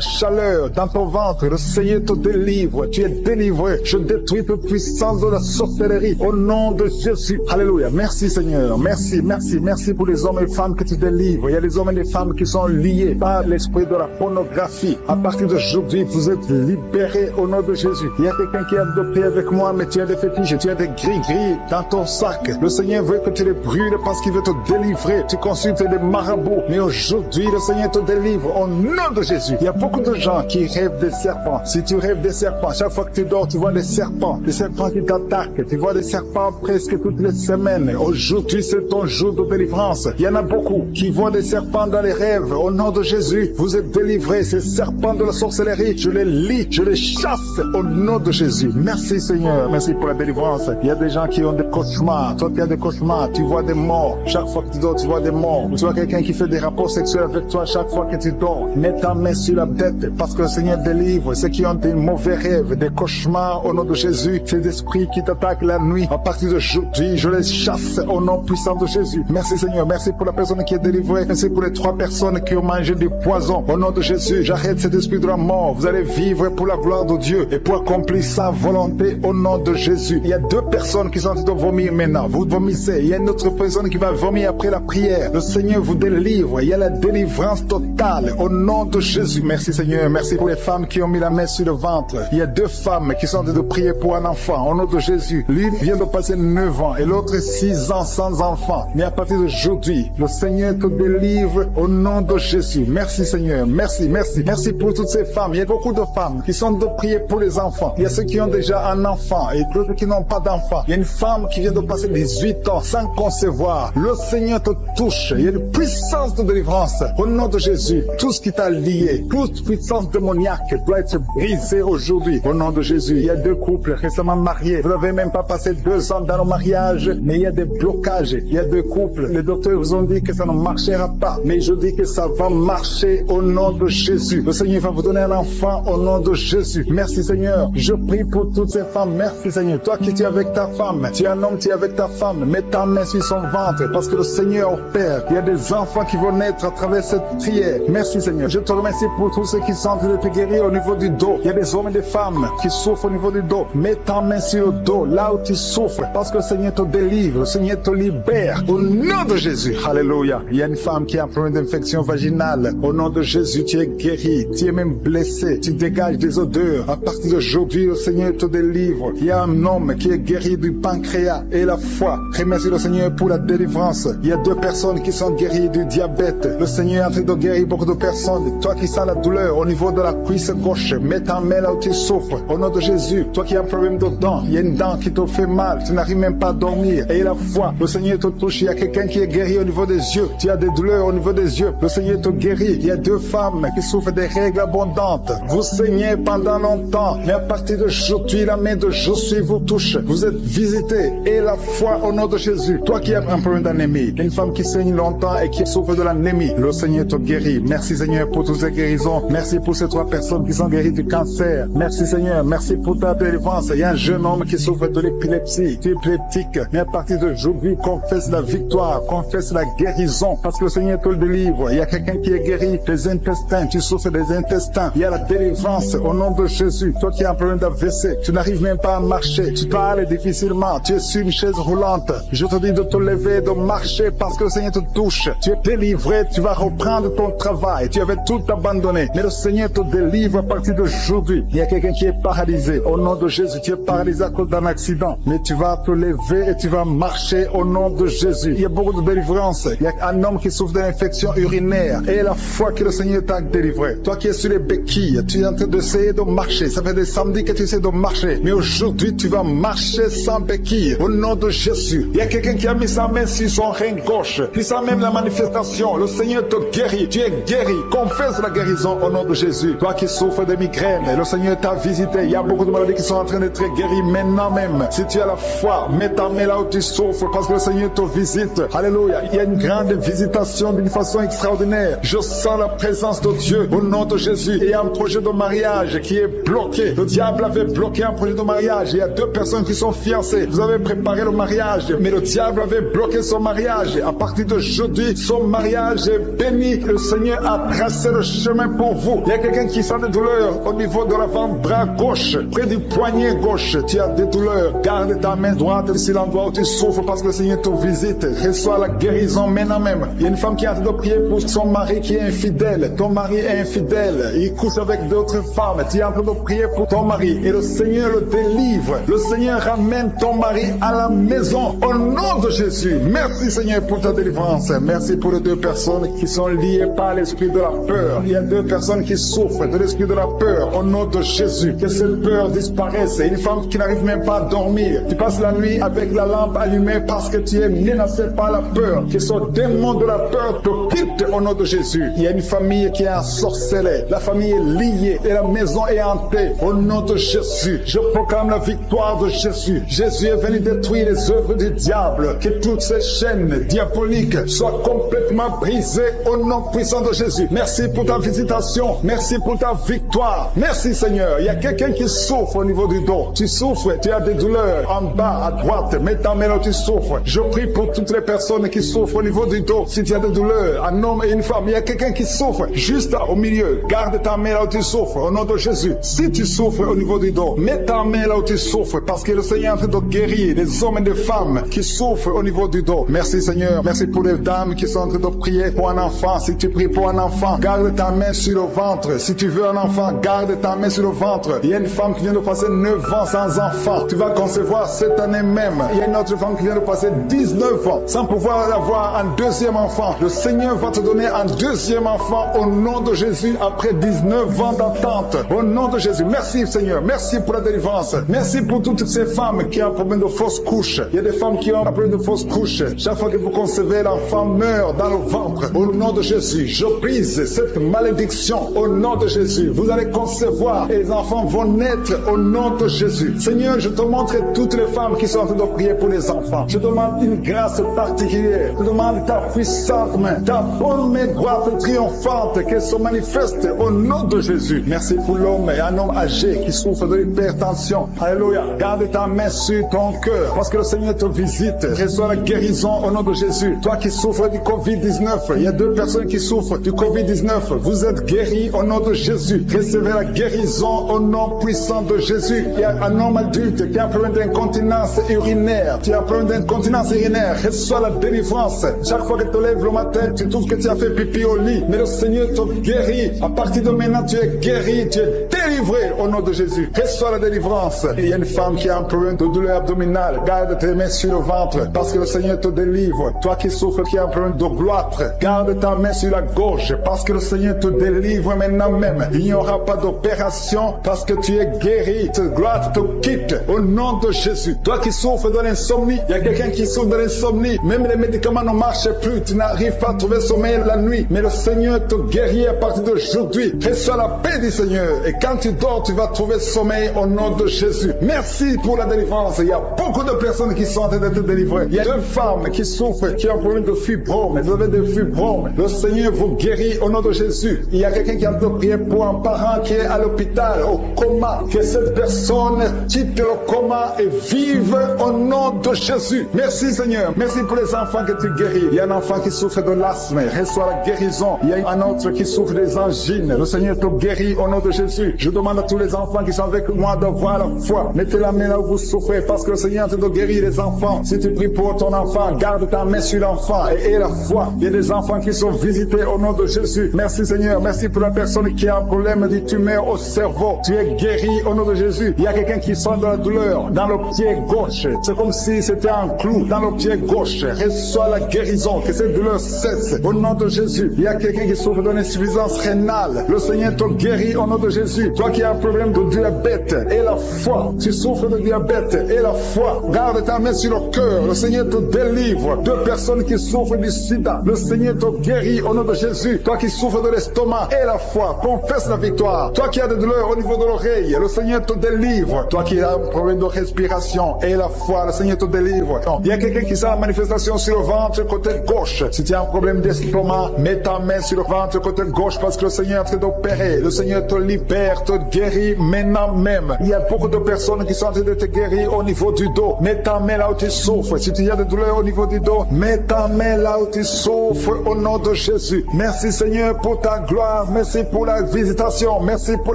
chaleur dans ton ventre. Le Seigneur te délivre. Tu es délivré. Je détruis toute puissance de la sorcellerie au nom de Jésus. Alléluia. Merci Seigneur. Merci pour les hommes et femmes que tu délivres. Il y a des hommes et des femmes qui sont liés par l'esprit de la pornographie. À partir d'aujourd'hui, vous êtes libérés au nom de Jésus. Il y a quelqu'un qui a adopté avec moi, mais tu as des fétiches, tu as des gris-gris dans ton sac. Le Seigneur veut que tu les brûles parce qu'il veut te délivrer. Tu consultes des marabouts, mais aujourd'hui, le Seigneur te délivre au nom de Jésus. Il y a beaucoup de gens qui rêvent des serpents. Si tu rêves des serpents, chaque fois que tu dors, tu vois des serpents qui t'attaquent. Tu vois des serpents presque toutes les semaines. Aujourd'hui, c'est ton jour de délivrance. Il y en a beaucoup qui voient des serpents dans les rêves. Au nom de Jésus, vous êtes délivrés. Ces serpents de la sorcellerie, je les lis, je les chasse au nom de Jésus. Merci Seigneur, merci pour la délivrance. Il y a des gens qui ont des cauchemars. Toi qui as des cauchemars, tu vois des morts. Chaque fois que tu dors, tu vois des morts. Tu vois quelqu'un qui fait des rapports sexuels avec toi chaque fois que tu dors. Mets ta main sur la tête parce que le Seigneur délivre ceux qui ont des mauvais rêves, des cauchemars au nom de Jésus. Ces esprits qui t'attaquent la nuit, à partir d'aujourd'hui, je les chasse au nom puissant de Jésus. Merci Seigneur, merci pour la personne qui est délivrée. Merci pour les 3 personnes qui ont mangé du poison. Au nom de Jésus, j'arrête cet esprit de la mort. Vous allez vivre pour pour la gloire de Dieu et pour accomplir sa volonté au nom de Jésus. Il y a 2 personnes qui sont en train de vomir maintenant. Vous vomissez. Il y a une autre personne qui va vomir après la prière. Le Seigneur vous délivre. Il y a la délivrance totale au nom de Jésus. Merci Seigneur. Merci pour les femmes qui ont mis la main sur le ventre. Il y a 2 femmes qui sont en train de prier pour un enfant au nom de Jésus. L'une vient de passer 9 ans et l'autre 6 ans sans enfant. Mais à partir d'aujourd'hui, le Seigneur te délivre au nom de Jésus. Merci Seigneur. Merci, merci. Merci pour toutes ces femmes. Il y a beaucoup de femmes qui sont en train de prier pour les enfants. Il y a ceux qui ont déjà un enfant et d'autres qui n'ont pas d'enfant. Il y a une femme qui vient de passer 18 ans sans concevoir. Le Seigneur te touche. Il y a une puissance de délivrance au nom de Jésus. Tout ce qui t'a lié, toute puissance démoniaque doit être brisée aujourd'hui au nom de Jésus. Il y a 2 couples récemment mariés. Vous n'avez même pas passé 2 ans dans le mariage, mais il y a des blocages. Il y a 2 couples. Les docteurs vous ont dit que ça ne marchera pas, mais je dis que ça va marcher au nom de Jésus. Le Seigneur va vous donner un enfant au nom de Jésus. Merci Seigneur. Je prie pour toutes ces femmes. Merci Seigneur. Toi qui es avec ta femme, tu es un homme, tu es avec ta femme. Mets ta main sur son ventre parce que le Seigneur opère. Il y a des enfants qui vont naître à travers cette prière. Merci Seigneur. Je te remercie pour tous ceux qui sont en train de te guérir au niveau du dos. Il y a des hommes et des femmes qui souffrent au niveau du dos. Mets ta main sur le dos, là où tu souffres, parce que le Seigneur te délivre, le Seigneur te libère. Au nom de Jésus. Alléluia. Il y a une femme qui a un problème d'infection vaginale. Au nom de Jésus, tu es guéri. Tu es même blessé. Tu dégages des odeurs. À partir d'aujourd'hui, le Seigneur te délivre. Il y a un homme qui est guéri du pancréas et la foi. Remercie le Seigneur pour la délivrance. Il y a 2 personnes qui sont guéries du diabète. Le Seigneur est en train de guérir beaucoup de personnes. Toi qui sens la douleur au niveau de la cuisse gauche, mets ta main là où tu souffres. Au nom de Jésus, toi qui as un problème de dents, il y a une dent qui te fait mal. Tu n'arrives même pas à dormir. Et la foi, le Seigneur te touche. Il y a quelqu'un qui est guéri au niveau des yeux. Tu as des douleurs au niveau des yeux. Le Seigneur te guérit. Il y a 2 femmes qui souffrent des règles abondantes. Vous saignez pendant longtemps. Mais à partir d'aujourd'hui, la main de Jésus vous touche. Vous êtes visité. Et la foi au nom de Jésus. Toi qui as un problème d'anémie, une femme qui saigne longtemps et qui souffre de l'anémie, le Seigneur te guérit. Merci Seigneur pour toutes ces guérisons. Merci pour ces 3 personnes qui sont guéries du cancer. Merci Seigneur. Merci pour ta délivrance. Il y a un jeune homme qui souffre de l'épilepsie. Tu es épileptique. Mais à partir d'aujourd'hui, confesse la victoire. Confesse la guérison. Parce que le Seigneur te le délivre. Il y a quelqu'un qui est guéri des intestins. Tu souffres des intestins. Il y a la délivrance au nom de Jésus. Toi qui as un problème d'AVC, tu n'arrives même pas à marcher. Tu parles difficilement. Tu es sur une chaise roulante. Je te dis de te lever, de marcher parce que le Seigneur te touche. Tu es délivré. Tu vas reprendre ton travail. Tu avais tout abandonné. Mais le Seigneur te délivre à partir d'aujourd'hui. Il y a quelqu'un qui est paralysé. Au nom de Jésus, tu es paralysé à cause d'un accident. Mais tu vas te lever et tu vas marcher au nom de Jésus. Il y a beaucoup de délivrance. Il y a un homme qui souffre d'une infection urinaire. Et la foi que le Seigneur t'a délivré. Toi qui es sur les béquilles, tu es en train d'essayer de marcher. Ça fait des samedis que tu essaies de marcher. Mais aujourd'hui, tu vas marcher sans béquilles. Au nom de Jésus. Il y a quelqu'un qui a mis sa main sur son rein gauche. Tu sens même la manifestation. Le Seigneur te guérit. Tu es guéri. Confesse la guérison au nom de Jésus. Toi qui souffres de migraines, le Seigneur t'a visité. Il y a beaucoup de maladies qui sont en train d'être guéries maintenant même. Si tu as la foi, mets ta main là où tu souffres parce que le Seigneur te visite. Alléluia. Il y a une grande visitation d'une façon extraordinaire. Je sens la présence de Dieu au nom de Jésus. Il y a un projet de mariage qui est bloqué. Le diable avait bloqué un projet de mariage. Il y a 2 personnes qui sont fiancées. Vous avez préparé le mariage, mais le diable avait bloqué son mariage. À partir de jeudi, son mariage est béni. Le Seigneur a tracé le chemin pour vous. Il y a quelqu'un qui sent des douleurs au niveau de l'avant-bras gauche, près du poignet gauche. Tu as des douleurs. Garde ta main droite sur l'endroit où tu souffres parce que le Seigneur te visite. Reçois la guérison maintenant même. Il y a une femme qui a en train de prier pour son mari qui est infidèle. Ton mari est infidèle. Il couche avec d'autres femmes. Tu es en train de prier pour ton mari et le Seigneur le délivre. Le Seigneur ramène ton mari à la maison au nom de Jésus. Merci Seigneur pour ta délivrance. Merci pour les 2 personnes qui sont liées par l'esprit de la peur. Il y a 2 personnes qui souffrent de l'esprit de la peur au nom de Jésus. Que cette peur disparaisse. Une femme qui n'arrive même pas à dormir. Tu passes la nuit avec la lampe allumée parce que tu es menacé par la peur. Que ce démon de la peur te quitte au nom de Jésus. Il y a une famille qui est ensorcelée. La famille est liée et la maison est hantée au nom de Jésus. Je proclame la victoire de Jésus. Jésus est venu détruire les œuvres du diable. Que toutes ces chaînes diaboliques soient complètement brisées au nom puissant de Jésus. Merci pour ta visitation. Merci pour ta victoire. Merci Seigneur. Il y a quelqu'un qui souffre au niveau du dos. Tu souffres, tu as des douleurs en bas, à droite. Mets ta main là où tu souffres. Je prie pour toutes les personnes qui souffrent au niveau du dos. Si tu as des douleurs, un homme et une femme, il y a quelqu'un qui souffre juste au milieu. Garde ta main là où tu souffres. Au nom nom de Jésus. Si tu souffres au niveau du dos, mets ta main là où tu souffres, parce que le Seigneur est en train de guérir des hommes et des femmes qui souffrent au niveau du dos. Merci Seigneur. Merci pour les dames qui sont en train de prier pour un enfant. Si tu pries pour un enfant, garde ta main sur le ventre. Si tu veux un enfant, garde ta main sur le ventre. Il y a une femme qui vient de passer 9 ans sans enfant. Tu vas concevoir cette année même. Il y a une autre femme qui vient de passer 19 ans sans pouvoir avoir un deuxième enfant. Le Seigneur va te donner un deuxième enfant au nom de Jésus après 19 ans d'attente. Au nom de Jésus. Merci Seigneur. Merci pour la délivrance. Merci pour toutes ces femmes qui ont un problème de fausse couche. Il y a des femmes qui ont un problème de fausse couche. Chaque fois que vous concevez, l'enfant meurt dans le ventre. Au nom de Jésus, je brise cette malédiction au nom de Jésus. Vous allez concevoir et les enfants vont naître au nom de Jésus. Seigneur, je te montre toutes les femmes qui sont en train de prier pour les enfants. Je demande une grâce particulière. Je demande ta puissante main, ta bonne main droite triomphante qu'elle se manifeste au nom de Jésus. Merci pour l'homme et un homme âgé qui souffre de l'hypertension. Alléluia. Garde ta main sur ton cœur parce que le Seigneur te visite. Reçois la guérison au nom de Jésus. Toi qui souffres du Covid-19, il y a 2 personnes qui souffrent du Covid-19. Vous êtes guéris au nom de Jésus. Recevez la guérison au nom puissant de Jésus. Il y a un homme adulte qui a un problème d'incontinence urinaire. Tu as un problème d'incontinence urinaire. Reçois la délivrance. Chaque fois que tu te lèves le matin, tu trouves que tu as fait pipi au lit. Mais le Seigneur te guérit. À partir de maintenant, tu es guéri. Tu es délivré au nom de Jésus. Reçois la délivrance. Il y a une femme qui a un problème de douleur abdominale. Garde tes mains sur le ventre parce que le Seigneur te délivre. Toi qui souffres, qui a un problème de gloître, garde ta main sur la gauche parce que le Seigneur te délivre maintenant même. Il n'y aura pas d'opération parce que tu es guéri. Cette gloire te quitte au nom de Jésus. Toi qui souffres de l'insomnie, il y a quelqu'un qui souffre de l'insomnie. Même les médicaments ne marchent plus. Tu n'arrives pas à trouver sommeil la nuit. Mais le Seigneur te guérit à partir d'aujourd'hui. Reçois la paix du Seigneur. Et quand tu dors, tu vas trouver sommeil au nom de Jésus. Merci pour la délivrance. Il y a beaucoup de personnes qui sont en train d'être délivrées. Il y a 2 femmes qui souffrent, qui ont un problème de fibrome. Vous avez des fibromes. Le Seigneur vous guérit au nom de Jésus. Il y a quelqu'un qui a prié pour un parent qui est à l'hôpital, au coma. Que cette personne quitte le coma et vive au nom de Jésus. Merci Seigneur. Merci pour les enfants que tu guéris. Il y a un enfant qui souffre de l'asthme. Reçois la guérison. Il y a un autre qui souffre des angines. Le Seigneur te guérit au nom de Jésus. Je demande à tous les enfants qui sont avec moi d'avoir la foi. Mettez la main là où vous souffrez parce que le Seigneur te guérit les enfants. Si tu pries pour ton enfant, garde ta main sur l'enfant et aie la foi. Il y a des enfants qui sont visités au nom de Jésus. Merci Seigneur. Merci pour la personne qui a un problème de tumeur au cerveau. Tu es guéri au nom de Jésus. Il y a quelqu'un qui sent de la douleur dans le pied gauche. C'est comme si c'était un clou dans le pied gauche. Reçois la guérison. Que cette douleur cesse au nom de Jésus. Il y a quelqu'un qui souffre d'une insuffisance rénale. Le Seigneur te guérit au nom de Jésus. Toi qui as un problème de diabète et la foi. Tu souffres de diabète et la foi. Garde ta main sur le cœur. Le Seigneur te délivre. 2 personnes qui souffrent du sida. Le Seigneur te guérit au nom de Jésus. Toi qui souffres de l'estomac et la foi. Confesse la victoire. Toi qui as des douleurs au niveau de l'oreille. Le Seigneur te délivre. Toi qui as un problème de respiration et la foi. Le Seigneur te délivre. Il y a quelqu'un qui sent la manifestation sur le ventre côté gauche. Si tu as un problème d'estomac, mets ta main sur le ventre côté gauche parce que le Seigneur est en train d'opérer. Le Seigneur te libère, te guérit maintenant même. Il y a beaucoup de personnes qui sont en train de te guérir au niveau du dos. Mets ta main là où tu souffres. Si tu as des douleurs au niveau du dos, mets ta main là où tu souffres au nom de Jésus. Merci Seigneur pour ta gloire. Merci pour la visitation. Merci pour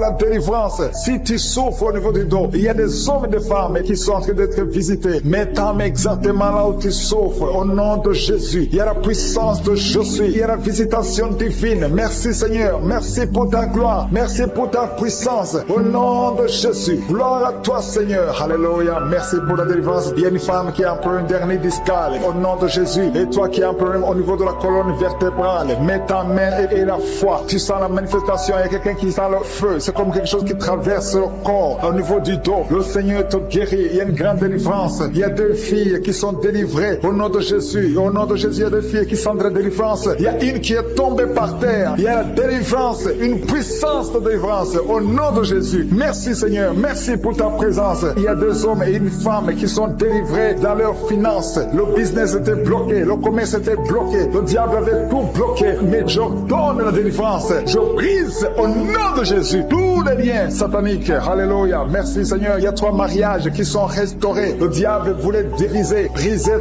la délivrance. Si tu souffres au niveau du dos, il y a des hommes et des femmes qui sont en train d'être visités. Mets ta main exactement là où tu souffres au nom de Jésus. Il y a la puissance de je suis. Il y a la visitation divine. Merci Seigneur. Merci pour ta gloire. Merci pour ta puissance. Au nom de Jésus. Gloire à toi Seigneur. Alléluia. Merci pour la délivrance. Il y a une femme qui a un problème d'hernie discale. Au nom de Jésus. Et toi qui as un problème au niveau de la colonne vertébrale. Mets ta main et la foi. Tu sens la manifestation. Il y a quelqu'un qui sent le feu. C'est comme quelque chose qui traverse le corps au niveau du dos. Le Seigneur te guérit. Il y a une grande délivrance. Il y a 2 filles qui sont délivrées au nom de Jésus. Au nom de Jésus, il y a 2 filles qui sont de la délivrance. Il y a une qui est tombée par terre. Il y a la délivrance, une puissance de délivrance au nom de Jésus. Merci Seigneur. Merci pour ta présence. Il y a 2 hommes et une femme qui sont délivrés dans leurs finances. Le business était bloqué. Le commerce était bloqué. Le diable avait tout bloqué. Mais je donne la délivrance. Je brise au nom de Jésus tous les liens sataniques. Alléluia. Merci Seigneur. Il y a 3 mariages qui sont restaurés. Le diable voulait briser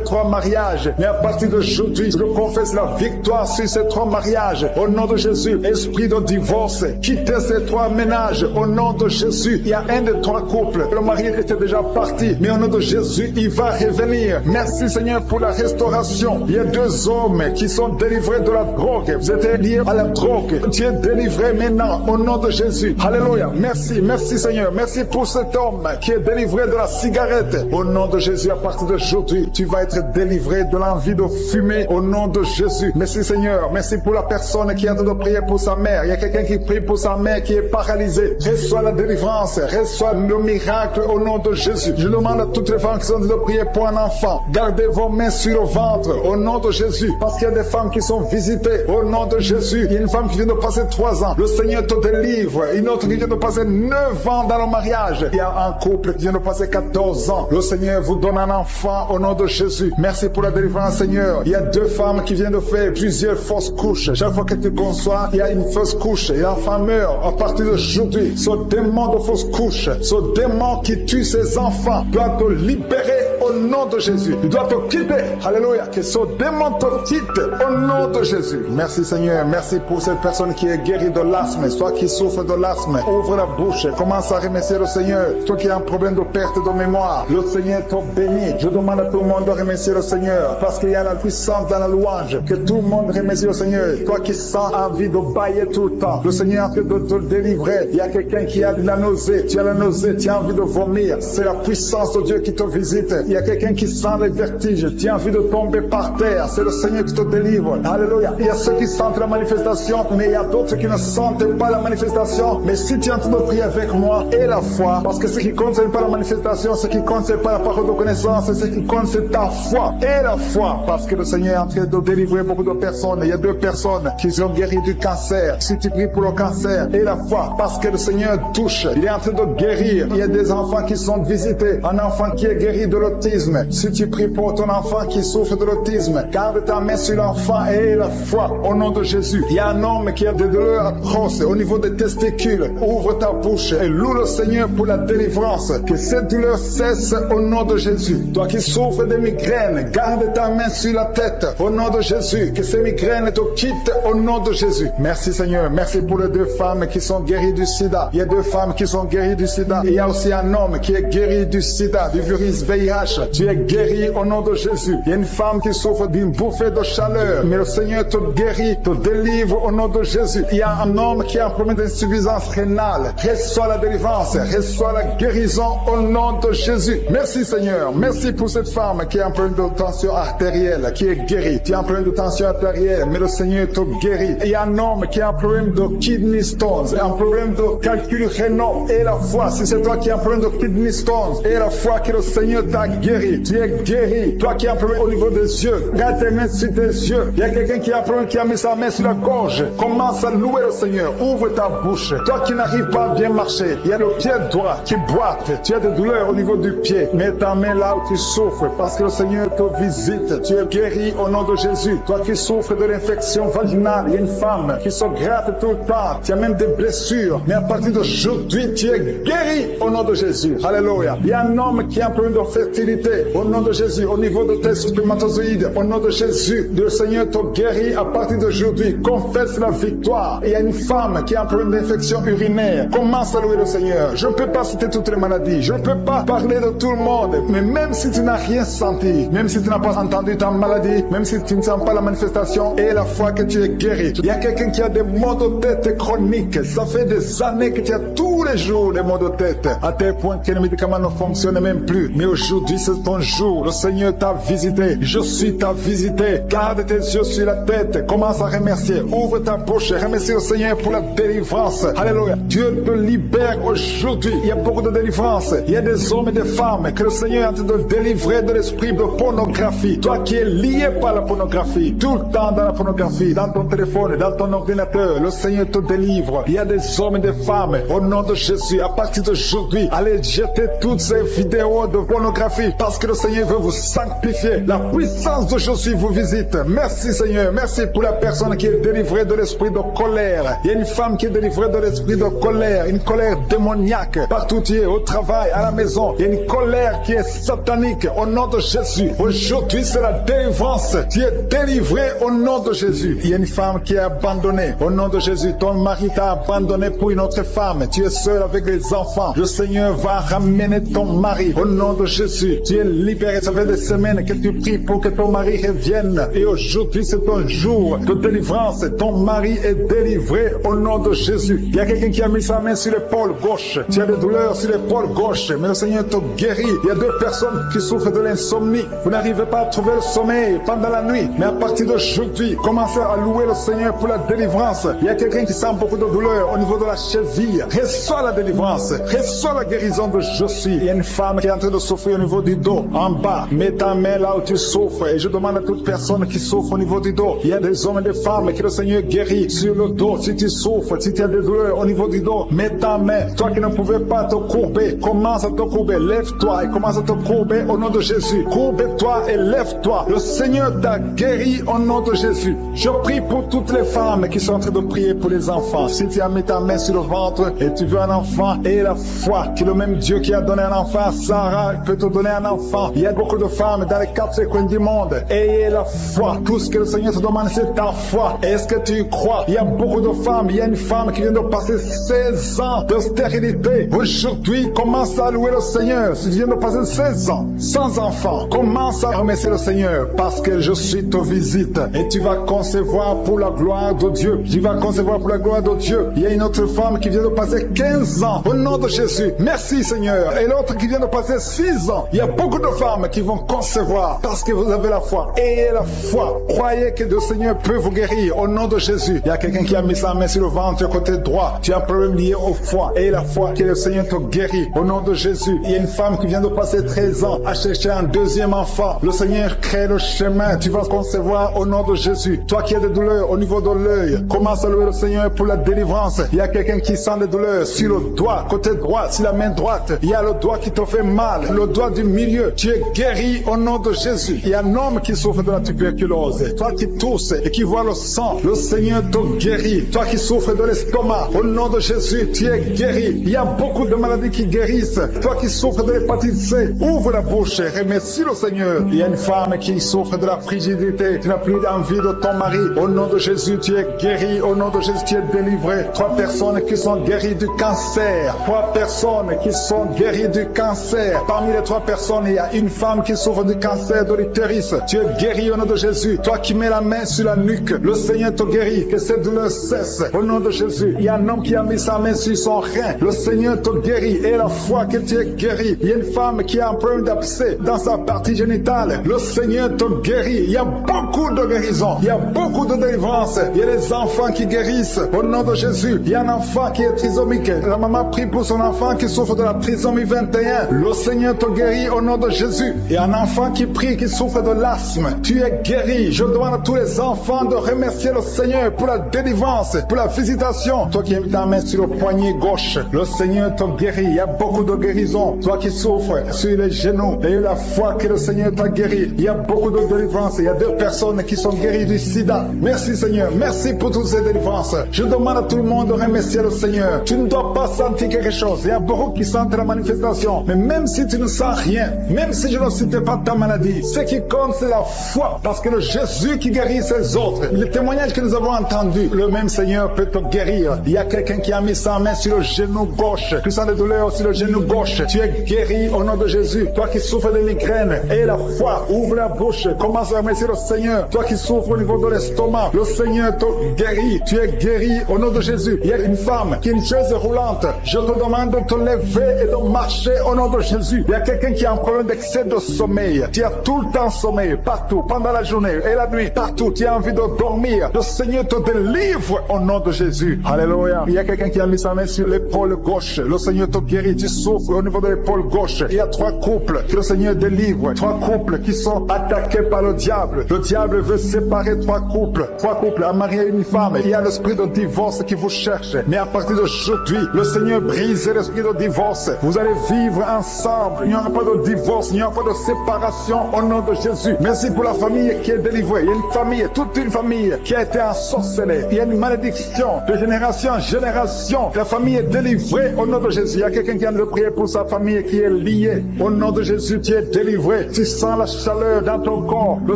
3 mariages. Mais à partir d'aujourd'hui, je confesse la victoire sur ces 3 mariages. Au nom de Jésus, esprit de divorce, quittez ces 3 fois ménage. Au nom de Jésus, il y a un des trois couples. Le mari était déjà parti, mais au nom de Jésus, il va revenir. Merci Seigneur pour la restauration. Il y a deux hommes qui sont délivrés de la drogue. Vous êtes liés à la drogue. Tu es délivré maintenant au nom de Jésus. Alléluia. Merci, merci Seigneur. Merci pour cet homme qui est délivré de la cigarette. Au nom de Jésus, à partir d'aujourd'hui, tu vas être délivré de l'envie de fumer au nom de Jésus. Merci Seigneur. Merci pour la personne qui est en train de prier pour sa mère. Il y a quelqu'un qui prie pour sa mère qui est paralysée. Reçois la délivrance. Reçois le miracle au nom de Jésus. Je demande à toutes les femmes qui sont en train de prier pour un enfant. Gardez vos mains sur le ventre au nom de Jésus. Parce qu'il y a des femmes qui sont visitées au nom de Jésus. Il y a une femme qui vient de passer 3 ans. Le Seigneur te délivre. Une autre qui vient de passer 9 ans dans le mariage. Il y a un couple qui vient de passer 14 ans. Le Seigneur vous donne un enfant au nom de Jésus. Merci pour la délivrance, Seigneur. Il y a 2 femmes qui viennent de faire plusieurs fausses couches. Chaque fois que tu conçois, il y a une fausse couche et l'enfant meurt. À partir d'aujourd'hui, ce démon de fausse couche, ce démon qui tue ses enfants doit te libérer au nom de Jésus. Il doit te quitter. Alléluia. Que ce démon te quitte au nom de Jésus. Merci Seigneur. Merci pour cette personne qui est guérie de l'asthme. Toi qui souffres de l'asthme, ouvre la bouche. Commence à remercier le Seigneur. Toi qui as un problème de perte de mémoire, le Seigneur te bénit. Je demande à tout le monde de remercier le Seigneur parce qu'il y a la puissance dans la louange. Que tout le monde remercie le Seigneur. Toi qui sens envie de bailler tout le temps, le Seigneur est en train de te délivrer. Il y a quelqu'un qui a de la nausée. Tu as la nausée, tu as envie de vomir. C'est la puissance de Dieu qui te visite. Il y a quelqu'un qui sent les vertiges. Tu as envie de tomber par terre. C'est le Seigneur qui te délivre. Alléluia. Il y a ceux qui sentent la manifestation, mais il y a d'autres qui ne sentent pas la manifestation. Mais si tu es en train de prier avec moi et la foi, parce que ce qui compte, ce n'est pas la manifestation, ce qui compte, ce n'est pas la parole de connaissance, ce qui compte, c'est ta foi et la foi. Parce que le Seigneur est en train de délivrer beaucoup de personnes. Il y a 2 personnes qui sont guéries du cancer. Si tu pries pour le cancer et la foi, parce que le Seigneur touche, il est en train de guérir. Il y a des enfants qui sont visités. Un enfant qui est guéri de l'autisme. Si tu pries pour ton enfant qui souffre de l'autisme, garde ta main sur l'enfant et la foi au nom de Jésus. Il y a un homme qui a des douleurs atroces au niveau des testicules. Ouvre ta bouche et loue le Seigneur pour la délivrance. Que cette douleur cesse au nom de Jésus. Toi qui souffres de migraines, garde ta main sur la tête au nom de Jésus. Que ces migraines te quittent au nom de Jésus. Merci Seigneur. Merci pour les 2 femmes qui sont guéries du sida. Il y a 2 femmes qui sont guéries du sida. Et il y a aussi un homme qui est guéri du sida, du virus VIH. Tu es guéri au nom de Jésus. Il y a une femme qui souffre d'une bouffée de chaleur. Mais le Seigneur te guérit, te délivre au nom de Jésus. Il y a un homme qui a un problème d'insuffisance rénale. Reçois la délivrance. Reçois la guérison au nom de Jésus. Merci Seigneur. Merci pour cette femme qui a un problème de tension artérielle, qui est guérie. Tu as un problème de tension artérielle, mais le Seigneur te guérit. Il y a un homme qui a un problème de kidney stones, un problème de calcul rénal et la foi. Si c'est toi qui as un problème de kidney stones et la foi que le Seigneur t'a guéri, tu es guéri. Toi qui as un problème au niveau des yeux, garde tes mains sur tes yeux. Il y a quelqu'un qui a un problème qui a mis sa main sur la gorge. Commence à louer le Seigneur. Ouvre ta bouche. Toi qui n'arrives pas à bien marcher, il y a le pied droit qui boite. Tu as des douleurs au niveau du pied. Mets ta main là où tu souffres parce que le Seigneur te visite. Tu es guéri au nom de Jésus. Toi qui souffres de l'infection vaginale, il y a une femme qui se gratte tout le temps. Tu as même des blessures. Mais à partir d'aujourd'hui, tu es guéri au nom de Jésus. Alléluia. Il y a un homme qui a un problème de fertilité au nom de Jésus. Au niveau de tes spermatozoïdes, au nom de Jésus, le Seigneur te guérit à partir d'aujourd'hui. Confesse la victoire. Il y a une femme qui a un problème d'infection urinaire. Commence à louer le Seigneur. Je ne peux pas citer toutes les maladies. Je ne peux pas parler de tout le monde. Mais même si tu n'as rien senti, même si tu n'as pas entendu ta maladie, même si tu ne sens pas la manifestation et la foi que tu es guéri. Il y a quelqu'un qui a des maux de tête chroniques. Ça fait des années que tu as tous les jours des maux de tête. À tel point que les médicaments ne fonctionnent même plus. Mais aujourd'hui, c'est ton jour. Le Seigneur t'a visité. Je suis ta visité. Garde tes yeux sur la tête. Commence à remercier. Ouvre ta bouche. Remercie le Seigneur pour la délivrance. Alléluia. Dieu te libère aujourd'hui. Il y a beaucoup de délivrance. Il y a des hommes et des femmes que le Seigneur est en train de délivrer de l'esprit de pornographie. Toi qui es lié par la pornographie, tout le temps dans la pornographie, dans ton téléphone, dans ton ordinateur, le Seigneur te délivre. Il y a des hommes et des femmes, au nom de Jésus, à partir d'aujourd'hui, allez jeter toutes ces vidéos de pornographie aujourd'hui parce que le Seigneur veut vous sanctifier. La puissance de Jésus vous visite. Merci Seigneur. Merci pour la personne qui est délivrée de l'esprit de colère. Il y a une femme qui est délivrée de l'esprit de colère, une colère démoniaque. Partout tu es, au travail, à la maison, il y a une colère qui est satanique. Au nom de Jésus, aujourd'hui c'est la délivrance. Tu es délivré au nom de Jésus. Il y a une femme qui est abandonnée. Au nom de Jésus, ton mari t'a abandonné pour une autre femme. Tu es seul avec les enfants. Le Seigneur va ramener ton mari. Au nom de Jésus, tu es libéré. Ça fait des semaines que tu pries pour que ton mari revienne. Et aujourd'hui, c'est ton jour de délivrance. Ton mari est délivré au nom de Jésus. Il y a quelqu'un qui a mis sa main sur l'épaule gauche. Tu as des douleurs sur l'épaule gauche, mais le Seigneur te guérit. Il y a deux personnes qui souffrent de l'insomnie. Vous n'arrivez pas à trouver le sommeil pendant la nuit. Mais à partir d'aujourd'hui, commencez à louer le Seigneur pour la délivrance. Il y a quelqu'un qui sent beaucoup de douleur au niveau de la cheville. Reçois la délivrance. Reçois la guérison de Jésus. Il y a une femme qui est en train de souffrir au niveau du dos, en bas. Mets ta main là où tu souffres. Et je demande à toute personne qui souffre au niveau du dos. Il y a des hommes et des femmes que le Seigneur guérit sur le dos. Si tu souffres, si tu as des douleurs au niveau du dos, mets ta main. Toi qui ne pouvais pas te courber, commence à te courber. Lève-toi et commence à te courber au nom de Jésus. Courbe-toi et lève-toi. Le Seigneur t'a guéri au nom de Jésus. Je prie pour toutes les femmes qui sont en train de prier pour les enfants. Si tu as mis ta main sur le ventre et tu veux un enfant, et la foi que le même Dieu qui a donné un enfant à Sarah peut te donner un enfant. Il y a beaucoup de femmes dans les quatre coins du monde. Ayez la foi. Tout ce que le Seigneur te demande, c'est ta foi. Est-ce que tu y crois? Il y a beaucoup de femmes. Il y a une femme qui vient de passer 16 ans de stérilité. Aujourd'hui, commence à louer le Seigneur. Si tu viens de passer 16 ans sans enfant, commence à remercier le Seigneur parce que je suis te visite et tu vas concevoir pour la gloire de Dieu. Tu vas concevoir pour la gloire de Dieu. Il y a une autre femme qui vient de passer 15 ans au nom de Jésus. Merci Seigneur. Et l'autre qui vient de passer 6 ans. Il y a beaucoup de femmes qui vont concevoir parce que vous avez la foi. Ayez la foi. Croyez que le Seigneur peut vous guérir au nom de Jésus. Il y a quelqu'un qui a mis sa main sur le ventre côté droit. Tu as un problème lié au foie. Ayez la foi que le Seigneur te guérit au nom de Jésus. Il y a une femme qui vient de passer 13 ans à chercher un deuxième enfant. Le Seigneur crée le chemin. Tu vas concevoir au nom de Jésus. Toi qui as des douleurs au niveau de l'œil, commence à louer le Seigneur pour la délivrance. Il y a quelqu'un qui sent des douleurs sur le doigt, côté droit, sur la main droite. Il y a le doigt qui te fait mal, le doigt du milieu. Tu es guéri au nom de Jésus. Il y a un homme qui souffre de la tuberculose. Toi qui tousses et qui vois le sang, le Seigneur te guérit. Toi qui souffres de l'estomac, au nom de Jésus, tu es guéri. Il y a beaucoup de maladies qui guérissent. Toi qui souffres de l'hépatite C, ouvre la bouche et remercie le Seigneur. Il y a une femme qui souffre de la frigidité. Tu n'as plus envie de ton mari. Au nom de Jésus, tu es guéri. Au nom de Jésus, tu es délivré. 3 personnes qui sont guéries du cancer. 3 personnes qui sont guéries du cancer. Parmi les 3 personnes, il y a une femme qui souffre du cancer de l'utérus. Tu es guéri au nom de Jésus. Toi qui mets la main sur la nuque, le Seigneur te guérit. Que cette douleur cesse. Au nom de Jésus. Il y a un homme qui a mis sa main sur son rein. Le Seigneur te guérit. Et la foi que tu es guéri. Il y a une femme qui a un problème d'abcès dans sa partie génitale. Le Seigneur te guérit. Il y a beaucoup de guérison. Il y a beaucoup de délivrance. Il y a des enfants qui guérissent. Au nom de Jésus. Il y a un enfant qui est trisomique. La maman prie pour son enfant qui souffre de la trisomie 21. Le Seigneur te guérit au nom de Jésus. Il y a un enfant qui prie, qui souffre de l'asthme. Tu es guéri. Je demande à tous les enfants de remercier le Seigneur pour la délivrance, pour la visitation. Toi qui as mis ta main sur le poignet gauche, le Seigneur te guérit. Il y a beaucoup de guérison. Toi qui souffres sur les genoux, et la foi que le Seigneur t'a guéri. Il y a beaucoup de délivrance. Il y a 2 personnes qui sont guéries du sida. Merci Seigneur. Merci pour toutes ces délivrances. Je demande à tout le monde de remercier le Seigneur. Tu ne dois pas sentir quelque chose. Il y a beaucoup qui sentent la manifestation. Mais même si tu ne sens rien, même si je ne citais pas ta maladie, ce qui compte c'est la foi. Parce que le Jésus qui guérit ses autres, le témoignage que nous avons entendu, le même Seigneur peut te guérir. Il y a quelqu'un qui a mis sa main sur le genou gauche. Tu sens des douleurs sur le genou gauche. Tu es guéri au nom de Jésus. Toi qui souffres de migraine, et la foi, ouvre la bouche, commence à remercier le Seigneur. Toi qui souffres au niveau de l'estomac, le Seigneur te guérit. Tu es guéri au nom de Jésus. Il y a une femme qui est une chaise roulante. Je te demande de te lever et de marcher au nom de Jésus. Il y a quelqu'un qui a un problème d'excès de sommeil. Tu as tout le temps sommeil, partout, pendant la journée et la nuit, partout. Tu as envie de dormir. Le Seigneur te délivre au nom de Jésus. Alléluia. Il y a quelqu'un qui a mis sa main sur l'épaule gauche. Le Seigneur te guérit. Tu souffres au niveau de l'épaule gauche. Il y a 3 couples que le Seigneur délivre. 3 couples qui sont attaqués par le diable. Le diable veut séparer 3 couples. 3 couples, un mari et une femme. Il y a l'esprit de divorce qui vous cherche. Mais à partir d'aujourd'hui, le Seigneur brise l'esprit de divorce. Vous allez vivre ensemble. Il n'y aura pas de de divorce, il n'y a pas de séparation au nom de Jésus. Merci pour la famille qui est délivrée. Il y a une famille, toute une famille qui a été ensorcelée. Il y a une malédiction de génération en génération. La famille est délivrée au nom de Jésus. Il y a quelqu'un qui vient de prier pour sa famille qui est liée. Au nom de Jésus, tu es délivré. Tu sens la chaleur dans ton corps. Le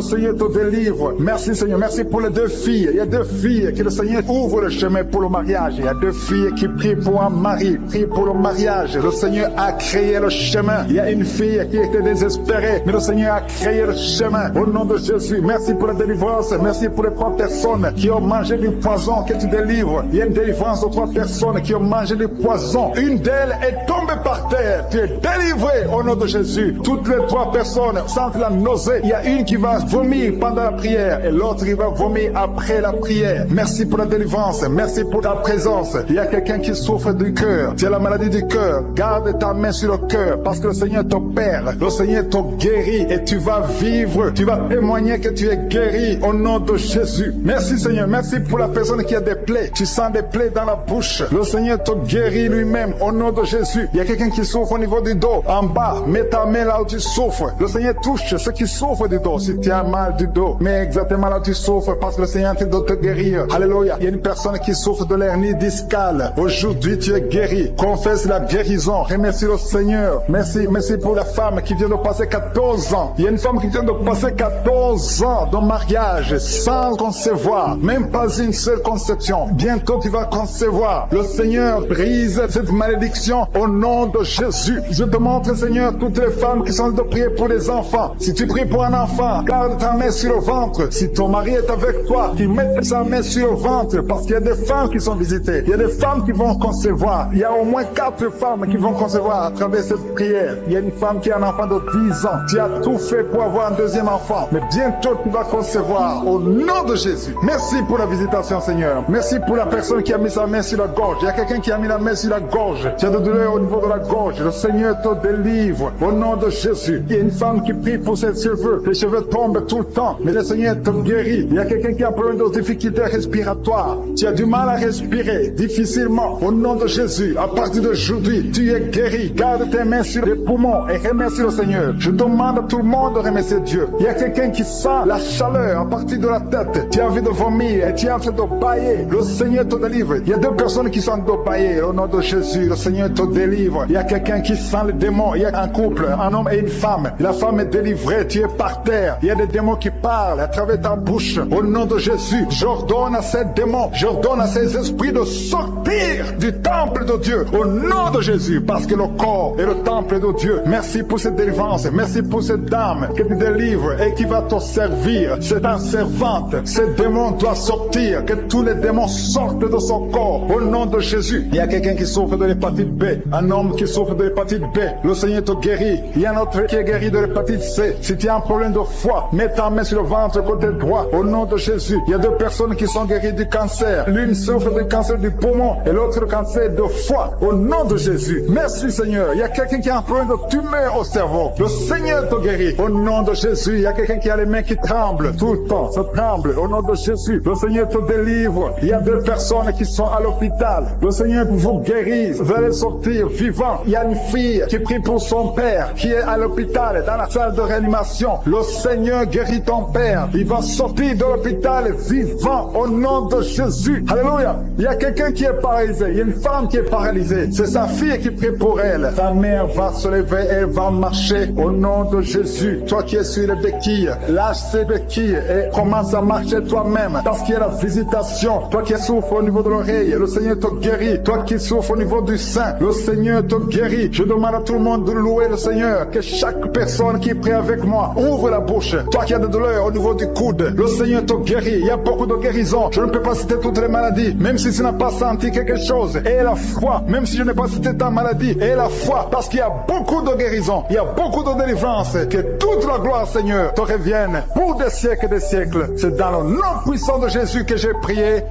Seigneur te délivre. Merci Seigneur. Merci pour les 2 filles. Il y a 2 filles que le Seigneur ouvre le chemin pour le mariage. Il y a 2 filles qui prient pour un mari, prient pour le mariage. Le Seigneur a créé le chemin. Il y a une fille qui était désespérée, mais le Seigneur a créé le chemin. Au nom de Jésus, merci pour la délivrance. Merci pour les 3 personnes qui ont mangé du poison que tu délivres. Il y a une délivrance de 3 personnes qui ont mangé du poison. Une d'elles est tombée par terre. Tu es délivré au nom de Jésus. Toutes les 3 personnes sentent la nausée. Il y a une qui va vomir pendant la prière et l'autre qui va vomir après la prière. Merci pour la délivrance. Merci pour ta présence. Il y a quelqu'un qui souffre du cœur. Tu as la maladie du cœur. Garde ta main sur le cœur parce que le Seigneur t'opère. Le Seigneur te guérit et tu vas vivre. Tu vas témoigner que tu es guéri au nom de Jésus. Merci Seigneur. Merci pour la personne qui a des plaies. Tu sens des plaies dans la bouche. Le Seigneur te guérit lui-même au nom de Jésus. Il y a quelqu'un qui souffre au niveau du dos. En bas, mets ta main là où tu souffres. Le Seigneur touche ceux qui souffrent du dos. Si tu as mal du dos, mets exactement là où tu souffres parce que le Seigneur est en train de te guérir. Alléluia. Il y a une personne qui souffre de l'hernie discale. Aujourd'hui, tu es guéri. Confesse la guérison. Remercie le Seigneur. Merci pour la femme qui vient de passer 14 ans. Il y a une femme qui vient de passer 14 ans de mariage sans concevoir. Même pas une seule conception. Bientôt, tu vas concevoir. Le Seigneur brise cette malédiction au nom de Jésus. Je te montre, Seigneur, toutes les femmes qui sont de prier pour les enfants. Si tu pries pour un enfant, garde ta main sur le ventre. Si ton mari est avec toi, qu'il mette sa main sur le ventre parce qu'il y a des femmes qui sont visitées. Il y a des femmes qui vont concevoir. Il y a au moins 4 femmes qui vont concevoir à travers cette prière. Il y a une femme qui a un enfant de 10 ans. Tu as tout fait pour avoir un deuxième enfant. Mais bientôt, tu vas concevoir au nom de Jésus. Merci pour la visitation, Seigneur. Merci pour la personne qui a mis sa main sur la gorge. Il y a quelqu'un qui a mis la main sur la gorge. Tu as de douleur au niveau de la gorge. Le Seigneur te délivre au nom de Jésus. Il y a une femme qui prie pour ses cheveux. Les cheveux tombent tout le temps, mais le Seigneur te guérit. Il y a quelqu'un qui a un problème de difficultés respiratoires. Tu as du mal à respirer difficilement. Au nom de Jésus, à partir d'aujourd'hui, tu es guéri. Garde tes mains sur les poumons et remercie le Seigneur. Je demande à tout le monde de remercier Dieu. Il y a quelqu'un qui sent la chaleur à partir de la tête. Tu as envie de vomir et tu es en train de bailler. Le Seigneur te délivre. Il y a 2 personnes qui sont de bailler. Au nom de Jésus, le Seigneur te délivre. Il y a quelqu'un qui sent les démons. Il y a un couple, un homme et une femme. La femme est délivrée. Tu es par terre. Il y a des démons qui parlent à travers ta bouche. Au nom de Jésus, j'ordonne à ces démons, j'ordonne à ces esprits de sortir du temple de Dieu. Au nom de Jésus, parce que le corps est le temple de Dieu. Merci pour cette délivrance. Merci pour cette dame que tu délivres et qui va te servir. C'est ta servante. Ces démons doivent sortir. Que tous les démons sortent de son corps. Au nom de Jésus. Il y a quelqu'un qui souffre de l'hépatite B. Un homme qui souffre de l'hépatite B. Le Seigneur te guérit. Il y a un autre qui est guéri de l'hépatite C. Si tu as un problème de foie, mets ta main sur le ventre côté droit. Au nom de Jésus. Il y a 2 personnes qui sont guéries du cancer. L'une souffre du cancer du poumon et l'autre le cancer de foie. Au nom de Jésus. Merci Seigneur. Il y a quelqu'un qui a un problème de tumeur au cerveau. Le Seigneur te guérit. Au nom de Jésus. Il y a quelqu'un qui a les mains qui tremblent tout le temps. Ça tremble. Au nom de Jésus. Le Seigneur te délivre. Il y a 2 personnes qui sont à l'hôpital. Le Seigneur vous guérit. Vous allez sortir vivant. Il y a une fille qui prie pour son père qui est à l'hôpital dans la salle de réanimation. Le Seigneur guérit ton père. Il va sortir de l'hôpital vivant au nom de Jésus. Alléluia. Il y a quelqu'un qui est paralysé. Il y a une femme qui est paralysée. C'est sa fille qui prie pour elle. Ta mère va se lever. Elle va marcher au nom de Jésus. Toi qui es sur les béquilles, lâche ces béquilles et commence à marcher toi-même. Parce qu'il y a la visitation. Toi qui souffres au niveau de l'oreille, le Seigneur te guérit. Toi qui souffres au niveau du sein, le Seigneur te guérit. Je demande à tout le monde de louer le Seigneur. Que chaque personne qui prie avec moi ouvre la bouche. Toi qui as des douleurs au niveau du coude, le Seigneur te guérit. Il y a beaucoup de guérisons. Je ne peux pas citer toutes les maladies, même si tu n'as pas senti quelque chose. Et la foi, même si je n'ai pas cité ta maladie, et la foi, parce qu'il y a beaucoup de guérisons, il y a beaucoup de délivrance. Que toute la gloire, Seigneur, te revienne pour des siècles et des siècles. C'est dans le nom puissant de Jésus que j'ai prié.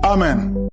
Amen.